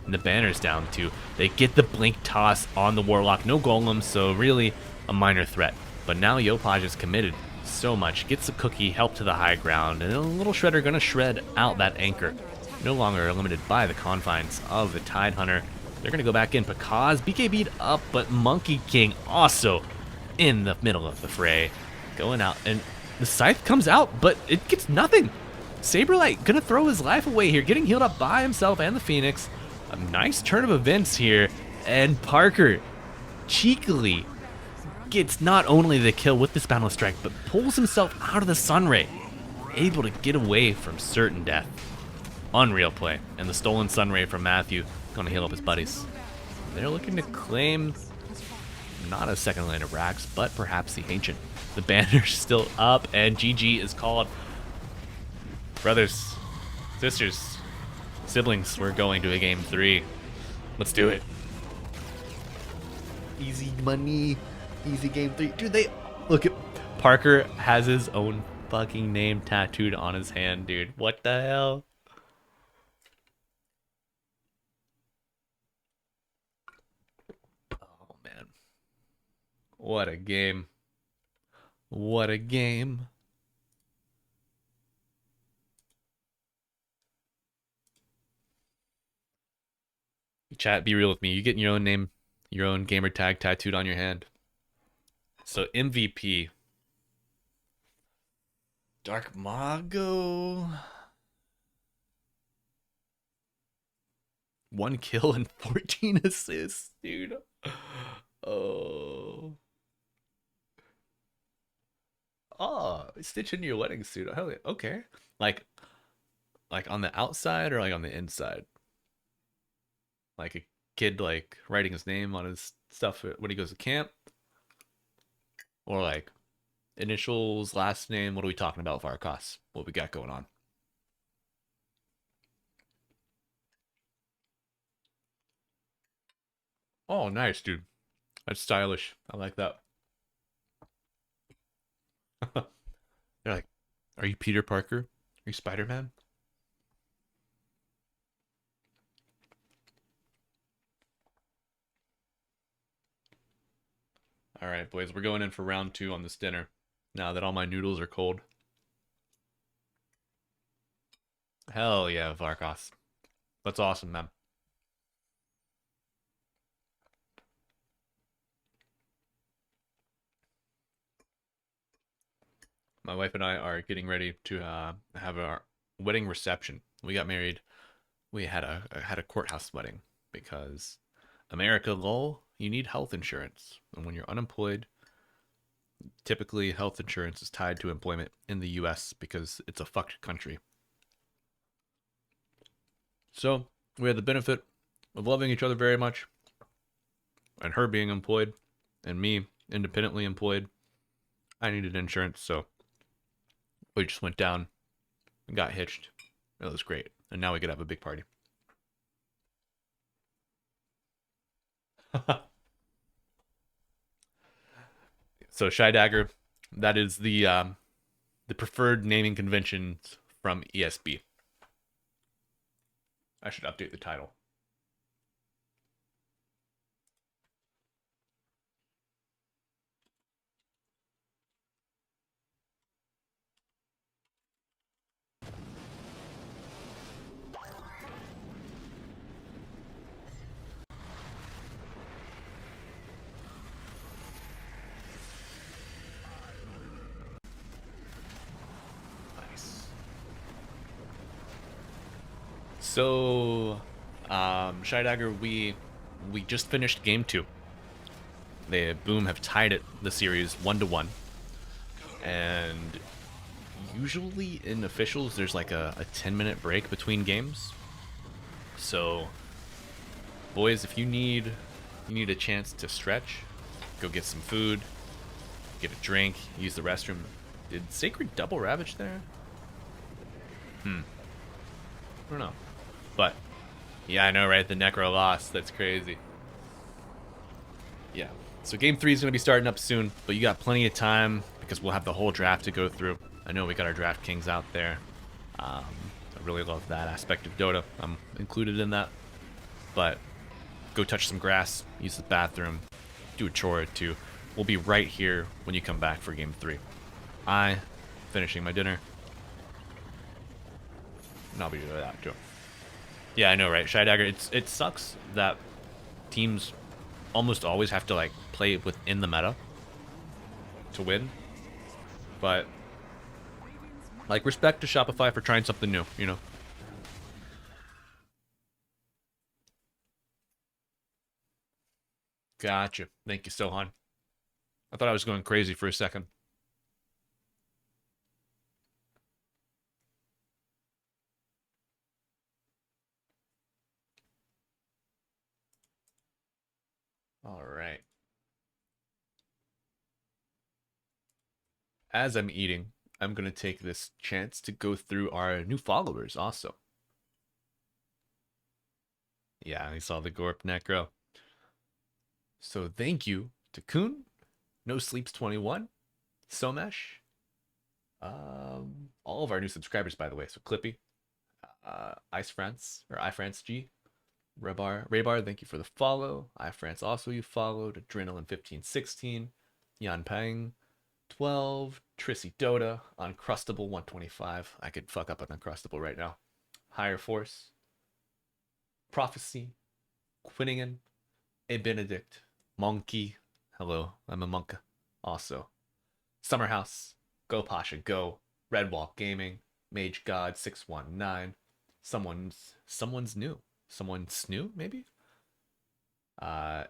A: And the banner's down too. They get the blink toss on the Warlock. No golem, so really a minor threat. But now Yopaj is committed so much. Gets a cookie, help to the high ground, and a little shredder gonna shred out that anchor. No longer limited by the confines of the Tidehunter. They're gonna go back in. Pakaz, BKB'd up, but Monkey King also in the middle of the fray. Going out, and the Scythe comes out, but it gets nothing. Saberlight gonna throw his life away here, getting healed up by himself and the Phoenix. A nice turn of events here, and Parker cheekily gets not only the kill with this Boundless Strike, but pulls himself out of the Sunray, able to get away from certain death. Unreal play, and the stolen Sunray from Matthew gonna heal up his buddies. They're looking to claim not a second lane of Rax, but perhaps the Ancient. The banner's still up, and GG is called. Brothers, sisters, siblings, we're going to a game 3. Let's do it. Easy money, easy game 3. Dude, they look at Parker has his own fucking name tattooed on his hand, dude. What the hell? Oh man. What a game. What a game. Chat, be real with me. You getting your own name, your own gamer tag tattooed on your hand. So MVP. Dark Mago. 1 kill and 14 assists, dude. Oh. Oh, stitch into your wedding suit. Hell yeah. Okay. Like on the outside or like on the inside? Like a kid like writing his name on his stuff when he goes to camp? Or like initials, last name? What are we talking about for our costs? What we got going on? Oh, nice, dude. That's stylish. I like that. They're like, are you Peter Parker? Are you Spider-Man? All right, boys, we're going in for round 2 on this dinner. Now that all my noodles are cold. Hell yeah, Varkos. That's awesome, man. My wife and I are getting ready to have our wedding reception. We got married. We had a courthouse wedding because America, lol, you need health insurance. And when you're unemployed, typically health insurance is tied to employment in the US because it's a fucked country. So we had the benefit of loving each other very much, and her being employed, and me independently employed. I needed insurance, so we just went down and got hitched. It was great. And now we could have a big party. So Shy Dagger, that is the preferred naming conventions from ESB. I should update the title. So, Shy Dagger, we just finished game 2. They Boom have tied it the series 1-1, and usually in officials there's like a 10-minute break between games. So, boys, if you need a chance to stretch, go get some food, get a drink, use the restroom. Did Sacred double Ravage there? I don't know. But, yeah, I know, right? The Necro lost. That's crazy. Yeah. So game 3 is going to be starting up soon, but you got plenty of time because we'll have the whole draft to go through. I know we got our Draft Kings out there. I really love that aspect of Dota. I'm included in that. But go touch some grass, use the bathroom, do a chore or two. We'll be right here when you come back for game 3. Finishing my dinner. And I'll be doing that too. Yeah, I know, right? Shy Dagger, it sucks that teams almost always have to like play within the meta to win. But like, respect to Shopify for trying something new, you know? Gotcha. Thank you, Sohan. I thought I was going crazy for a second. All right. As I'm eating, I'm going to take this chance to go through our new followers also. Yeah, I saw the Gorp Necro. So thank you to Kuhn, No Sleeps 21, Somesh, all of our new subscribers, by the way. So Clippy, Ice France, or iFrance G, Raybar, thank you for the follow. iFrance also you followed. Adrenaline 1516, Yan Peng, 12, Trissy Dota, Uncrustable 125. I could fuck up an Uncrustable right now. Higher Force, Prophecy, Quinnigan, A Benedict, Monkey. Hello, I'm a monk. Also, Summerhouse, Go Pasha Go, Redwall Gaming, Mage God 619. Someone's new. Someone's new, maybe? Ngui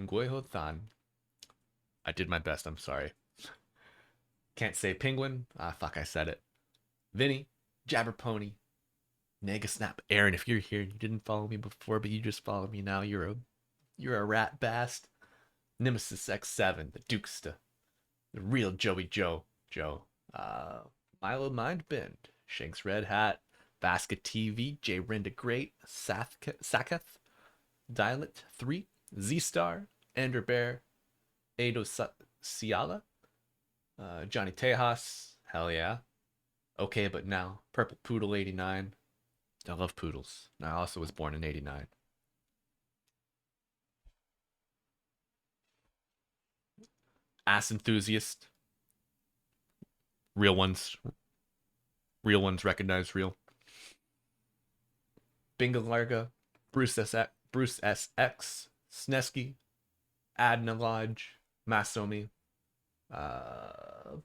A: Hothan. I did my best, I'm sorry. Can't say Penguin. Fuck, I said it. Vinny, Jabberpony, Negasnap. Aaron, if you're here, you didn't follow me before, but you just follow me now. You're a rat bast. Nemesis X7, the Dukesta, the real Joey Joe. Milo Mindbend, Shanks Red Hat, Basket TV, J Renda Great, Saketh, Dialet 3, Z Star, Ender Bear, Ado Ciala, Johnny Tejas, hell yeah. Okay, but now, Purple Poodle 89. I love poodles. I also was born in 89. Ass Enthusiast. Real ones recognize real. Bingalarga, Bruce SX, Snesky, Adna Lodge, Masomi,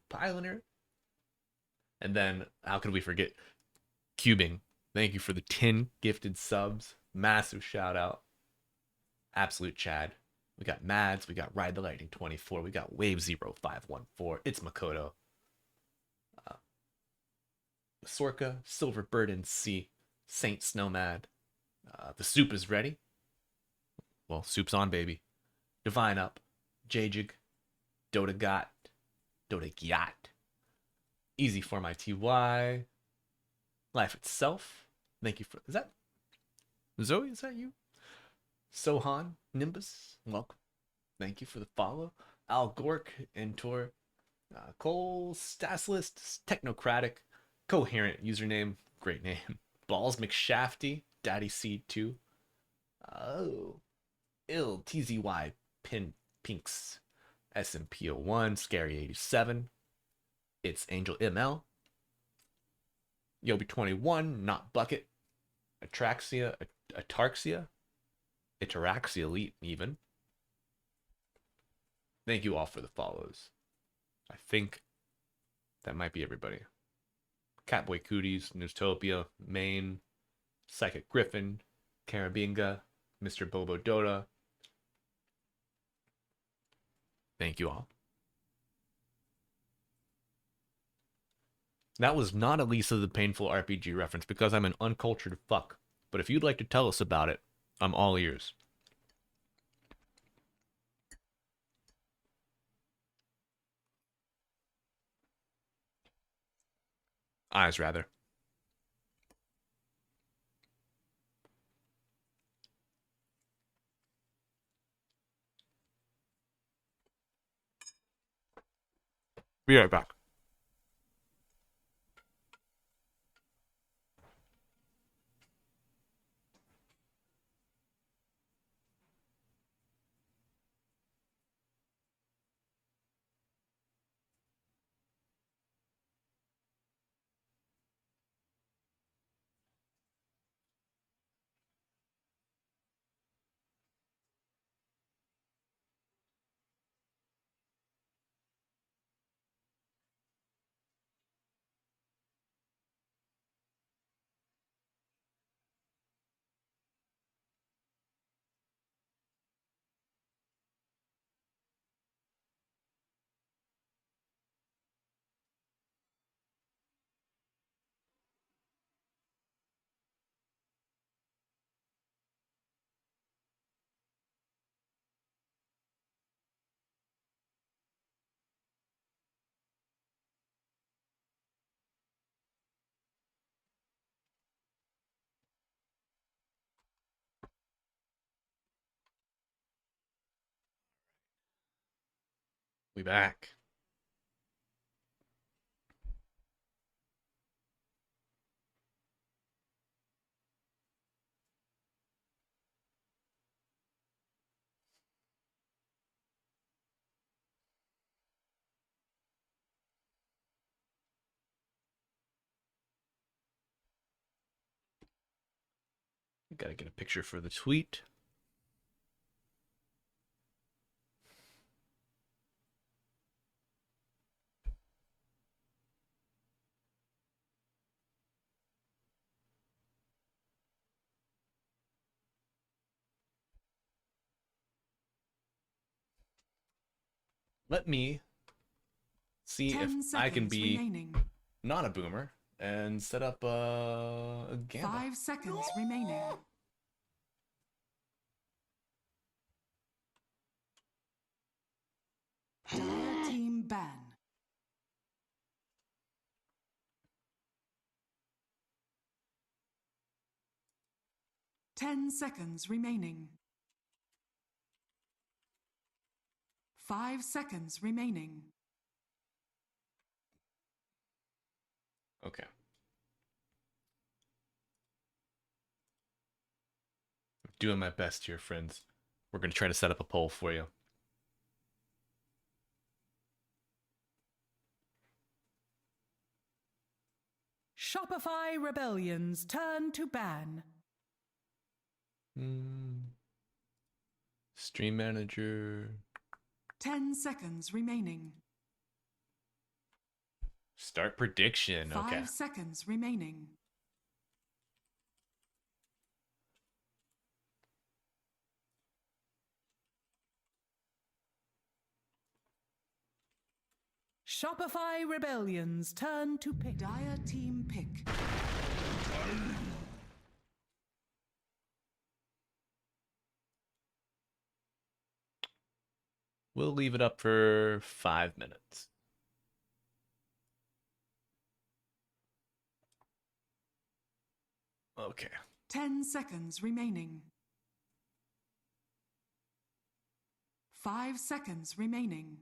A: Pioneer. And then, how could we forget? Cubing. Thank you for the 10 gifted subs. Massive shout out. Absolute Chad. We got Mads. We got Ride the Lightning 24. We got Wave 0514. It's Makoto. Sorka, Silver Bird and C, Saint Snowmad. The soup is ready. Well, soup's on, baby. Divine Up, Jajig, Dota Got, Dota Gyat, Easy for my TY, Life Itself. Thank you for. Is that Zoe? Is that you? Sohan, Nimbus, welcome. Thank you for the follow. Al Gork, Entor, Cole, Staslist, Technocratic, Coherent username, great name. Balls McShafty, Daddy Seed 2. Oh, Ill, TZY, Pinks, SMP01, Scary 87. It's Angel ML. Yobi21, Not Bucket, Atraxia, Atarxia, Ataraxia Elite, even. Thank you all for the follows. I think that might be everybody. Catboy Cooties, Newstopia, Maine, Psychic Griffin, Carabinga, Mr. Bobo Dota. Thank you all. That was not a Lisa the Painful RPG reference because I'm an uncultured fuck. But if you'd like to tell us about it, I'm all ears. Eyes, rather. Be right back. We back. Gotta get a picture for the tweet. Let me see if
B: 10
A: I can
B: seconds
A: be
B: remaining.
A: not a boomer and set up a gamble.
B: 5 seconds remaining. Dire team ban. 10 seconds remaining. 5 seconds remaining.
A: Okay. I'm doing my best here, friends. We're gonna try to set up a poll for you.
E: Shopify Rebellion's turn to ban.
A: Stream manager.
B: 10 seconds remaining.
A: Start prediction.
B: 5
A: Okay.
B: seconds remaining.
E: Shopify Rebellion's turn to pick.
B: Dire team pick.
A: We'll leave it up for 5 minutes. Okay.
B: 10 seconds remaining. 5 seconds remaining.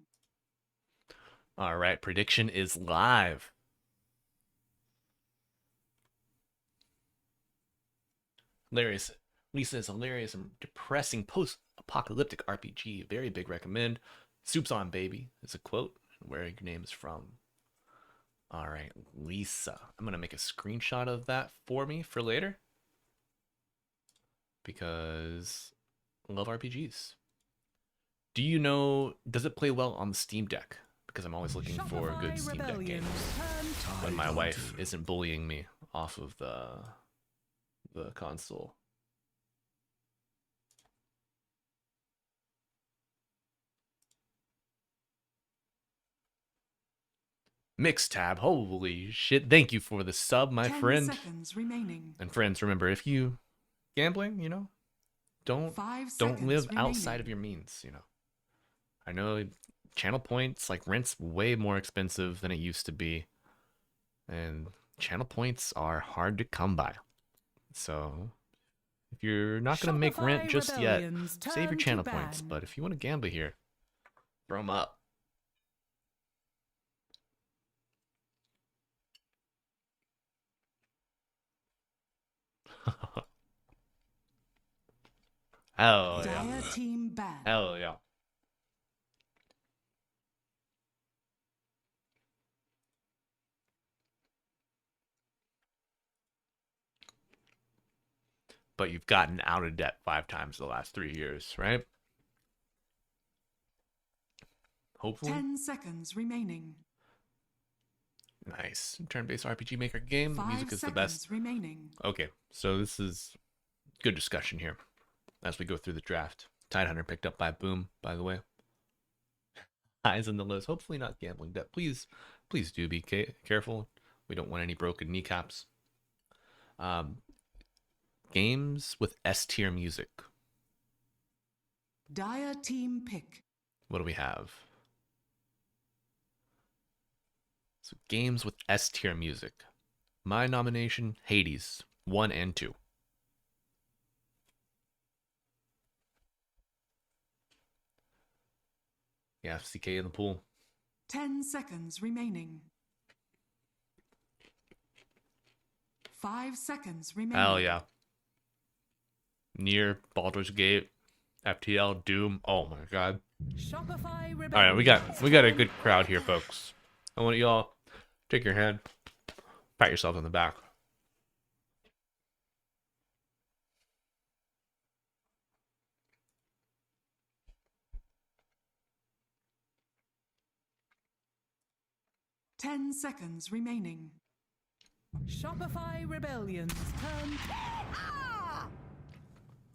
A: All right. Prediction is live. Hilarious. Lisa's hilarious and depressing post-apocalyptic RPG. Very big recommend. Soup's on, baby, is a quote. Where your name is from. All right, Lisa. I'm going to make a screenshot of that for me for later. Because I love RPGs. Do you know, does it play well on the Steam Deck? Because I'm always looking for a good Steam Deck game. When my wife isn't bullying me off of the console. Mix tab. Holy shit. Thank you for the sub, my
B: 10
A: friend.
B: seconds remaining.
A: And friends, remember, if you gambling, don't
B: 5
A: don't
B: seconds
A: live
B: remaining.
A: outside of your means. I know channel points, like rent's way more expensive than it used to be. And channel points are hard to come by. So if you're not going to make rent
E: Shopify
A: just yet,
E: Rebellions,
A: save your
E: turn to
A: channel points.
E: ban.
A: But if you want to gamble here, throw them up. Hell yeah.
B: Dire team ban.
A: Hell yeah. But you've gotten out of debt 5 times the last 3 years, right? Hopefully.
B: 10 seconds remaining.
A: Nice. Turn-based RPG Maker game. The
B: 5
A: music is the
B: seconds
A: best.
B: remaining.
A: Okay, so this is good discussion here as we go through the draft. Tidehunter picked up by Boom, by the way. Eyes on the list. Hopefully not gambling debt. Please do be careful. We don't want any broken kneecaps. Games with S tier music.
B: Dire team pick.
A: What do we have? So games with S tier music. My nomination, Hades 1 and 2. Yeah, CK in the pool.
B: 10 seconds remaining. 5 seconds remaining.
A: Hell yeah. Near Baldur's Gate, FTL, Doom. Oh my god.
E: Shopify Rebellions.
A: All right, we got a good crowd here, folks. I want you all take your hand, pat yourself on the back.
B: Ten seconds remaining.
E: Shopify Rebellions. Turn.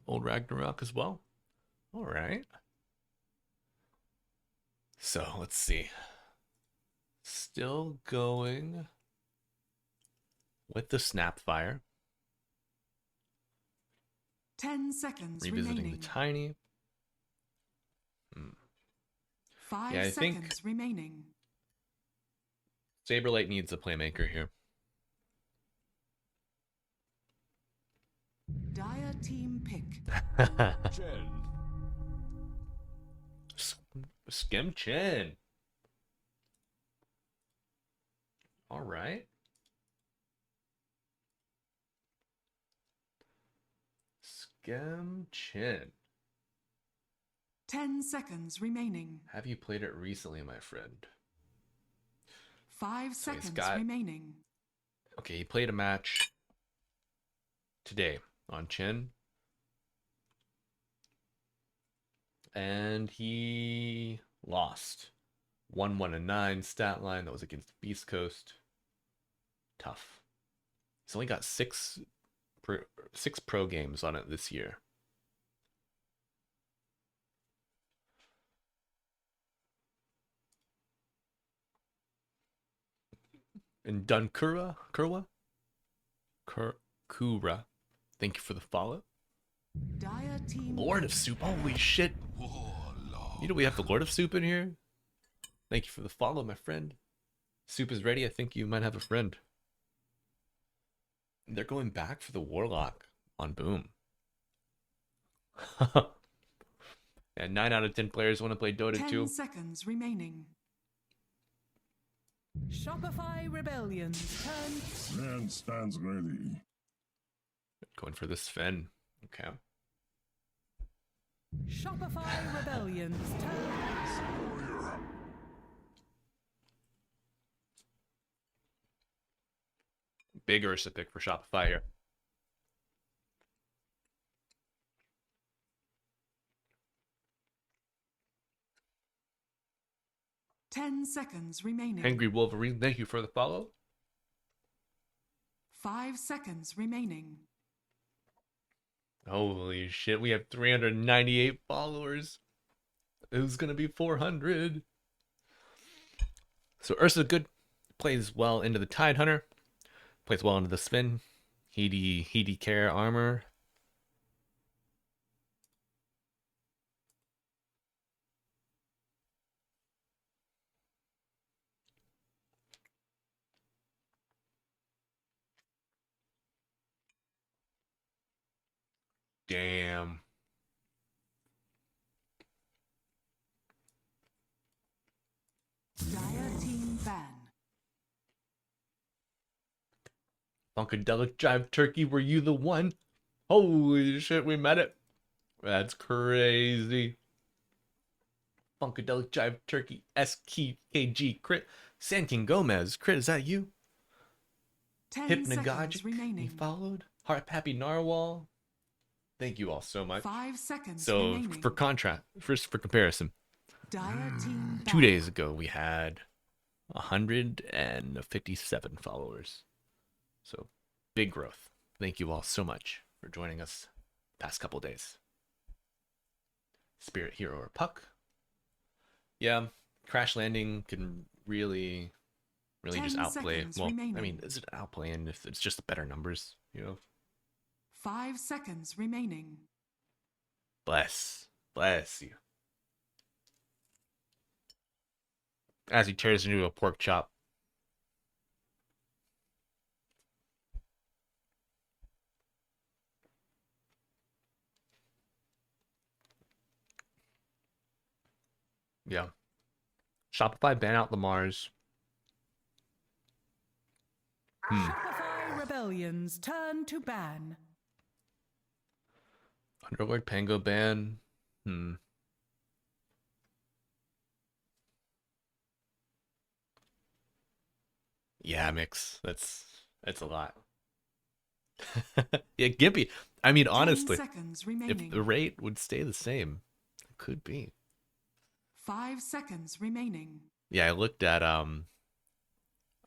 A: Old Ragnarok as well. All right. So let's see. Still going with the Snapfire.
B: 10 seconds
A: Revisiting
B: remaining.
A: the Tiny.
B: 5
A: Yeah, I
B: seconds
A: think-
B: remaining.
A: Saberlight needs a playmaker here.
B: Dire team pick.
C: Chen.
A: Skim Chin. All right. Skim Chin.
B: 10 seconds remaining.
A: Have you played it recently, my friend?
B: 5
A: So he's
B: seconds
A: got-
B: remaining.
A: Okay, he played a match today on Chin. And he lost. 1-1-9 stat line. That was against Beast Coast. Tough. He's only got six pro games on it this year. And Kura, thank you for the follow.
B: Dire team
A: Lord of Soup, holy shit. You know we have the Lord of Soup in here? Thank you for the follow, my friend. Soup is ready. I think you might have a friend. They're going back for the Warlock on Boom. And 9 out of 10 players want to play Dota
B: 10
A: 2.
B: seconds remaining.
E: Shopify Rebellions. Turn.
F: Man stands ready.
A: Going for the Sven. Okay.
E: Shopify Rebellions. Turn.
A: Big Ursa pick for Shopify here.
B: Ten seconds remaining.
A: Angry Wolverine, thank you for the follow.
B: 5 seconds remaining.
A: Holy shit, we have 398 followers. Who's gonna be 400? So Ursa, good Plays well into the Tide Hunter. Plays well into the Spin. Heedy Care armor. Damn.
B: Dire team ban.
A: Funkadelic Jive Turkey, were you the one? Holy shit, we met it. That's crazy. Funkadelic Jive Turkey, SKG crit. Sand King Gomez, crit, is that you?
B: 10 seconds
A: Hypnagogic,
B: remaining.
A: he followed. Heart Happy Narwhal. Thank you all so much.
B: 5 seconds
A: So,
B: remaining.
A: for contrast, first for comparison,
B: Dire team ban.
A: 2 days ago we had 157 followers. So, big growth. Thank you all so much for joining us past couple days. Spirit Hero or Puck. Yeah, Crash Landing can really
B: 10
A: just outplay.
B: seconds
A: Well,
B: remaining.
A: I mean, is it outplaying if it's just better numbers,
B: 5 seconds remaining.
A: Bless you. As he turns into a pork chop. Yeah. Shopify ban out the Mars.
E: Shopify Rebellions turn to ban.
A: Underlord Pango ban. Yeah, Mix. That's a lot. Yeah, Gimpy. I mean,
B: 10
A: honestly,
B: seconds
A: if
B: remaining.
A: the rate would stay the same, it could be.
B: 5 seconds remaining.
A: Yeah, I looked at I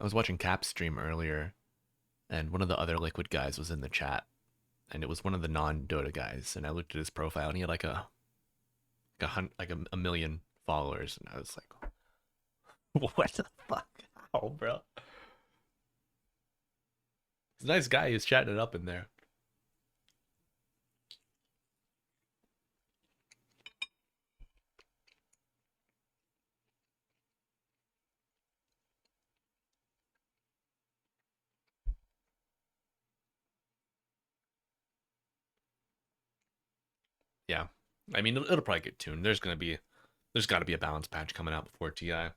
A: was watching Cap's stream earlier, and one of the other Liquid guys was in the chat, and it was one of the non-Dota guys, and I looked at his profile, and he had a million followers, and I was like, what the fuck? How, bro? He's a nice guy. He's chatting it up in there. Yeah, I mean, it'll probably get tuned. There's got to be a balance patch coming out before TI.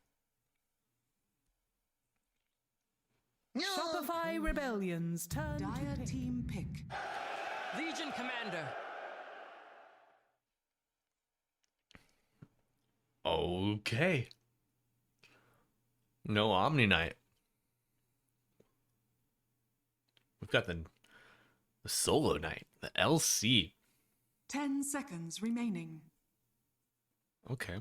E: Shopify Rebellions turn
B: Dire
E: to pick.
B: team pick.
G: Legion Commander.
A: Okay. No Omni Knight. We've got the Solo Knight, the LC.
B: 10 seconds remaining.
A: Okay.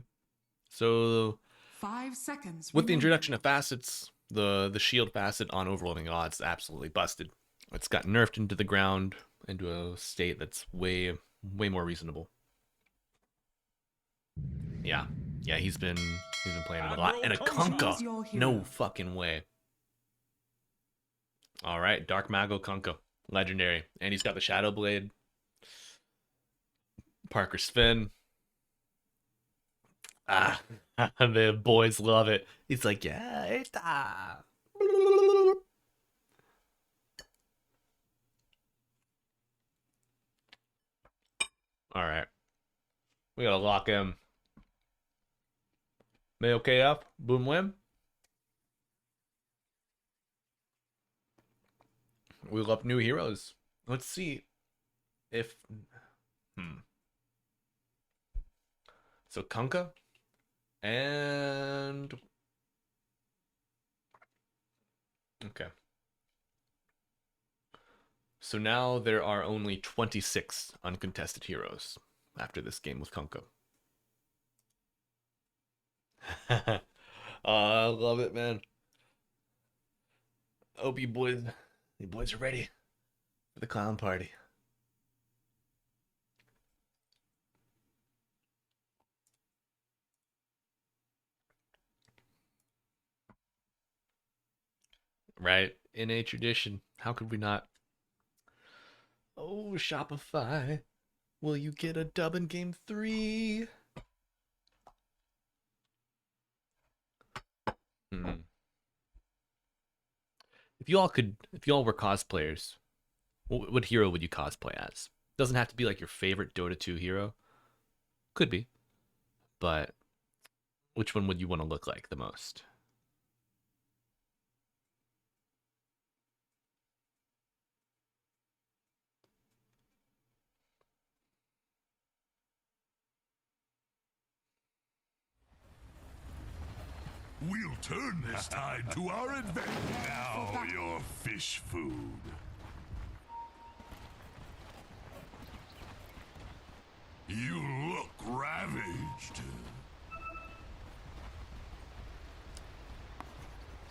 A: So
B: 5 seconds
A: with the
B: remaining.
A: introduction of facets, the shield facet on overloading odds absolutely busted. It's got nerfed into the ground into a state that's way more reasonable. Yeah. Yeah, he's been playing it a lot. And a
B: Choose your
A: Kunkka.
B: hero.
A: No fucking way. All right, Dark Mago Kunkka. Legendary. And he's got the Shadow Blade. Parker Spin. Ah, the boys love it. He's like, yeah, eta. All right. We gotta lock in. Mayo KF. Boom win. We love new heroes. Let's see if. So Kunkka and. Okay. So now there are only 26 uncontested heroes after this game with Kunkka. I love it, man. Hope you boys are ready for the clown party. Right? NA tradition. How could we not? Oh, Shopify. Will you get a dub in game 3? Hmm. If you all were cosplayers, what hero would you cosplay as? Doesn't have to be like your favorite Dota 2 hero. Could be. But which one would you want to look like the most?
F: We'll turn this tide to our advantage. Now your fish food. You look ravaged.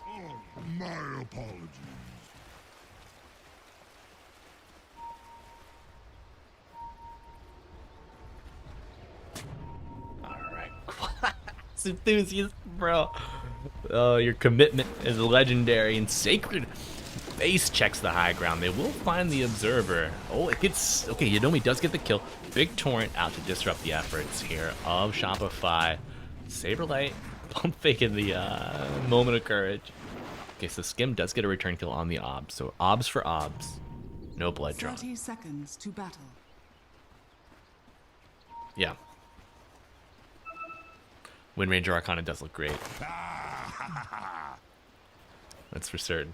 F: Oh, my apologies.
A: Alright. Enthusiast, bro. Oh, your commitment is legendary and sacred. Base checks the high ground. They will find the observer. Oh, it gets... Okay, Yodomi does get the kill. Big Torrent out to disrupt the efforts here of Shopify. Saberlight pump faking the moment of courage. Okay, so Skim does get a return kill on the Obs. So Obs for Obs. No blood drawn.
B: 30 seconds to battle.
A: Yeah. Wind Ranger Arcana does look great. That's for certain.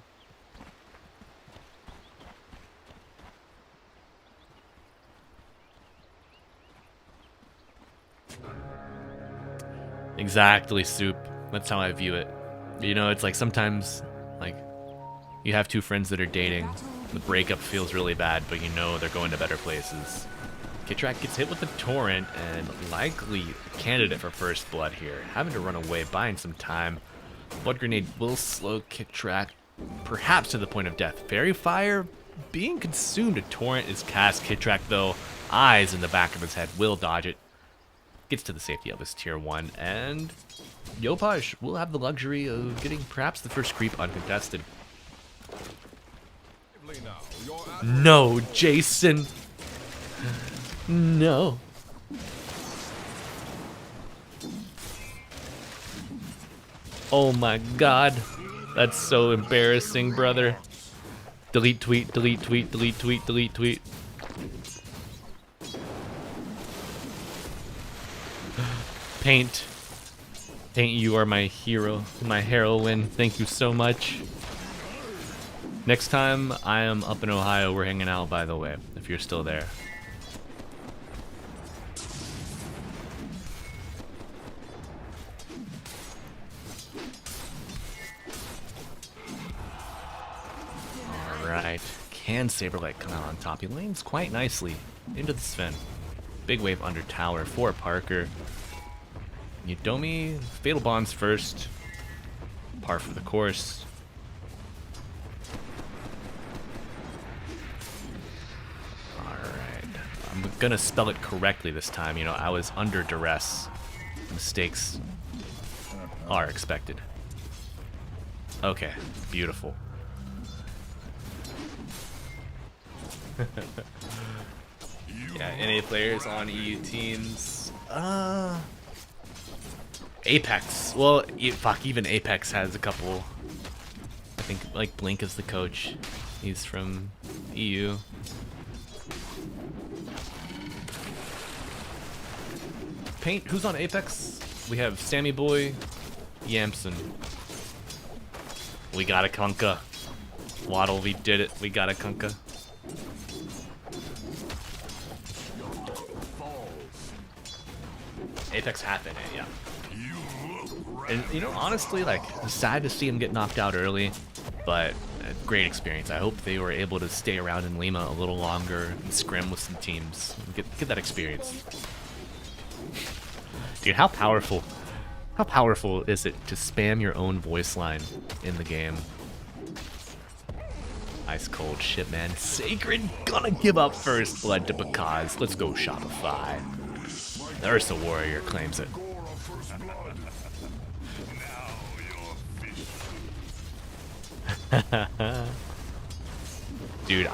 A: Exactly, Soup. That's how I view it. You know, it's like sometimes, like, you have two friends that are dating. The breakup feels really bad, but you know they're going to better places. Kitrak gets hit with the Torrent, and likely a candidate for first blood here. Having to run away, buying some time. Blood Grenade will slow Kitrak, perhaps to the point of death. Fairy Fire being consumed. A Torrent is cast. Kitrak, though, eyes in the back of his head, will dodge it. Gets to the safety of his tier 1, and Yopaj will have the luxury of getting perhaps the first creep uncontested. No, Jason. No. Oh my god. That's so embarrassing, brother. Delete tweet, delete tweet, delete tweet, delete tweet. Paint. Paint, you are my hero, my heroine. Thank you so much. Next time I am up in Ohio, we're hanging out, by the way, if you're still there. Alright. Can Saberlight come out on top? He lanes quite nicely into the Sven. Big wave under tower for Parker. Yudomi, Fatal Bonds first. Par for the course. Alright. I'm gonna spell it correctly this time. You know, I was under duress. Mistakes are expected. Okay, beautiful. Yeah, NA players on EU teams. Apex. Well, fuck, even Apex has a couple. I think, like, Blink is the coach. He's from EU. Paint, who's on Apex? We have Sammy Boy, Yamson. We got a Kunkka. Waddle, we did it. We got a Kunkka. Apex happened, yeah. And, you know, honestly, like, sad to see him get knocked out early, but a great experience. I hope they were able to stay around in Lima a little longer and scrim with some teams. Get that experience. Dude, how powerful is it to spam your own voice line in the game? Ice cold shit, man. Sacred gonna give up first blood to Bakaz. Let's go, Shopify. The Ursa Warrior claims it. Dude,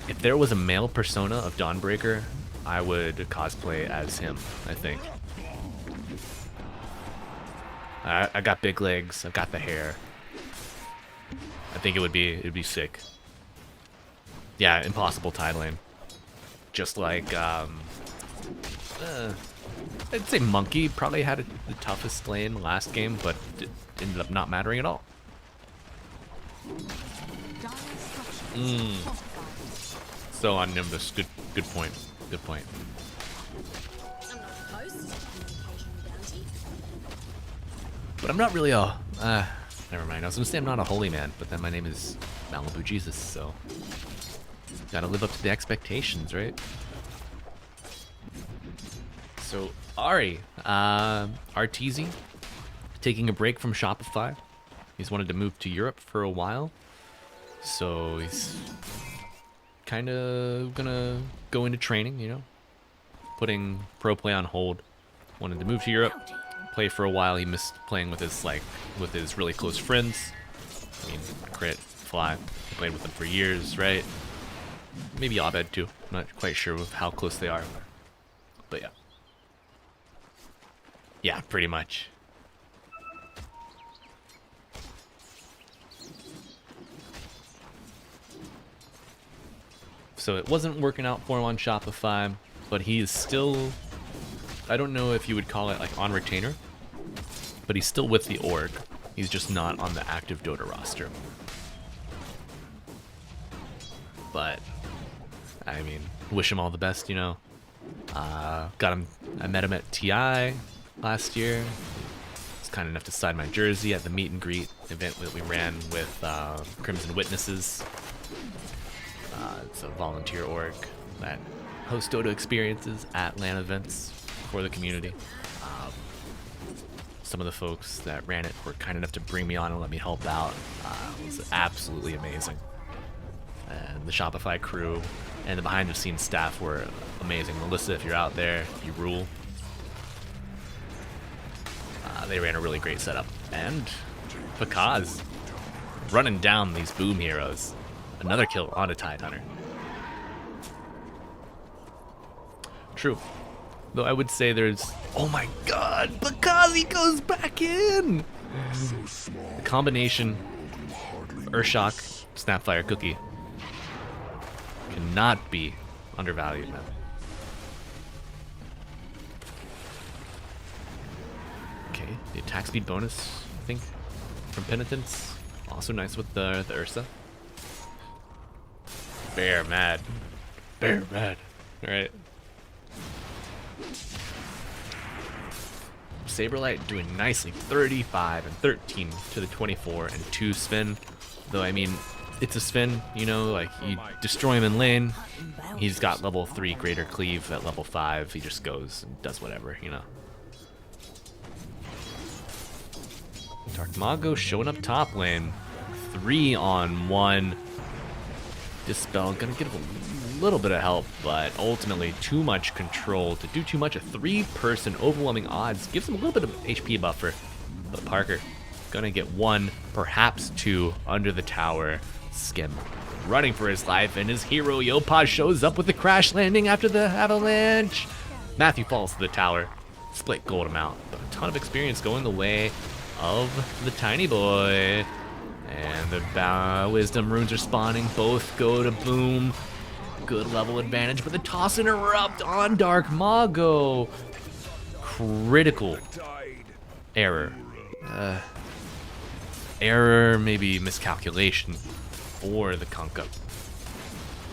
A: if there was a male persona of Dawnbreaker, I would cosplay as him, I think. I got big legs, I've got the hair. I think it'd be sick. Yeah, impossible tide lane. Just like, I'd say Monkey probably had the toughest lane last game, but it ended up not mattering at all. So on Nimbus, good point. Good point.
D: I'm not opposed to communication bounty.
A: But I'm not really a, never mind. I was gonna say I'm not a holy man, but then my name is Malibu Jesus, so gotta live up to the expectations, right? So Ari, Arteezy, taking a break from Shopify. He's wanted to move to Europe for a while, so he's kind of gonna go into training, you know, putting pro play on hold. Wanted to move to Europe, play for a while. He missed playing with his really close friends. I mean, Crit, Fly, he played with them for years, right? Maybe Abed too. I'm not quite sure of how close they are, but yeah. Yeah, pretty much. So it wasn't working out for him on Shopify, but he is still, I don't know if you would call it like on retainer, but he's still with the org. He's just not on the active Dota roster. But, I mean, wish him all the best, you know. I met him at TI last year. Was kind enough to sign my jersey at the meet and greet event that we ran with Crimson Witnesses. It's a volunteer org that hosts Dota experiences at LAN events for the community. Some of the folks that ran it were kind enough to bring me on and let me help out. It was absolutely amazing. And the Shopify crew and the behind the scenes staff were amazing. Melissa, if you're out there, you rule. They ran a really great setup. And Pakaz running down these boom heroes. Another kill on a Tide Hunter. True. Though I would say there's... Oh my god! Because he goes back in! The combination Urshock, Snapfire, Cookie cannot be undervalued, man. Okay, the attack speed bonus, I think, from Penitence. Also nice with the Ursa. Bear mad. Bear mad. Alright. Saberlight doing nicely. 35 and 13 to the 24 and 2 Sven. Though, I mean, it's a Sven, you know, like, you destroy him in lane. He's got level 3 greater cleave at level 5. He just goes and does whatever, you know. Dark Mago showing up top lane. 3-on-1. Dispel gonna give a little bit of help, but ultimately too much control to do too much. A 3-person overwhelming odds gives him a little bit of HP buffer, but Parker gonna get 1, perhaps 2 under the tower. Skim running for his life, and his hero Yopaj shows up with the crash landing after the avalanche. Matthew falls to the tower. Split gold him out, but a ton of experience going the way of the tiny boy. And the wisdom runes are spawning. Both go to boom. Good level advantage, but the toss interrupt on Dark Mago. Critical error. Error, maybe miscalculation for the Kunkka.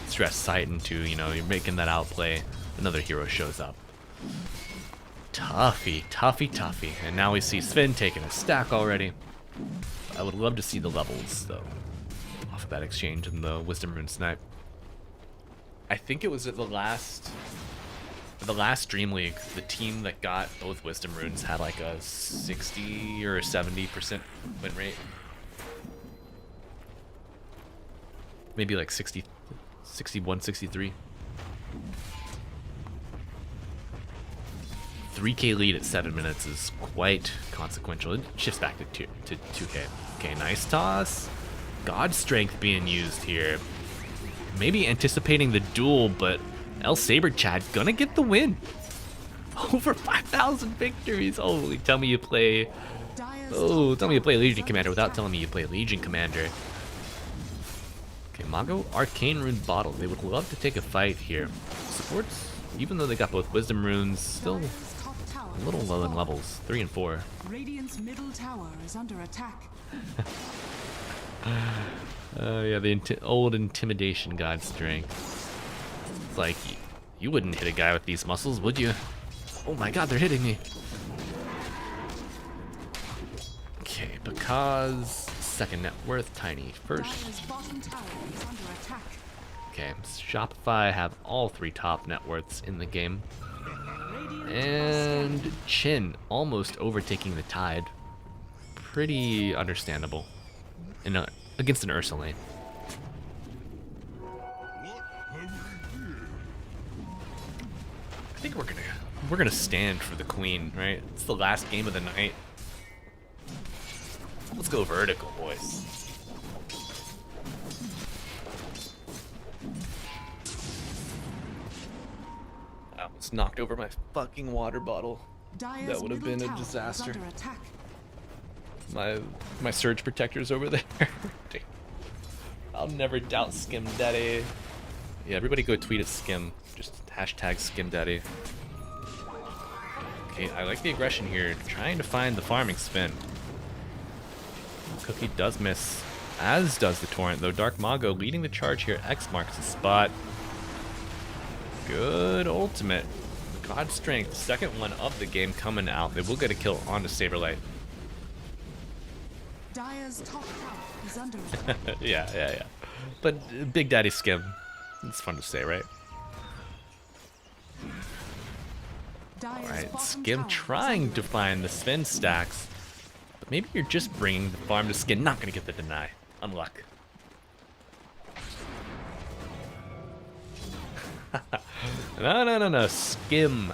A: Stress sight into, you know, you're making that outplay. Another hero shows up. Toughy, toughy, toughy. And now we see Sven taking a stack already. I would love to see the levels, though, off of that exchange and the Wisdom Rune snipe. I think it was at the last Dream League, the team that got both Wisdom Runes had like a 60 or 70% win rate. Maybe like 60, 61, 63. 3k lead at 7 minutes is quite consequential. It shifts back to 2k. Okay, nice toss. God Strength being used here. Maybe anticipating the duel, but El Saber Chad gonna get the win. Over 5,000 victories. Holy, tell me you play. Oh, tell me you play Legion Commander without telling me you play Legion Commander. Okay, Mago, Arcane Rune Bottle. They would love to take a fight here. Supports, even though they got both Wisdom Runes, still a little low in levels. 3 and 4.
B: Radiant's middle tower is under attack.
A: Yeah, the old Intimidation God Strength. It's like, you wouldn't hit a guy with these muscles, would you? Oh my god, they're hitting me. Okay, because second net worth, Tiny first.
B: Dire's bottom tower is under attack.
A: Okay, Shopify have all 3 top net worths in the game. And Chin almost overtaking the Tide. Pretty understandable against an Ursa lane. I think we're gonna stand for the Queen, right? It's the last game of the night. Let's go vertical, boys. I almost knocked over my fucking water bottle.
B: Dire's
A: That would have been
B: middle
A: a
B: tower is
A: disaster.
B: under attack.
A: My surge protector's over there. I'll never doubt Skim Daddy. Yeah, everybody go tweet at Skim. Just hashtag Skim Daddy. Okay, I like the aggression here. Trying to find the farming spin. Cookie does miss, as does the Torrent, though Dark Mago leading the charge here. X marks the spot. Good ultimate. God Strength, second one of the game coming out. They will get a kill onto Saberlight.
B: Dire's top tower is under attack.
A: Yeah. But Big Daddy Skim. It's fun to say, right?
B: Dire's
A: Alright,
B: bottom
A: Skim
B: tower is
A: trying
B: under
A: to
B: attack.
A: find the Sven stacks. But maybe you're just bringing the farm to Skim. Not going to get the deny. Unluck. No. Skim.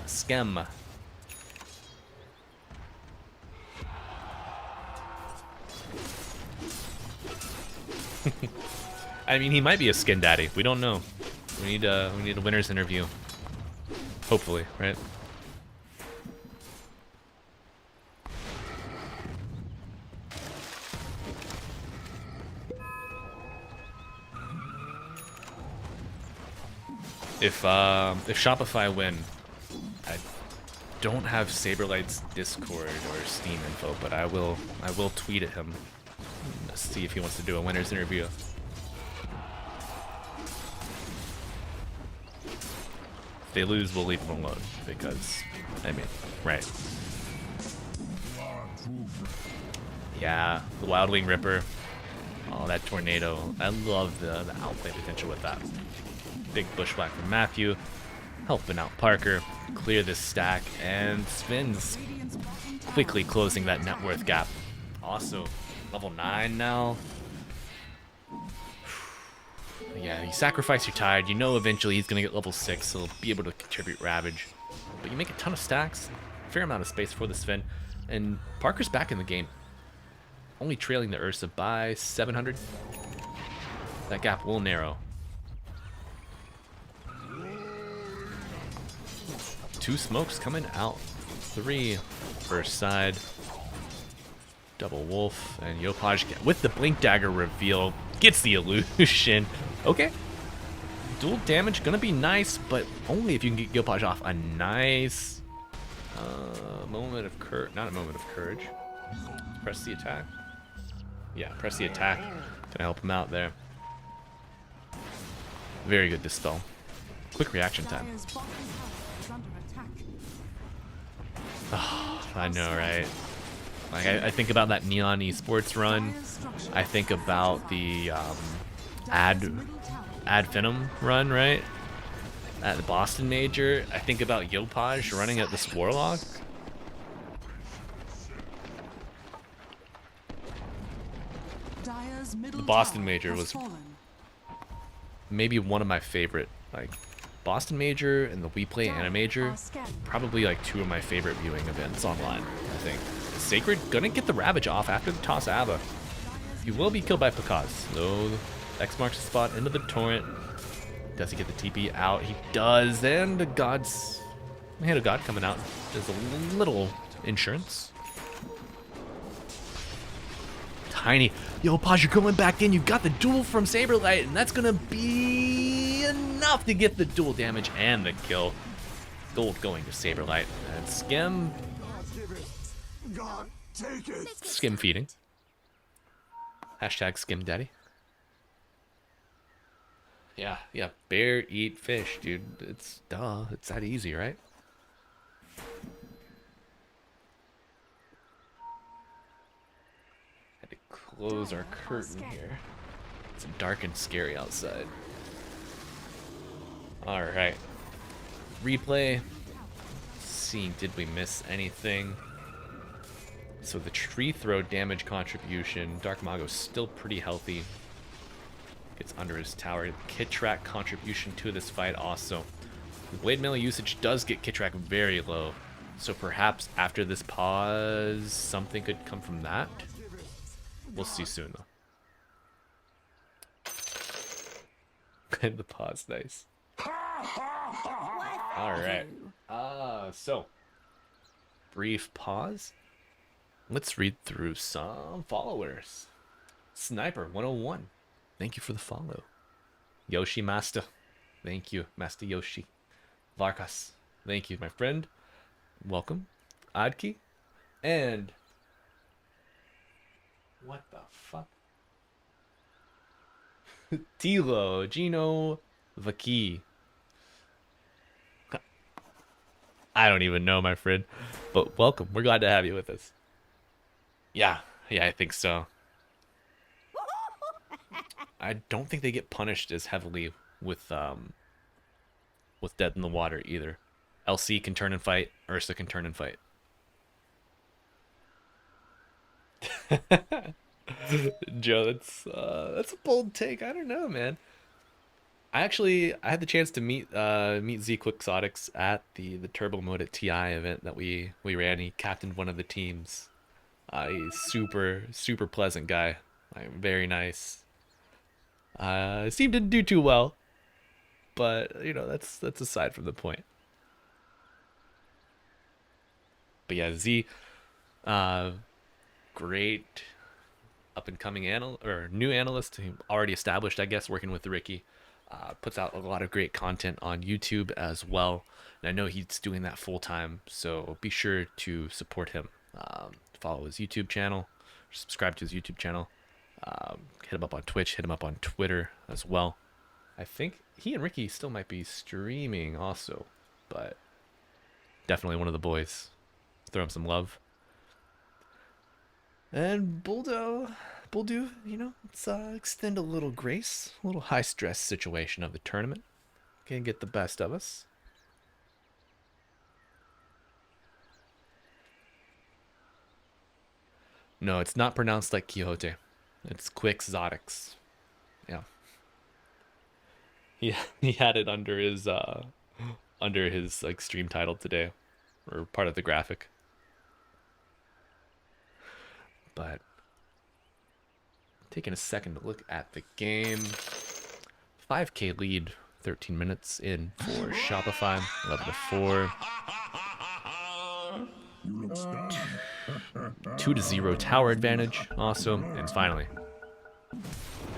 A: I mean, he might be a skin daddy. We don't know. We need a winner's interview. Hopefully, right? If Shopify win, I don't have Saberlight's Discord or Steam info, but I will tweet at him. Let's see if he wants to do a winner's interview. If they lose, we'll leave them alone because, I mean, right? Yeah, the Wild Wing Ripper. Oh, that tornado! I love the outplay potential with that. Big bushwhack from Matthew, helping out Parker, clear this stack, and Spins quickly closing that net worth gap. Also, level 9 now. Yeah, you sacrifice your Tide, you know eventually he's gonna get level 6, so he'll be able to contribute Ravage. But you make a ton of stacks, fair amount of space for the Sven, and Parker's back in the game. Only trailing the Ursa by 700. That gap will narrow. 2 smokes coming out. 3 first side. Double Wolf and Yopaj with the Blink Dagger reveal gets the illusion. Okay. Dual damage gonna be nice, but only if you can get Yopaj off a nice moment of courage. Not a moment of courage. Press the attack. Yeah, press the attack. Gonna help him out there. Very good dispel. Quick reaction time.
B: Dire's bottom tower is under attack.
A: I know, right? Like I think about that Neon Esports run.
B: Dire's structure
A: I think about the
B: Dire's middle tower
A: Ad Venom run, right? At the Boston Major. I think about Yopaj running at this Warlock.
B: Dire's middle
A: The Boston
B: tower
A: Major
B: has
A: was
B: fallen.
A: maybe one of my favorite like Boston Major and the We Play Anna Major, probably like two of my favorite viewing events online, I think. Sacred gonna get the Ravage off after the toss Ava. He will be killed by Pakaz, though. X marks the spot into the torrent. Does he get the TP out? He does, and the God's Hand of God coming out. There's a little insurance. Tiny. Yo, Paj, you're going back in. You got the duel from Saberlight, and that's gonna be enough to get the duel damage and the kill. Gold going to Saberlight. And Skim.
F: God, take it.
A: Skim feeding. Hashtag Skim Daddy. Yeah, bear eat fish, dude. It's duh. It's that easy, right? Had to close our curtain here. It's dark and scary outside. Alright. Replay. Seeing, did we miss anything? So the tree throw damage contribution. Dark Mago's still pretty healthy. Gets under his tower. Kitrak contribution to this fight also. Blade Mail usage does get Kitrak very low. So perhaps after this pause, something could come from that. We'll see soon though. And the pause, nice. Alright. So brief pause. Let's read through some followers. Sniper 101. Thank you for the follow. Yoshi Master. Thank you, Master Yoshi. Varkas. Thank you, my friend. Welcome. Adki. And what the fuck? Tilo. Gino Vaki. I don't even know, my friend. But welcome. We're glad to have you with us. Yeah, I think so. I don't think they get punished as heavily with Dead in the Water either. LC can turn and fight. Ursa can turn and fight. Joe, that's a bold take. I don't know, man. I had the chance to meet Z Quixotics at the Turbo Mode at TI event that we ran. He captained one of the teams. He's super pleasant guy. Like, very nice. Steve didn't do too well, but you know that's aside from the point. But yeah, Z, great up and coming new analyst, already established, I guess, working with Ricky. Puts out a lot of great content on YouTube as well, and I know he's doing that full time. So be sure to support him. Follow his YouTube channel, subscribe to his YouTube channel. Hit him up on Twitch, hit him up on Twitter as well. I think he and Ricky still might be streaming also, but definitely one of the boys. Throw him some love. And Buldu, you know, let's extend a little grace, a little high stress situation of the tournament. Can't get the best of us. No, it's not pronounced like Quixote. It's Quixotics. Yeah. He had it under his like stream title today, or part of the graphic. But taking a second to look at the game. 5K lead, 13 minutes in for Shopify, 11-4. 2-0 tower advantage also, and finally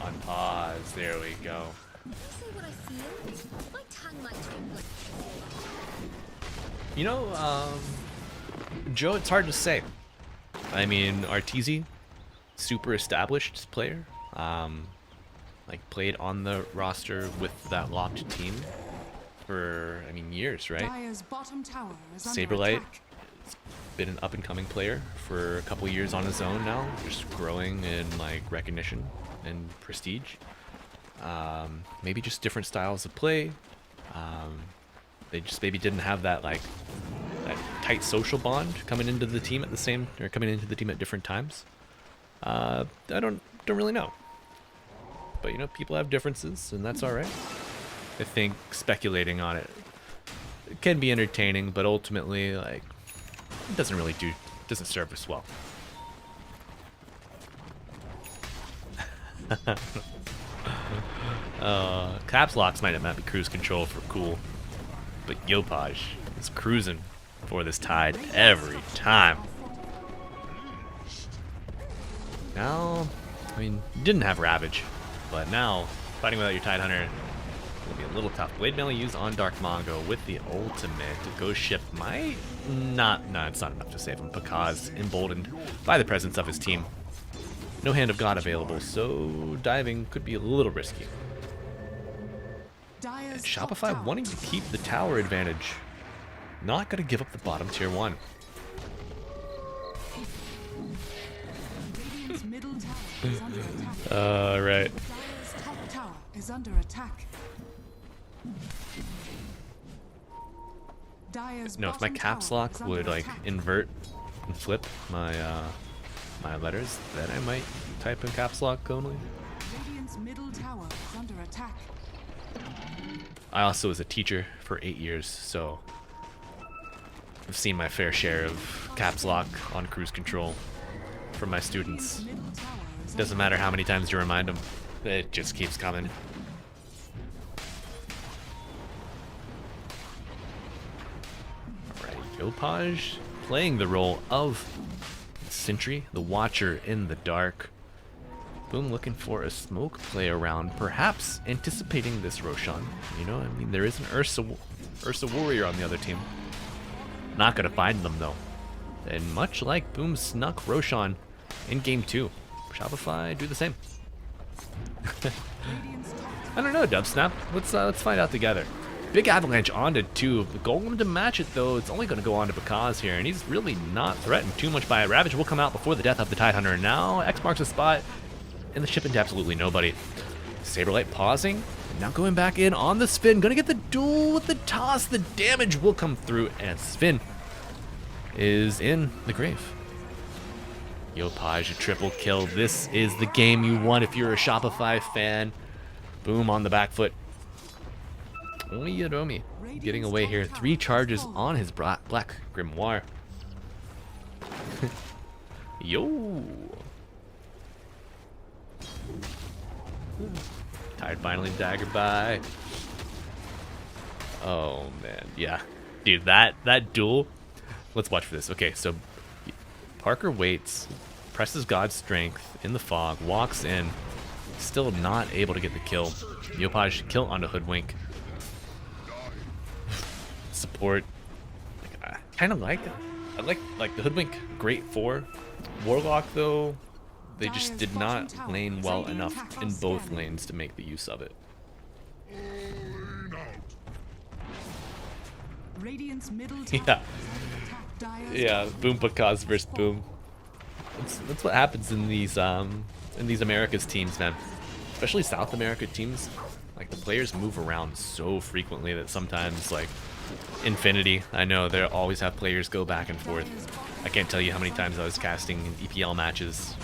A: on pause, there we go.
D: See what I feel? My tongue might turn black.
A: You know, Joe, it's hard to say. I mean, Arteezy, super established player, like played on the roster with that locked team for, I mean, years, right?
B: Dire's bottom tower is under
A: Saberlight,
B: attack.
A: been an up-and-coming player for a couple years on his own now, just growing in like recognition and prestige. Maybe just different styles of play. They just maybe didn't have that like that tight social bond coming into the team at different times. I don't really know, but you know, people have differences, and that's all right. I think speculating on it can be entertaining, but ultimately, like, it doesn't serve us well. Caps locks might not be cruise control for cool, but Yopaj is cruising for this tide every time. Now, I mean, you didn't have Ravage, but now fighting without your Tide Hunter will be a little tough. Blade Melee used on Dark Mongo with the ultimate. Ghost Ship might not, no, it's not enough to save him because emboldened by the presence of his team. No Hand of God available, so diving could be a little risky. And Shopify wanting to keep the tower advantage. Not going to give up the bottom tier 1.
B: Radiant's middle tower is under attack.
A: Right.
B: Dire's top tower is under attack. Dire's
A: No, if my
B: bottom
A: caps
B: tower
A: lock
B: is under
A: would like
B: attack.
A: invert and flip my my letters, then I might type in caps lock only.
B: Radiant's middle tower is under attack.
A: I also was a teacher for 8 years, so I've seen my fair share of caps lock on cruise control from my students.
B: Middle tower is
A: Doesn't matter how many times you remind them, it just keeps coming. Alright, Yopaj playing the role of Sentry, the Watcher in the dark. Boom looking for a smoke play around, perhaps anticipating this Roshan. You know, I mean, there is an Ursa Warrior on the other team. Not gonna find them though. And much like Boom snuck Roshan in game 2, Shopify do the same. I don't know, Dubsnap. Let's find out together. Big avalanche onto 2. The Golem to match it though, it's only gonna go on to Bakaz here, and he's really not threatened too much by it. Ravage will come out before the death of the Tidehunter. Now X marks a spot, and the ship into absolutely nobody. Saberlight pausing, and now going back in on the Spin. Gonna get the duel with the toss. The damage will come through, and Spin is in the grave. Yopaj, a triple kill. This is the game you want if you're a Shopify fan. Boom on the back foot. Only Yadomi getting away here. 3 charges on his Black Grimoire. Yo! Tired finally dagger by. Oh man, yeah. Dude, that duel. Let's watch for this. Okay, so Parker waits, presses God's Strength in the fog, walks in, still not able to get the kill. Yopaj kill onto Hoodwink. Support. I kind of like it. I like the Hoodwink, great for. Warlock though, they just did not lane well enough in both lanes to make the use of it.
B: Radiant's middle tower
A: Yeah,
B: is under attack. Dire's
A: yeah. Boom Bakaz versus Boom. That's what happens in these Americas teams, man. Especially South America teams. Like the players move around so frequently that sometimes like Infinity, I know they always have players go back and forth. I can't tell you how many times I was casting in EPL matches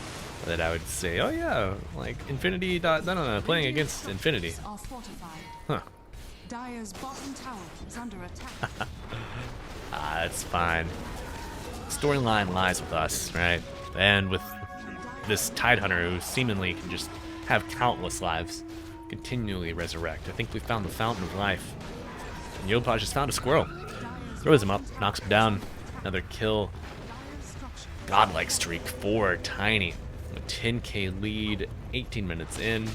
A: that I would say, oh yeah, like Infinity, no, playing against Infinity.
B: are fortified.
A: Huh.
B: Dire's bottom tower is under attack.
A: Ah, it's fine. Storyline lies with us, right? And with this Tidehunter who seemingly can just have countless lives, continually resurrect. I think we found the fountain of life. And Yopaj just found a squirrel. Throws him up, knocks him down. Another kill. Godlike streak for Tiny. A 10k lead, 18 minutes in.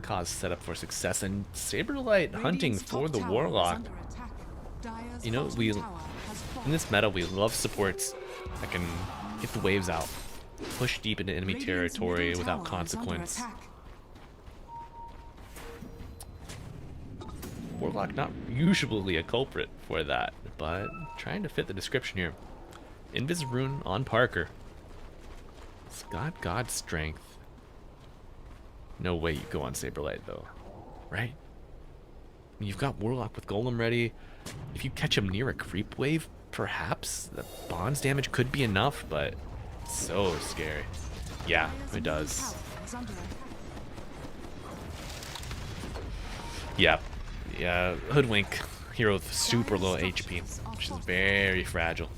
A: Cause set up for success, and Saberlight hunting
B: Radiant's
A: for
B: top
A: the
B: tower is
A: Warlock.
B: under attack. Dire's
A: You know,
B: bottom
A: we
B: tower has fallen.
A: in this meta we love supports that can get the waves out, push deep into enemy
B: Radiant's
A: territory
B: middle
A: without
B: tower is under
A: consequence.
B: attack.
A: Warlock not usually a culprit for that, but trying to fit the description here. Invis rune on Parker. It's got God's Strength. No way you go on Saberlight though, right? You've got Warlock with Golem ready. If you catch him near a creep wave, perhaps the bonds damage could be enough, but it's so scary. Yeah, it does.
B: Tower is under attack.
A: Yeah, yeah. Hoodwink hero with super low HP, which is very fragile.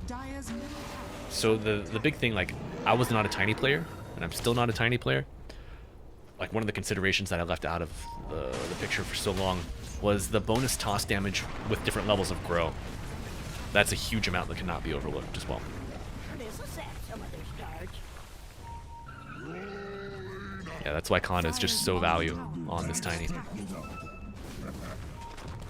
B: Dire's middle tower.
A: So the big thing, like, I was not a tiny player, and I'm still not a tiny player. Like, one of the considerations that I left out of the picture for so long was the bonus toss damage with different levels of grow. That's a huge amount that cannot be overlooked as well. Yeah, that's why Khan is just so value on this tiny.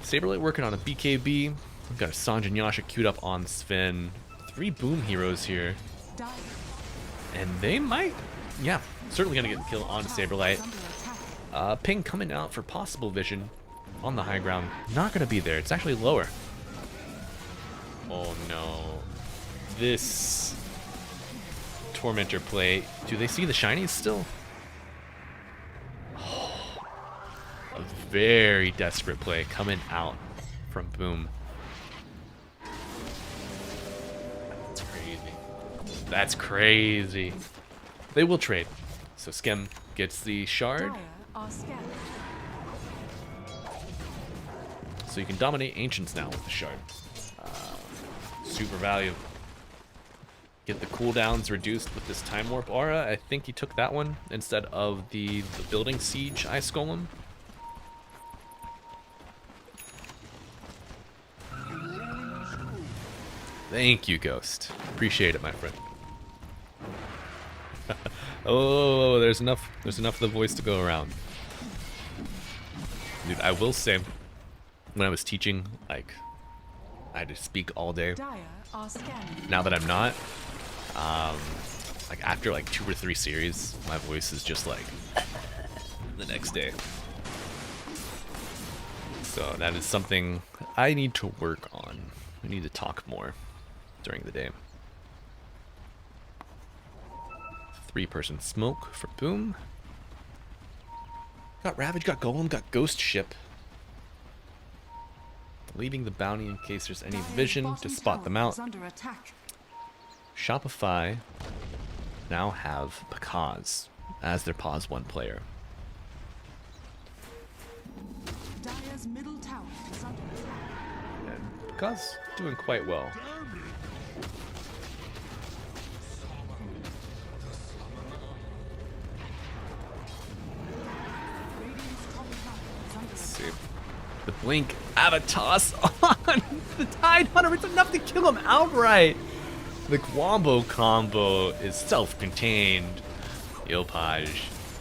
A: Saberlight working on a BKB. We've got a Sanj and Yasha queued up on Sven. 3 boom heroes here.
B: Dire
A: And they might, yeah, certainly gonna get the kill on Saberlight.
B: under attack.
A: Ping coming out for possible vision on the high ground. Not gonna be there. It's actually lower. Oh no. This Tormentor play. Do they see the shinies still? Oh, a very desperate play coming out from Boom. That's crazy. That's crazy. They will trade. So Skem gets the shard.
B: Dire are scattered.
A: So you can dominate Ancients now with the shard. Super value. Get the cooldowns reduced with this Time Warp aura. I think he took that one instead of the Building Siege Ice Golem. Thank you, Ghost. Appreciate it, my friend. Oh, there's enough of the voice to go around. Dude, I will say, when I was teaching, like, I had to speak all day.
B: Dire are scanning.
A: Now that I'm not, like after like 2 or 3 series, my voice is just like the next day. So that is something I need to work on. I need to talk more during the day. 3-person smoke for Boom. Got Ravage, got Golem, got Ghost Ship. Leaving the bounty in case there's any
B: Dire's
A: vision to
B: bottom
A: spot
B: tower
A: them out.
B: is under attack.
A: Shopify now have Pakaz as their pause 1 player.
B: Dire's middle tower is under attack.
A: And Pakaz doing quite well.
B: Radiant's top tower is under
A: See.
B: attack.
A: The blink, Avatos on the Tide Hunter. It's enough to kill him outright. The Wombo combo is self-contained. Yopaj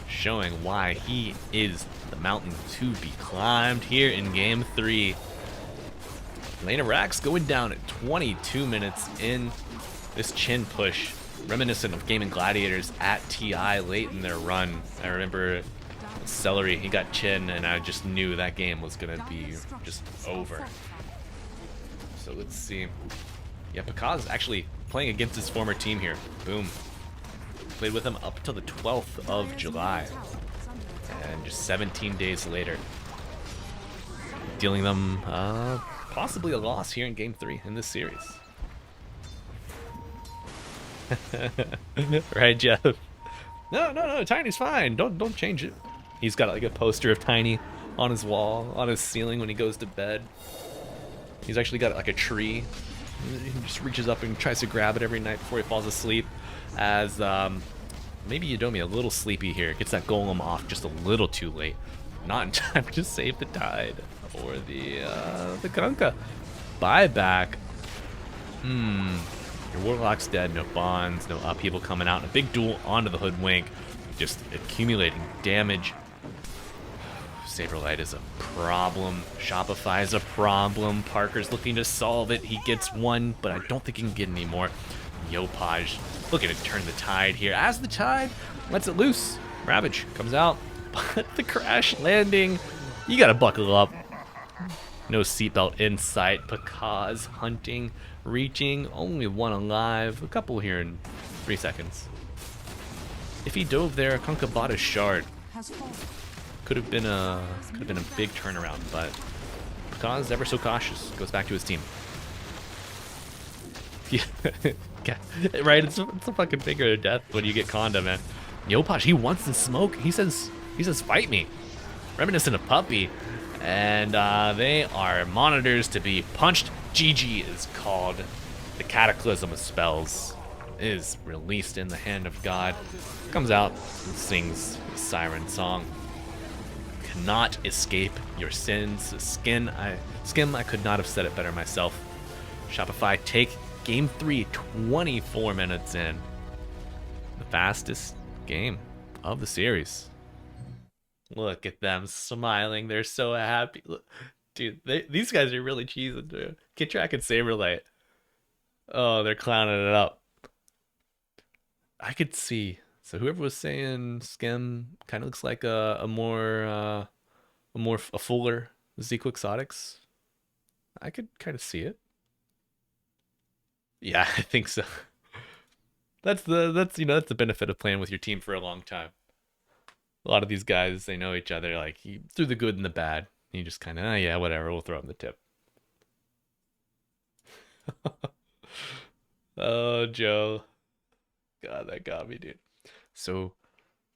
A: showing why he is the mountain to be climbed here in game 3. Lena Rax going down at 22 minutes in. This chin push, reminiscent of Gaming Gladiators at TI late in their run. I remember Celery, he got chin, and I just knew that game was gonna be just over. So let's see. Yeah, Pakaz is actually playing against his former team here. Boom. Played with him up till the 12th of July. And just 17 days later, dealing them possibly a loss here in game 3 in this series. Right, Jeff? No, Tiny's fine. Don't change it. He's got like a poster of Tiny on his wall, on his ceiling when he goes to bed. He's actually got like a tree. He just reaches up and tries to grab it every night before he falls asleep. As maybe Yudomi a little sleepy here, gets that golem off just a little too late, not in time to save the Tide or the Kunkka. Buyback. Your Warlock's dead, no bonds, no upheaval coming out, and a big duel onto the Hoodwink, just accumulating damage. Saberlight is a problem. Shopify is a problem. Parker's looking to solve it. He gets one, but I don't think he can get any more. Yopaj looking to turn the tide here. As the Tide lets it loose, Ravage comes out, but the crash landing, you gotta buckle up. No seatbelt in sight. Pakaz hunting, reaching, only one alive. A couple here in 3 seconds. If he dove there, Kunkka bought his shard.
B: Has fallen.
A: Could have been a big turnaround, but Pakaz ever so cautious. Goes back to his team. Yeah, right. It's a fucking finger of death when you get Conda, man. Yopaj, he wants the smoke. He says, fight me. Reminiscent of Puppy. And they are monitors to be punched. GG is called. The Cataclysm of Spells is released in the hand of God. Comes out and sings the siren song. Cannot escape your sins. Skim, I could not have said it better myself. Shopify take game 3, 24 minutes in. The fastest game of the series. Look at them smiling. They're so happy. Look, dude, these guys are really cheesing, dude. Kid Track and Saberlight. Oh, they're clowning it up. I could see. So whoever was saying Skim kind of looks like a fuller Z Quixotics. I could kind of see it. Yeah, I think so. That's the benefit of playing with your team for a long time. A lot of these guys, they know each other, like through the good and the bad. You just kind of, yeah, whatever, we'll throw them the tip. Oh, Joe. God, that got me, dude. So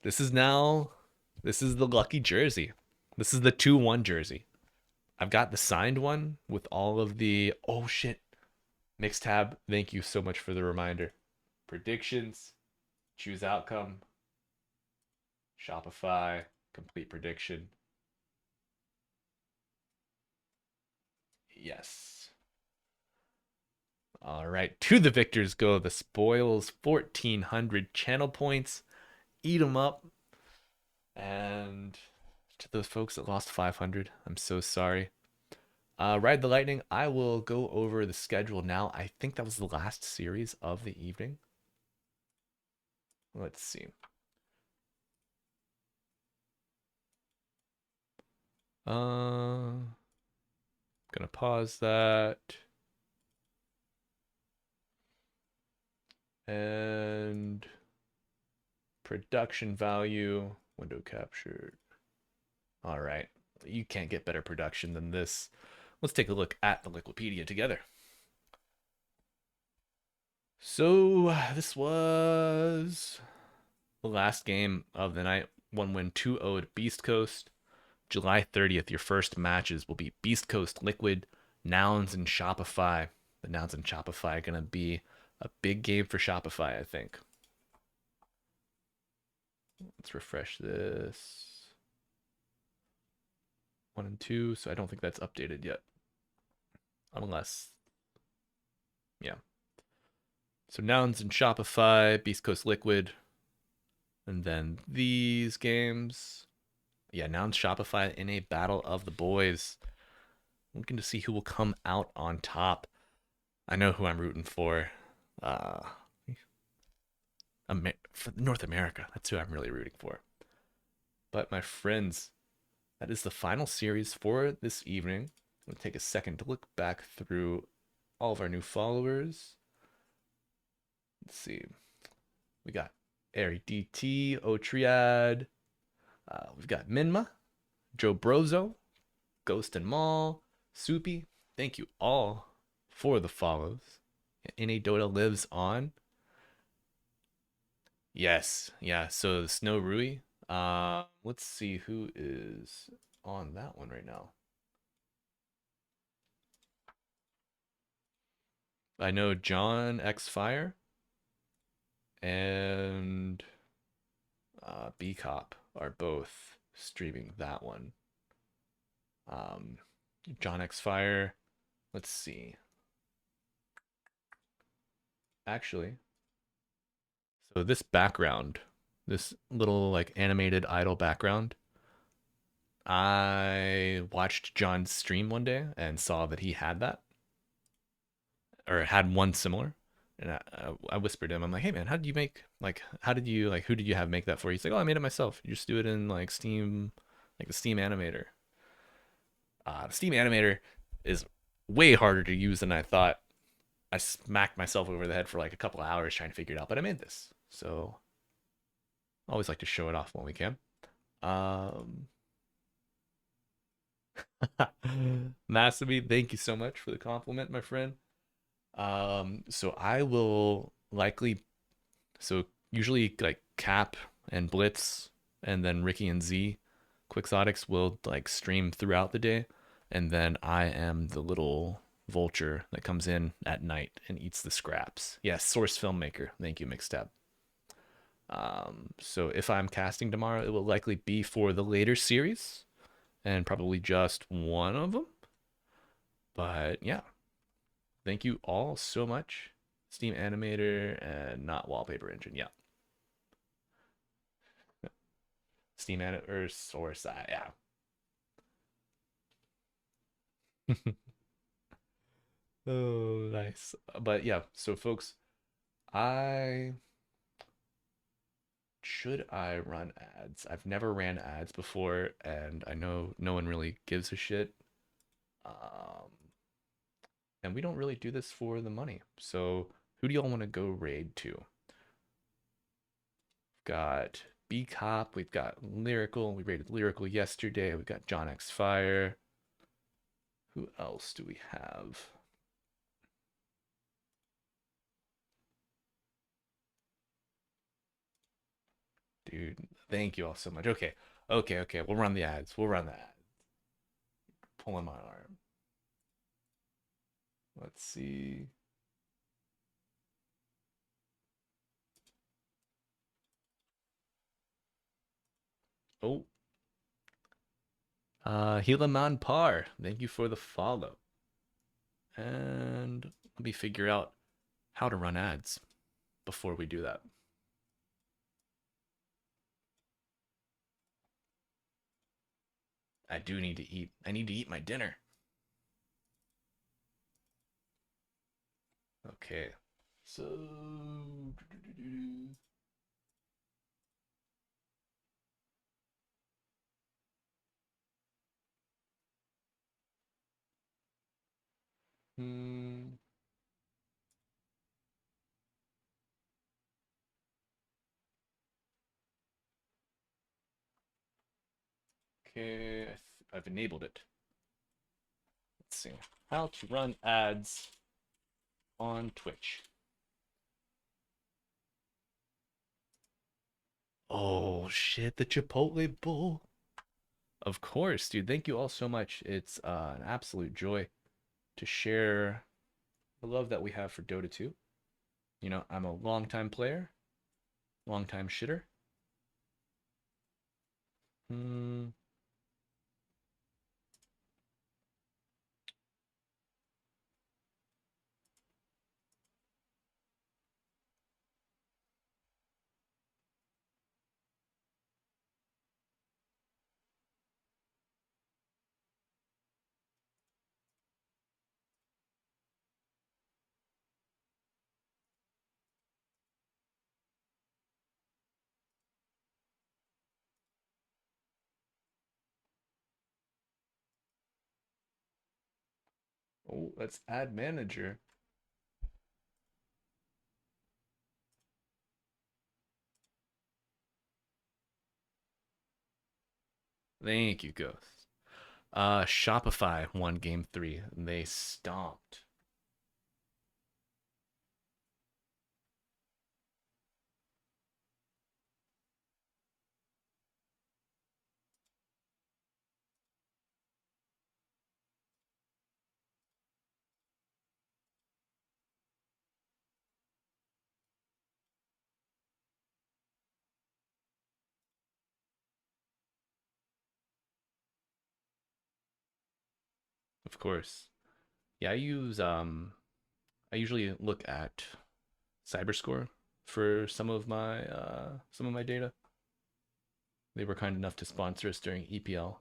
A: this is the lucky jersey. This is the 2-1 jersey. I've got the signed one with all of the, oh shit. Mixed tab, thank you so much for the reminder. Predictions, choose outcome, Shopify, complete prediction. Yes. All right, to the victors go the spoils, 1,400 channel points. Eat them up. And to those folks that lost 500, I'm so sorry. Ride the Lightning, I will go over the schedule now. I think that was the last series of the evening. Let's see. Gonna pause that. And production value, window captured. All right, you can't get better production than this. Let's take a look at the Liquipedia together. So this was the last game of the night. 1 win, 2-0 Beast Coast. July 30th, your first matches will be Beast Coast, Liquid, Nouns, and Shopify. The Nouns and Shopify are going to be a big game for Shopify, I think. Let's refresh this. 1 and 2, so I don't think that's updated yet. Unless, yeah. So Nouns and Shopify, Beast Coast Liquid, and then these games. Yeah, Nouns Shopify in a battle of the boys. Looking to see who will come out on top. I know who I'm rooting for. For North America. That's who I'm really rooting for. But my friends, that is the final series for this evening. I'm going to take a second to look back through all of our new followers. Let's see. We got Ari DT, Otriad. We've got Minma, Joe Brozo, Ghost and Maul, Soupy. Thank you all for the follows. NA Dota lives on. Yes, yeah. So the Snow Rui. Let's see who is on that one right now. I know John X Fire and B Cop are both streaming that one. John X Fire. Let's see. Actually, so this background, this little like animated idle background, I watched John's stream one day and saw that he had that, or had one similar. And I whispered to him, I'm like, hey man, how did you make, like, who did you have make that for you? He's like, oh, I made it myself. You just do it in like Steam, like the Steam animator. The Steam animator is way harder to use than I thought. I smacked myself over the head for like a couple hours trying to figure it out, but I made this. So I always like to show it off when we can. Massamy, thank you so much for the compliment, my friend. So I will likely, so usually like Cap and Blitz and then Ricky and Z Quixotics will like stream throughout the day, and then I am the little vulture that comes in at night and eats the scraps. Yes, source filmmaker. Thank you, Mixtab. So if I'm casting tomorrow, it will likely be for the later series and probably just one of them. But yeah, thank you all so much. Steam Animator and not Wallpaper Engine. Yeah. Steam Animator or Source. Yeah. Oh, nice. But yeah, so folks, I should I run ads? I've never ran ads before, and I know no one really gives a shit. Um, and we don't really do this for the money. So who do y'all want to go raid to? Got B Cop, we've got Lyrical, we raided Lyrical yesterday, we've got John X Fire. Who else do we have? Dude, thank you all so much. Okay. We'll run the ads. We'll run the ads. Pulling my arm. Let's see. Oh, Hilaman Par, thank you for the follow. And let me figure out how to run ads before we do that. I do need to eat. I need to eat my dinner. Okay. So hmm. Okay, I've enabled it. Let's see. How to run ads on Twitch. Oh shit, the Chipotle Bowl. Of course, dude. Thank you all so much. It's an absolute joy to share the love that we have for Dota 2. You know, I'm a longtime player, longtime shitter. Hmm. Oh, let's add manager. Thank you, Ghost. Shopify won game 3. They stomped. Of course. Yeah, I usually look at Cyberscore for some of my data. They were kind enough to sponsor us during EPL.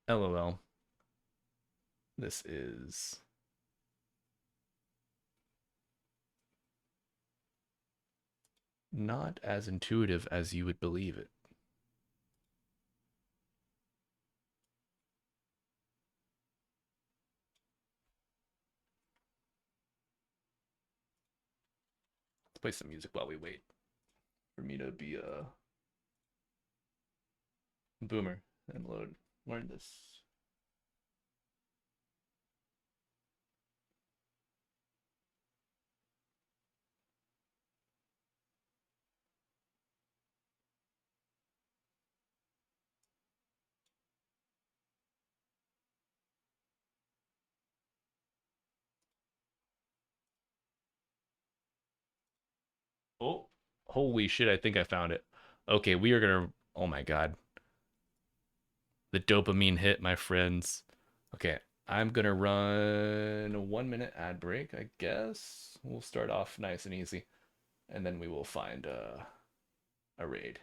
A: LOL. This is not as intuitive as you would believe it. Let's play some music while we wait for me to be a boomer and learn this. Oh, holy shit, I think I found it. Okay, we are gonna, oh my god. The dopamine hit, my friends. Okay, I'm gonna run a 1 minute ad break, I guess. We'll start off nice and easy, and then we will find a raid.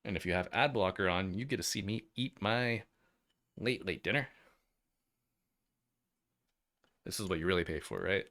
A: And if you have ad blocker on, you get to see me eat my late dinner. This is what you really pay for, right?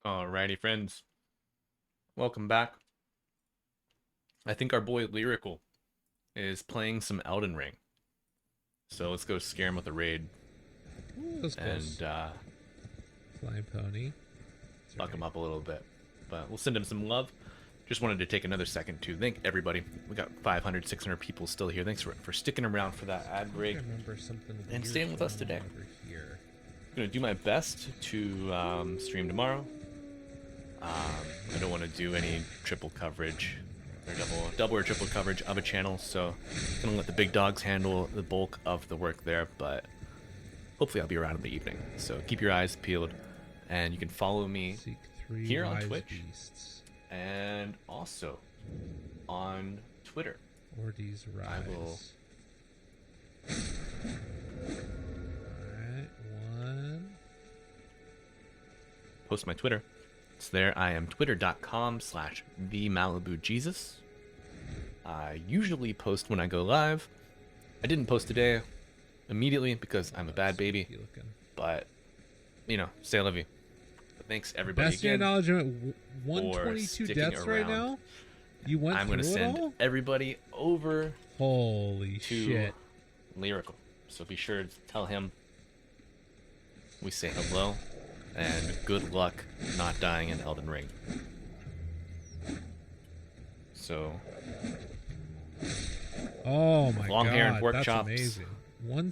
A: Alrighty, friends. Welcome back. I think our boy Lyrical is playing some Elden Ring. So let's go scare him with a raid.
H: Ooh, that's close.
A: And
H: Flying pony.
A: fuck him up a little bit. But we'll send him some love. Just wanted to take another second to thank everybody. We got 500, 600 people still here. Thanks for sticking around for that ad break.
H: I remember something
A: And staying with us today.
H: over here.
A: I'm going to do my best to stream tomorrow. I don't want to do any triple coverage or double or triple coverage of a channel, so I'm going to let the big dogs handle the bulk of the work there, but hopefully I'll be around in the evening. So keep your eyes peeled, and you can follow me
H: Seek three
A: here on
H: wise
A: Twitch
H: beasts.
A: and also on Twitter.
H: Ortiz rise.
A: I will.
H: Alright, one.
A: Post my Twitter. It's there. I am twitter.com/TheMalibuJesus. I usually post when I go live. I didn't post today immediately because I'm a bad baby.
H: Spooky looking.
A: But, you know, say la vie. But thanks everybody
H: Best
A: again.
H: acknowledgement. 122
A: sticking
H: deaths right
A: around.
H: now. You went
A: I'm
H: through
A: going to
H: it
A: send
H: all?
A: everybody over
H: Holy
A: to
H: shit!
A: Lyrical. So be sure to tell him we say hello and good luck not dying in Elden Ring. So,
H: Oh my
A: long
H: god,
A: hair and pork
H: that's
A: chops.
H: amazing.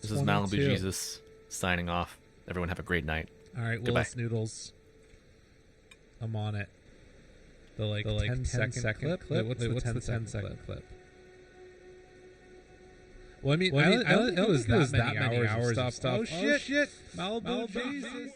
A: This is Malibu Jesus signing off. Everyone have a great night.
H: All right,
A: Goodbye.
H: Willis Noodles. I'm on it. The 10 second clip. Wait, what's the 10 second clip? Well, I mean, I don't think it was that many hours of stuff. Oh shit! Malibu Jesus.